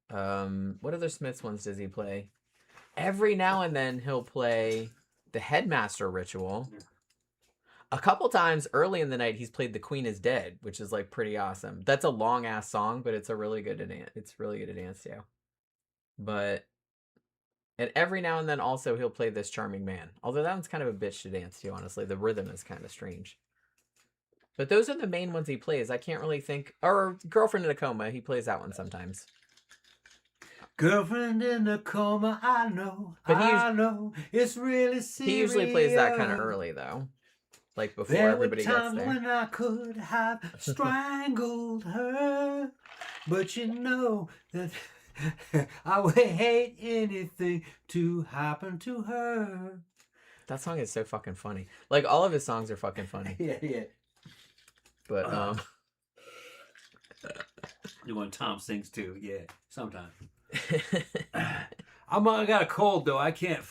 What other Smiths ones does he play? Every now and then he'll play the Headmaster Ritual. A couple times early in the night, he's played The Queen Is Dead, which is like pretty awesome. That's a long ass song, but it's really good to dance to. But and every now and then also he'll play This Charming Man. Although that one's kind of a bitch to dance to, honestly. The rhythm is kind of strange. But those are the main ones he plays. I can't really think. Or Girlfriend in a Coma, he plays that one sometimes. Girlfriend in a coma, I know. But I know it's really serious. He usually plays that kind of early, though. Like before everybody gets there. There were times when I could have strangled her, but you know that I would hate anything to happen to her. That song is so fucking funny. Like all of his songs are fucking funny. Yeah. But the one Tom sings too, yeah, sometimes. I got a cold though. I can't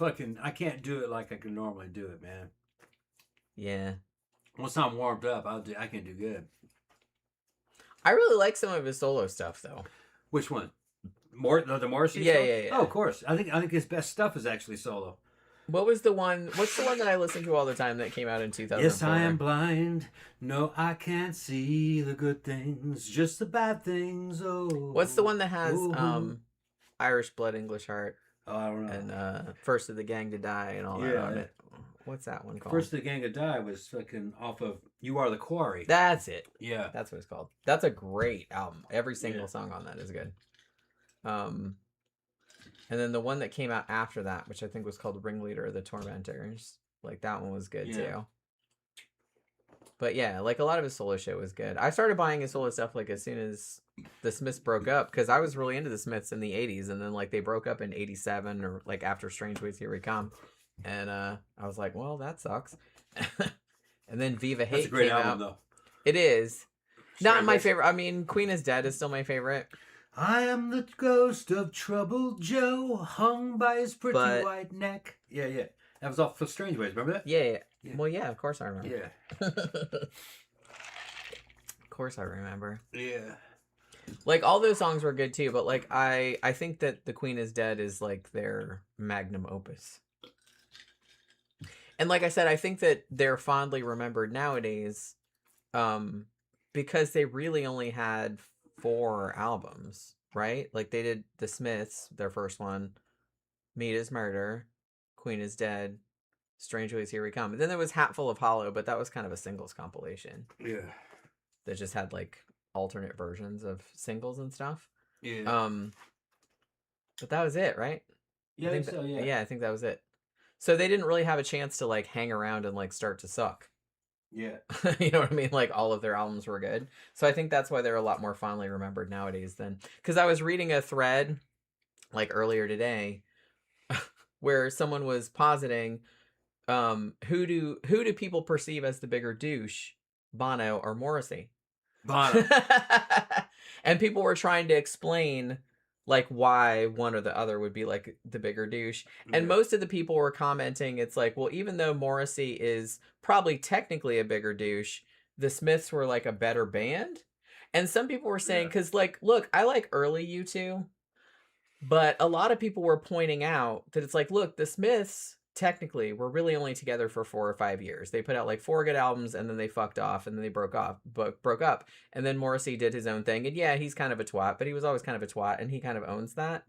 do it like I can normally do it, man. Yeah. Once I'm warmed up, I can do good. I really like some of his solo stuff though. Which one? The Morrissey stuff? Yeah. Oh, of course. I think his best stuff is actually solo. What's the one that I listen to all the time that came out in 2004? Yes, I am blind. No, I can't see the good things, just the bad things. Oh. What's the one that has Irish Blood, English Heart? Oh, I don't know. And First of the Gang to Die and all that on it. What's that one called? First of the Gang to Die was fucking off of You Are the Quarry. That's it. Yeah. That's what it's called. That's a great album. Every single song on that is good. And then the one that came out after that, which I think was called Ringleader of the Tormentors, like that one was good too. But yeah, like a lot of his solo shit was good. I started buying his solo stuff like as soon as the Smiths broke up, because I was really into the Smiths in the 80s, and then like they broke up in 87 or like after Strange Ways Here We Come, and I was like, well, that sucks. And then Viva Hate came great album, out. though. It is. Not my favorite. I mean, Queen Is Dead is still my favorite. I am the ghost of Troubled Joe, hung by his pretty white neck. Yeah. That was off for Strange Ways, remember that? Yeah. Well, yeah, of course I remember. Yeah. Of course I remember. Yeah. Like, all those songs were good, too, but, like, I think that The Queen Is Dead is, like, their magnum opus. And like I said, I think that they're fondly remembered nowadays because they really only had 4 albums, right? Like they did The Smiths, their first one, Meat is Murder, Queen Is Dead, Strange Ways Here We Come. And then there was Hatful of Hollow, but that was kind of a singles compilation. Yeah. That just had like alternate versions of singles and stuff. Yeah. But that was it, right? Yeah, I think so, yeah. Yeah, I think that was it. So they didn't really have a chance to like hang around and like start to suck. Yeah. You know what I mean? Like all of their albums were good. So I think that's why they're a lot more fondly remembered nowadays than, because I was reading a thread like earlier today where someone was positing who do people perceive as the bigger douche, Bono or Morrissey? Bono. And people were trying to explain like why one or the other would be like the bigger douche. And most of the people were commenting it's like, well, even though Morrissey is probably technically a bigger douche, the Smiths were like a better band. And some people were saying, because like, look, I like early U2, but a lot of people were pointing out that it's like, look, the Smiths technically were really only together for 4 or 5 years. They put out like 4 good albums and then they fucked off and then they broke up. And then Morrissey did his own thing. And yeah, he's kind of a twat, but he was always kind of a twat and he kind of owns that.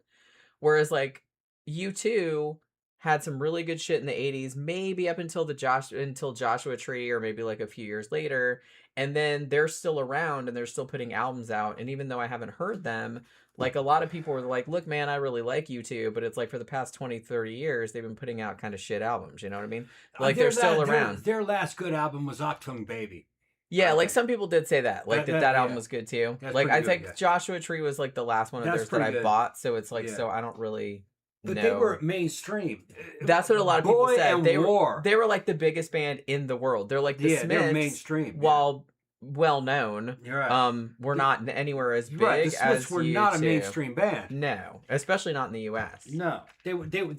Whereas like U2 had some really good shit in the 80s, maybe up until Joshua Tree, or maybe like a few years later. And then they're still around and they're still putting albums out. And even though I haven't heard them, like a lot of people were like, look, man, I really like U2, but it's like for the past 20, 30 years, they've been putting out kind of shit albums. You know what I mean? Like they're still around. Their last good album was Octung Baby. Yeah, like some people did say that. Like that album was good too. That's like I good, think Joshua Tree was like the last one of theirs that I bought. So it's like, so I don't really But know. they were mainstream. That's what a lot of people said. They were like the biggest band in the world. They're like the Smiths. They're mainstream. While well known, you're right. We're not anywhere as big right. The Smiths as were not a mainstream band. No, especially not in the U.S. No, they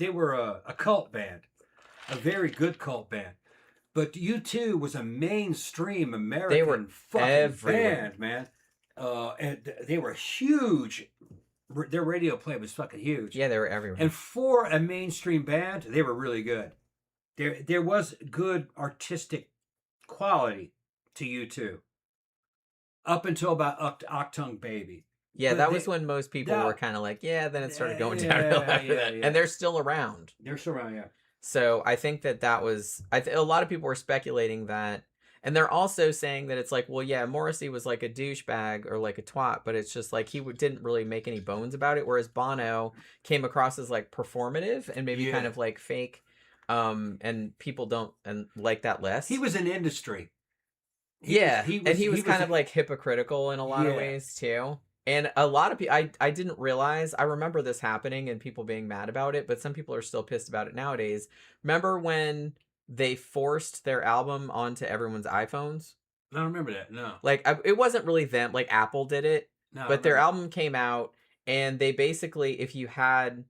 were a cult band, a very good cult band. But U2 was a mainstream American fucking band, man. And they were huge. Their radio play was fucking huge. Yeah, they were everywhere. And for a mainstream band, they were really good. There was good artistic quality to U2. Up until about Octung Baby. Yeah, that was when most people were kind of like, yeah, then it started going downhill after that. And they're still around. They're still around, yeah. So I think that was... a lot of people were speculating that. And they're also saying that it's like, well, yeah, Morrissey was like a douchebag or like a twat, but it's just like he didn't really make any bones about it. Whereas Bono came across as like performative and maybe kind of like fake. And people don't like that less. He was an industry. He was kind of like hypocritical in a lot of ways too. And a lot of people, I didn't realize, I remember this happening and people being mad about it, but some people are still pissed about it nowadays. Remember when they forced their album onto everyone's iPhones? I don't remember that, no. Like, it wasn't really them, like Apple did it, but their album came out and they basically, if you had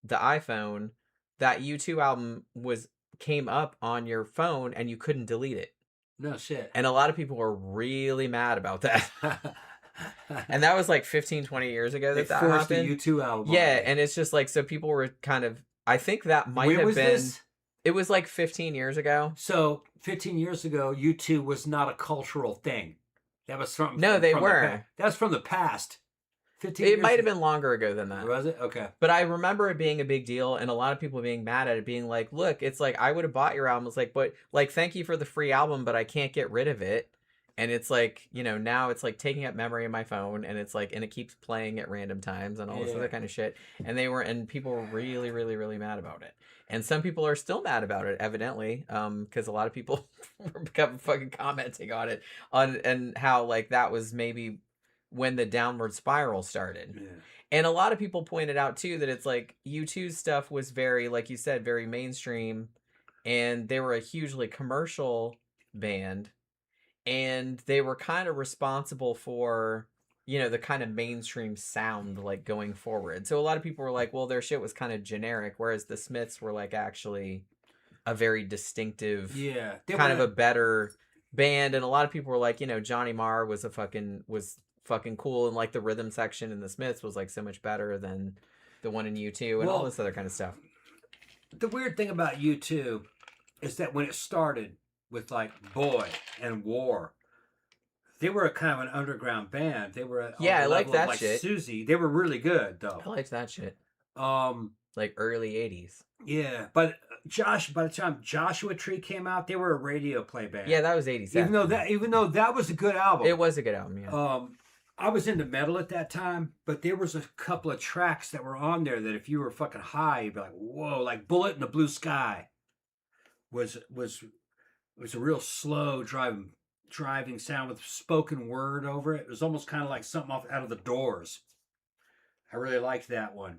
the iPhone, that U2 album came up on your phone and you couldn't delete it. No shit. And a lot of people were really mad about that. And that was like 15, 20 years ago that forced happened. The U2 album. Yeah, and it's just like, so people were kind of, I think that might have been... This? It was like 15 years ago. So 15 years ago, U2 was not a cultural thing. That was from... No, they were. That's from the past. 15 It might have been longer ago than that. Was it? Okay. But I remember it being a big deal and a lot of people being mad at it, being like, look, it's like, I would have bought your album. It's like, but like, thank you for the free album, but I can't get rid of it. And it's like, you know, now it's like taking up memory in my phone and it's like, and it keeps playing at random times and all this other kind of shit. And people were really, really, really mad about it. And some people are still mad about it, evidently, because a lot of people were fucking commenting on it, and how like that was maybe when the downward spiral started. Yeah. And a lot of people pointed out too that it's like U2's stuff was very, like you said, very mainstream, and they were a hugely commercial band, and they were kind of responsible for, you know, the kind of mainstream sound like going forward. So a lot of people were like, well, their shit was kind of generic, whereas the Smiths were like actually a very distinctive, kind of a better band. And a lot of people were like, you know, Johnny Marr was fucking cool, and like the rhythm section in the Smiths was like so much better than the one in U2 and all this other kind of stuff. The weird thing about U2 is that when it started with like Boy and War, they were a kind of an underground band. They were I like that like shit. Susie. They were really good though. I liked that shit. Like early 80s. Yeah, but by the time Joshua Tree came out, they were a radio play band. Yeah, that was 87. Even though that was a good album. It was a good album, yeah. I was into metal at that time, but there was a couple of tracks that were on there that if you were fucking high, you'd be like, whoa, like Bullet in the Blue Sky was a real slow driving sound with spoken word over it. It was almost kind of like something out of the Doors. I really liked that one.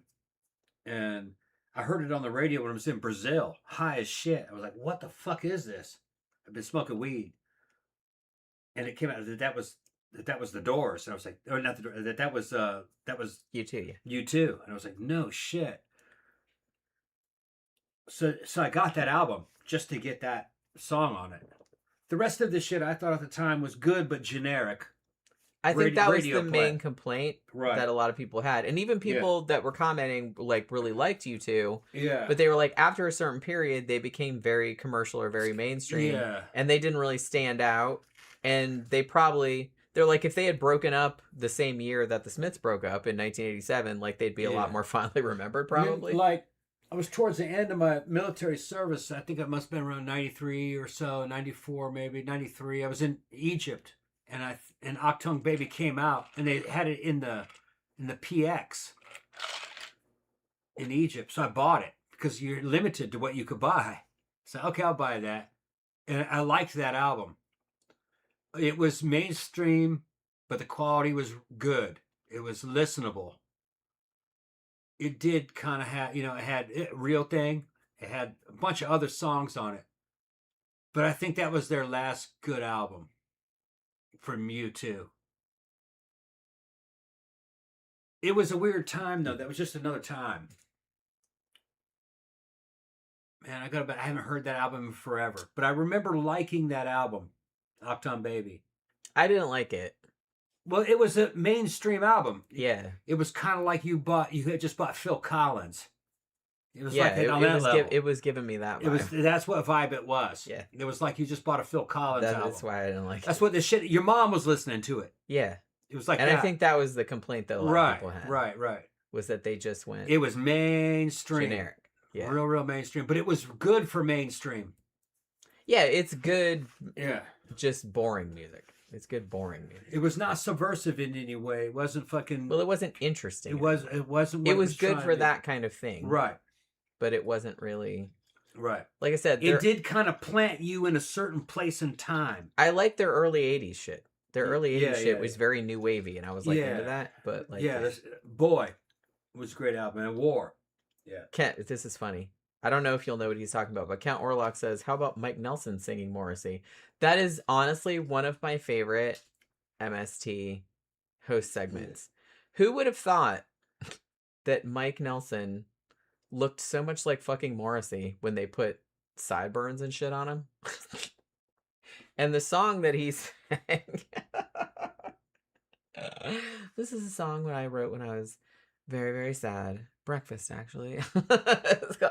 And I heard it on the radio when I was in Brazil, high as shit. I was like, what the fuck is this? I've been smoking weed. And it came out that was that was the Doors, and I was like, or not the Doors, that was U2, yeah. U2, and I was like, no shit. So I got that album just to get that song on it. The rest of the shit I thought at the time was good but generic. I think that was the radio play. main complaint Right. that a lot of people had. And even people that were commenting, like, really liked U2. Yeah. But they were like, after a certain period, they became very commercial or very mainstream. Yeah. And they didn't really stand out. And they're like, if they had broken up the same year that the Smiths broke up in 1987, like, they'd be a lot more fondly remembered, probably. Like, I was towards the end of my military service. I think it must have been around 93 or so, 94 maybe, 93. I was in Egypt, and Octung Baby came out, and they had it in the PX in Egypt. So I bought it because you're limited to what you could buy. So, okay, I'll buy that. And I liked that album. It was mainstream, but the quality was good. It was listenable. It did kind of have, it had Real Thing. It had a bunch of other songs on it. But I think that was their last good album from U2. It was a weird time, though. That was just another time. Man, I haven't heard that album in forever. But I remember liking that album, Octon Baby. I didn't like it. Well, it was a mainstream album. Yeah. It was kind of like you had just bought Phil Collins. It was it was giving me that vibe. That's what vibe it was. Yeah. It was like you just bought a Phil Collins album. That's why I didn't like it. That's what the shit, your mom was listening to it. Yeah. It was like and that. I think that was the complaint that a lot of people had. Right. Was that they just went... It was mainstream. Generic. Yeah. Real mainstream. But it was good for mainstream. Yeah, it's good. Yeah. Just boring music. It's good, boring music. It was not subversive in any way. It wasn't fucking... Well, it wasn't interesting. It wasn't what it was good for that kind of thing. Right. But it wasn't really... Right. Like I said... It did kind of plant you in a certain place and time. I like their early 80s shit. Their early 80s shit was very new wavy, and I was like into that. But like... Yeah, Boy was a great album. And War. Yeah. Kent, this is funny. I don't know if you'll know what he's talking about, but Count Orlok says, how about Mike Nelson singing Morrissey? That is honestly one of my favorite MST host segments. Who would have thought that Mike Nelson looked so much like fucking Morrissey when they put sideburns and shit on him? And the song that he sang... This is a song that I wrote when I was very, very sad. Breakfast, actually.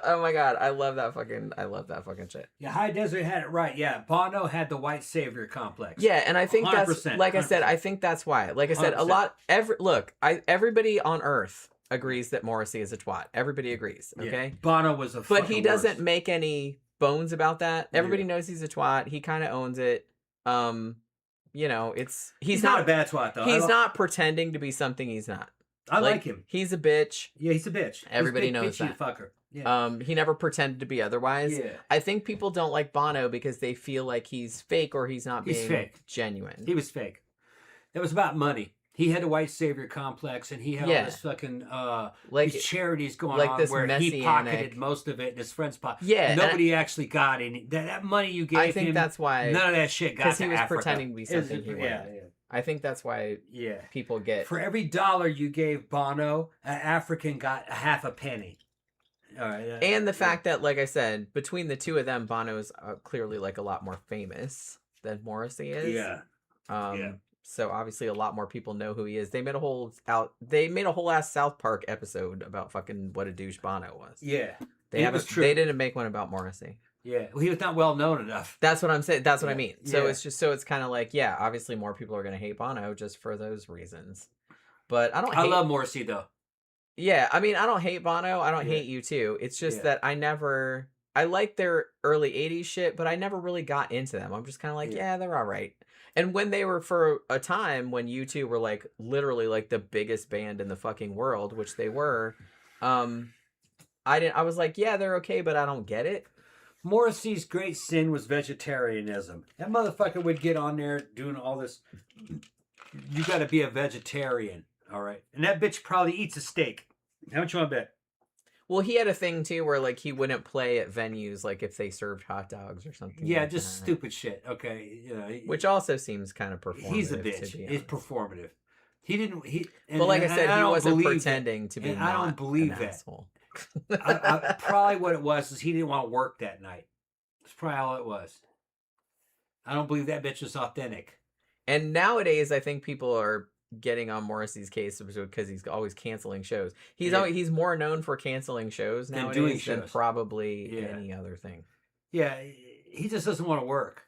Oh my god, I love that fucking shit. Yeah, High Desert had it right. Yeah, Bono had the white savior complex. Yeah, and I think that's 100%, like I said. I think that's why. Like I said, 100%. Everybody on Earth agrees that Morrissey is a twat. Everybody agrees. Okay, yeah, Bono was a. But he doesn't make any bones about that. Everybody knows he's a twat. He kind of owns it. He's not a bad twat though. He's not pretending to be something he's not. I like him. He's a bitch. Yeah, he's a bitch. Everybody he's knows that. Fucker. Yeah. He never pretended to be otherwise. Yeah. I think people don't like Bono because they feel like he's fake or he's not being fake. Genuine. He was fake. It was about money. He had a white savior complex, and he had all this fucking these charities going on where he pocketed most of it, and his friends pocketed. Yeah, nobody actually got any. That money you gave him. I think that's why none of that shit got to because he was Africa. pretending to be something he wasn't. Yeah. I think that's why people get... For every dollar you gave Bono, an African got a half a penny. All right. And the fact that, like I said, between the two of them, Bono's clearly like a lot more famous than Morrissey is. Yeah. So obviously a lot more people know who he is. They made a whole ass South Park episode about fucking what a douche Bono was. Yeah. They didn't make one about Morrissey. Yeah, well, he was not well known enough. That's what I'm saying. That's what I mean. So it's kind of like, obviously more people are going to hate Bono just for those reasons. But I love Morrissey though. Yeah, I mean, I don't hate Bono. I don't hate U2. It's just that I like their early 80s shit, but I never really got into them. I'm just kind of like, they're all right. And when they were, for a time when U2 were like literally like the biggest band in the fucking world, which they were, I was like, they're okay, but I don't get it. Morrissey's great sin was vegetarianism. That motherfucker would get on there doing all this. You got to be a vegetarian, all right? And that bitch probably eats a steak. How much you want to bet? Well, he had a thing too where like he wouldn't play at venues like if they served hot dogs or something. Yeah, like just that. stupid shit. Okay, Which also seems kind of performative. He's a bitch. To be It's honest. performative. He didn't. But like I said, he wasn't believe pretending to be. and I don't believe an that. Asshole. Probably what it was is he didn't want to work that night. That's probably all it was. I don't believe that bitch was authentic. And nowadays, I think people are getting on Morrissey's case because he's always canceling shows. He's more known for canceling shows nowadays than probably any other thing. Yeah, he just doesn't want to work.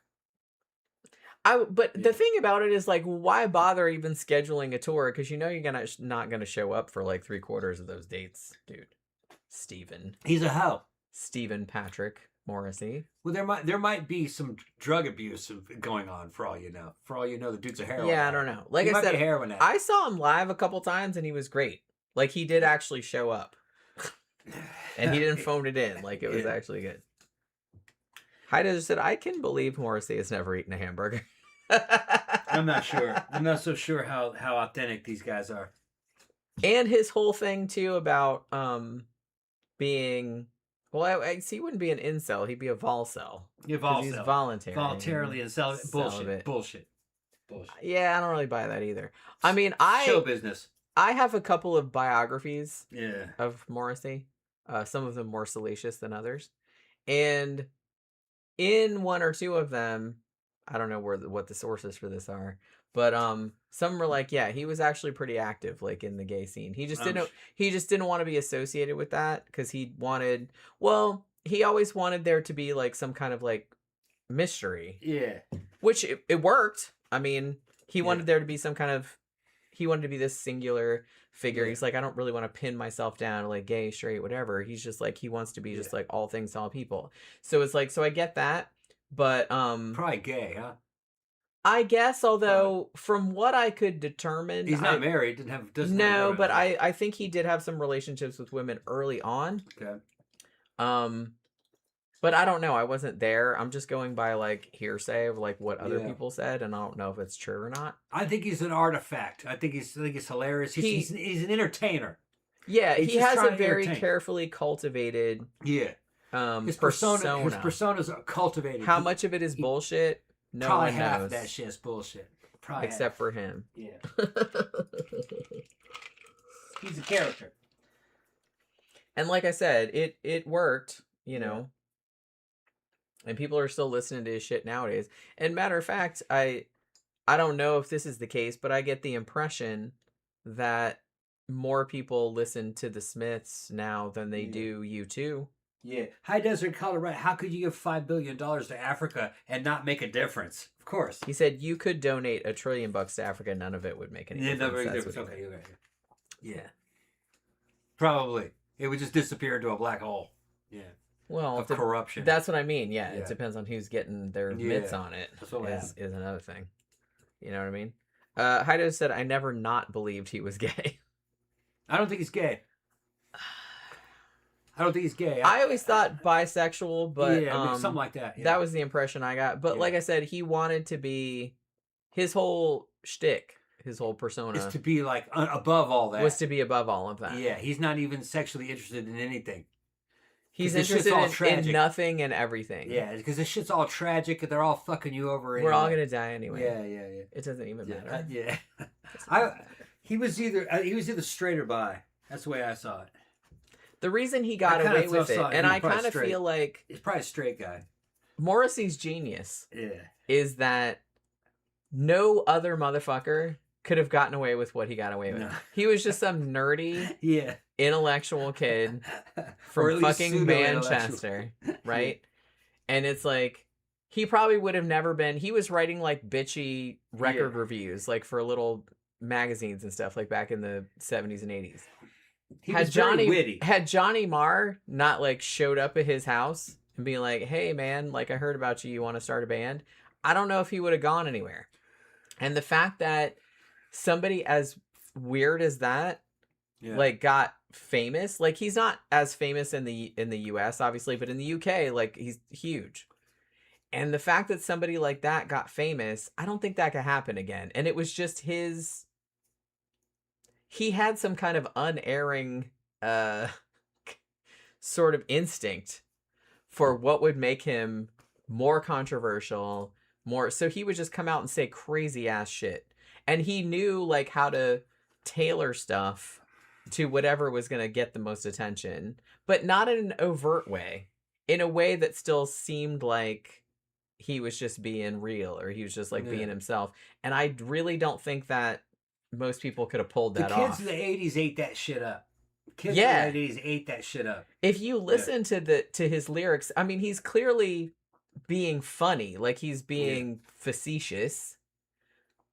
But the thing about it is like, why bother even scheduling a tour? Because you know you're not gonna show up for like 3/4 of those dates, dude. Steven. He's a hoe. Stephen Patrick Morrissey. Well, there might be some drug abuse going on for all you know. For all you know, the dude's a heroin. Yeah, I don't know. Like I said, I saw him live a couple times and he was great. Like he did actually show up, and he didn't phone it in. Like it was actually good. Haida said, "I can believe Morrissey has never eaten a hamburger." I'm not sure. I'm not so sure how authentic these guys are. And his whole thing too about being, well, he wouldn't be an incel. He'd be a volcel. Yeah, volcel. He's voluntary. Voluntarily and bullshit. Bullshit. Yeah, I don't really buy that either. I mean, show business. I have a couple of biographies. Yeah. Of Morrissey. Some of them more salacious than others, and in one or two of them, I don't know what the sources for this are, but some were like, yeah, he was actually pretty active, like in the gay scene. He just didn't want to be associated with that because he always wanted there to be like some kind of like mystery. Yeah. Which it worked. I mean, he wanted there to be he wanted to be this singular figure. Yeah. He's like, I don't really want to pin myself down like gay, straight, whatever. He's just like, he wants to be just like all things to all people. So it's like, so I get that. But probably gay, huh? I guess, although from what I could determine, he's not married. But I think he did have some relationships with women early on. Okay. But I don't know. I wasn't there. I'm just going by like hearsay of like what other people said, and I don't know if it's true or not. I think he's an artifact. I think he's hilarious. He's an entertainer. Yeah, he has a very carefully cultivated. Yeah. His persona's cultivated. How much of it is bullshit? No probably one knows. Half of that shit's bullshit. Probably except for him. Yeah. He's a character. And like I said, it worked, you know. And people are still listening to his shit nowadays. And matter of fact, I don't know if this is the case, but I get the impression that more people listen to the Smiths now than they do U2. Yeah. High Desert, Colorado. How could you give $5 billion to Africa and not make a difference? Of course. He said you could donate $1 trillion to Africa. None of it would make any difference. Never make a difference. Okay, you're right. Yeah. Probably. It would just disappear into a black hole. Yeah. Well, corruption. That's what I mean. Yeah, it depends on who's getting their mitts on it. That's is another thing. You know what I mean? Haida said, I never not believed he was gay. I don't think he's gay. I always thought bisexual, but something like that. Yeah. That was the impression I got. But like I said, he wanted to be, his whole shtick, his whole persona, is to be like above all that. Was to be above all of that. Yeah, he's not even sexually interested in anything. He's interested in nothing and everything. Yeah, because this shit's all tragic and they're all fucking you over. We're all gonna die anyway. Yeah. It doesn't even matter. He was either straight or bi. That's the way I saw it. The reason he got away with it, and I kind of feel like he's probably a straight guy. Morrissey's genius, is that no other motherfucker could have gotten away with what he got away with. No. He was just some nerdy, intellectual kid from fucking Manchester, right? And it's like, he probably would have never been. He was writing like bitchy record reviews, like for little magazines and stuff, like back in the 70s and 80s. Had Johnny Marr not like showed up at his house and being like, hey man, like I heard about you want to start a band, I don't know if he would have gone anywhere. And the fact that somebody as weird as that like got famous, like he's not as famous in the US obviously, but in the UK like he's huge. And the fact that somebody like that got famous, I don't think that could happen again. And it was just he had some kind of unerring sort of instinct for what would make him more controversial, more so he would just come out and say crazy ass shit. And he knew like how to tailor stuff to whatever was going to get the most attention, but not in an overt way. In a way that still seemed like he was just being real, or he was just like being himself. And I really don't think that most people could have pulled that off. The kids in the 80s ate that shit up. Kids in the 80s ate that shit up. If you listen to his lyrics, I mean, he's clearly being funny, like he's being facetious,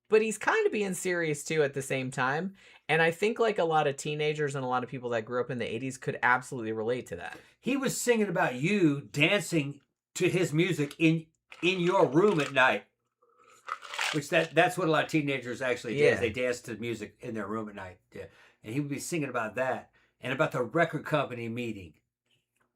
but he's kind of being serious too at the same time. And I think like a lot of teenagers and a lot of people that grew up in the 80s could absolutely relate to that. He was singing about you dancing to his music in your room at night. Which that's what a lot of teenagers actually do. They dance to music in their room at night. Yeah. And he would be singing about that and about the record company meeting.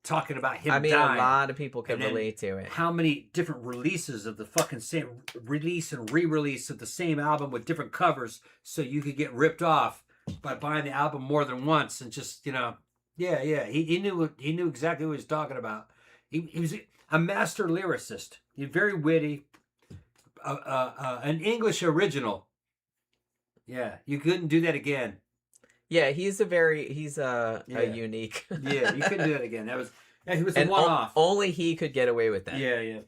Talking about him dying. A lot of people can relate to it. How many different releases of the fucking same release and re-release of the same album with different covers, so you could get ripped off by buying the album more than once, and just, you know, he knew exactly what he was talking about. He was a master lyricist. He's very witty, an English original. Yeah, you couldn't do that again. Yeah, he's a unique. Yeah, you couldn't do that again. He was a one-off. Only he could get away with that. Yeah.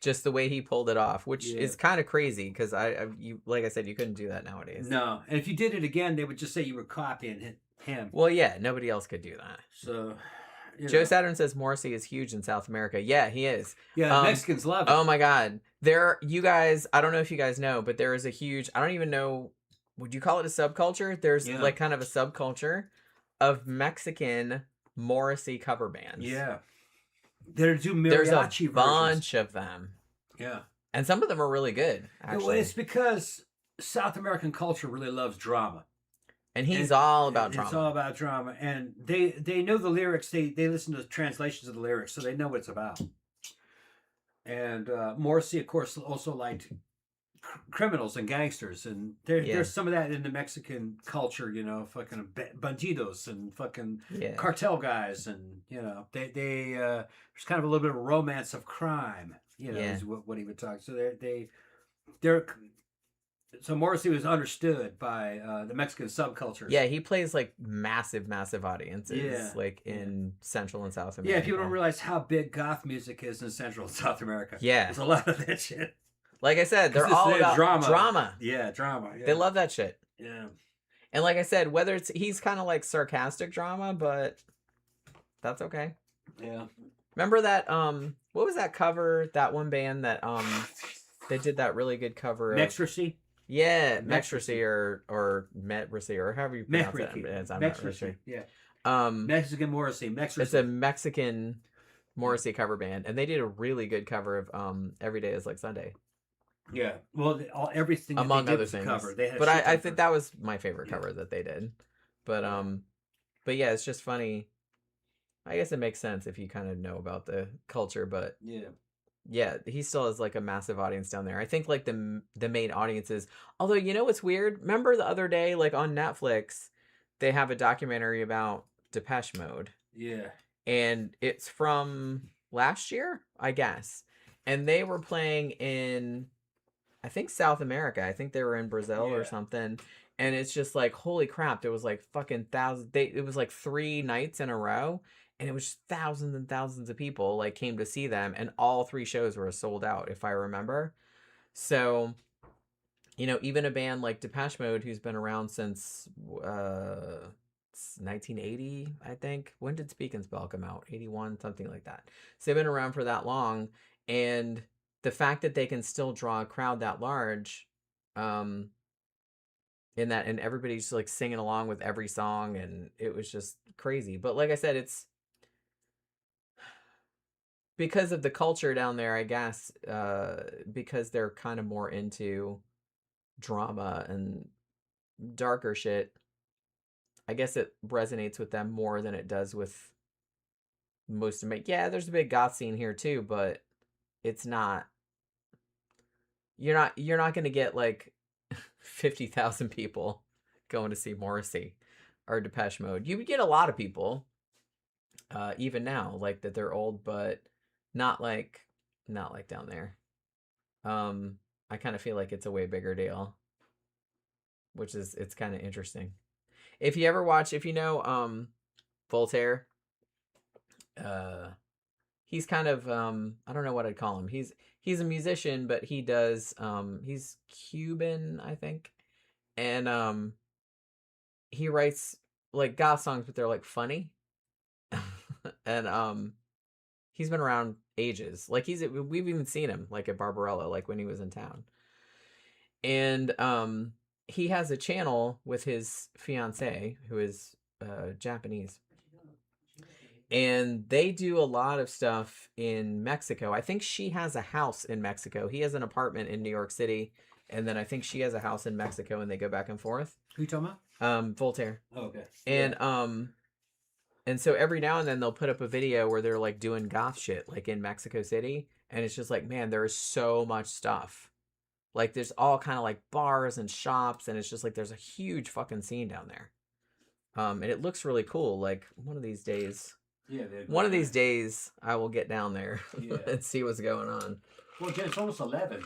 Just the way he pulled it off, which is kind of crazy because you like I said, you couldn't do that nowadays. No, and if you did it again, they would just say you were copying him. Well, yeah, nobody else could do that. So, Joe Saturn says Morrissey is huge in South America. Yeah, he is. Yeah, Mexicans love it. Oh my God, you guys. I don't know if you guys know, but there is a huge. I don't even know. Would you call it a subculture? There's like kind of a subculture of Mexican Morrissey cover bands. Yeah. They do mariachi There's a versions. bunch of them. Yeah. And some of them are really good, actually. Well, it's because South American culture really loves drama. And he's all about drama. It's all about drama. And they know the lyrics. They listen to the translations of the lyrics, so they know what it's about. And Morrissey, of course, also liked criminals and gangsters, and there's some of that in the Mexican culture, you know, fucking bandidos and fucking cartel guys, and you know, there's kind of a little bit of a romance of crime, you know, is what he would talk. So so Morrissey was understood by the Mexican subcultures. Yeah, he plays like massive audiences, like in Central and South America. Yeah, people don't realize how big goth music is in Central and South America. Yeah, there's a lot of that shit. Like I said, they're all about drama. Yeah, drama. Yeah. They love that shit. Yeah. And like I said, he's kind of like sarcastic drama, but that's okay. Yeah. Remember that what was that cover, that one band that they did that really good cover of Mextracy? Yeah, Mextracy or Metracy or however you pronounce it. It's Mextracy. Yeah. Mexican Morrissey. Mextracy. It's a Mexican Morrissey cover band, and they did a really good cover of Every Day Is Like Sunday. Yeah, well, everything among other things. Cover. But I think that was my favorite cover that they did. But yeah, it's just funny. I guess it makes sense if you kind of know about the culture. But yeah, he still has like a massive audience down there. I think like the main audiences. Although you know what's weird? Remember the other day, like on Netflix, they have a documentary about Depeche Mode. Yeah, and it's from last year, I guess, and they were playing in, I think, South America. I think they were in Brazil or something. And it's just like, holy crap, there was like fucking thousands. It was like 3 nights in a row. And it was just thousands and thousands of people like came to see them. And all 3 shows were sold out, if I remember. So, you know, even a band like Depeche Mode, who's been around since 1980, I think. When did Speak and Spell come out? 81, something like that. So they've been around for that long. And the fact that they can still draw a crowd that large, and everybody's like singing along with every song, and it was just crazy. But like I said, it's because of the culture down there, I guess, because they're kind of more into drama and darker shit. I guess it resonates with them more than it does with most of them. Yeah, there's a big goth scene here too, but it's not. You're not gonna get like 50,000 people going to see Morrissey or Depeche Mode. You would get a lot of people, even now, like that they're old, but not like down there. I kind of feel like it's a way bigger deal, which is it's kind of interesting. If you ever watch, if you know Voltaire, uh he's kind of I don't know what I'd call him. He's a musician, but he does he's Cuban, I think. And he writes like goth songs, but they're like funny. And he's been around ages. Like we've even seen him like at Barbarella, like when he was in town. And he has a channel with his fiance who is Japanese, and they do a lot of stuff in Mexico. I think she has a house in Mexico. He has an apartment in New York City, and then I think she has a house in Mexico, and they go back and forth. Who you talking about? Voltaire. Oh, okay. And and so every now and then they'll put up a video where they're like doing goth shit like in Mexico City, and it's just like, man, there is so much stuff. Like there's all kind of like bars and shops, and it's just like there's a huge fucking scene down there. And it looks really cool. Like one of these days, one of these days, I will get down there and see what's going on. Well, Jen, it's almost 11.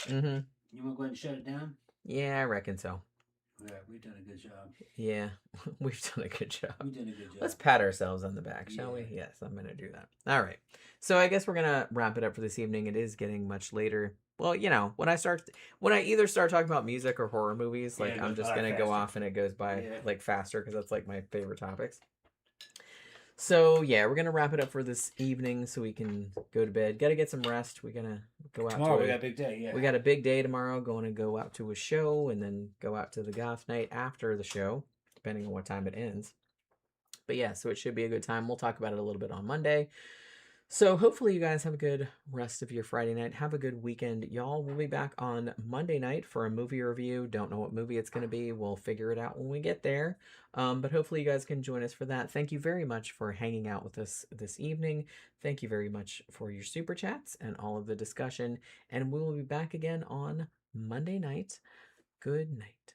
Mm-hmm. You want to go ahead and shut it down? Yeah, I reckon so. Yeah, we've done a good job. Yeah, we've done a good job. We've done a good job. Let's pat ourselves on the back, shall we? Yes, I'm going to do that. All right. So I guess we're going to wrap it up for this evening. It is getting much later. Well, you know, when I either start talking about music or horror movies, like I'm just going to go off and it goes by like faster because that's like my favorite topics. So yeah, we're gonna wrap it up for this evening so we can go to bed. Got to get some rest. We're gonna go out tomorrow. We got a big day. Yeah, we got a big day tomorrow. Going to go out to a show and then go out to the goth night after the show, depending on what time it ends. But yeah, so it should be a good time. We'll talk about it a little bit on Monday. So hopefully you guys have a good rest of your Friday night. Have a good weekend, y'all. We'll be back on Monday night for a movie review. Don't know what movie it's going to be. We'll figure it out when we get there. But hopefully you guys can join us for that. Thank you very much for hanging out with us this evening. Thank you very much for your super chats and all of the discussion. And we will be back again on Monday night. Good night.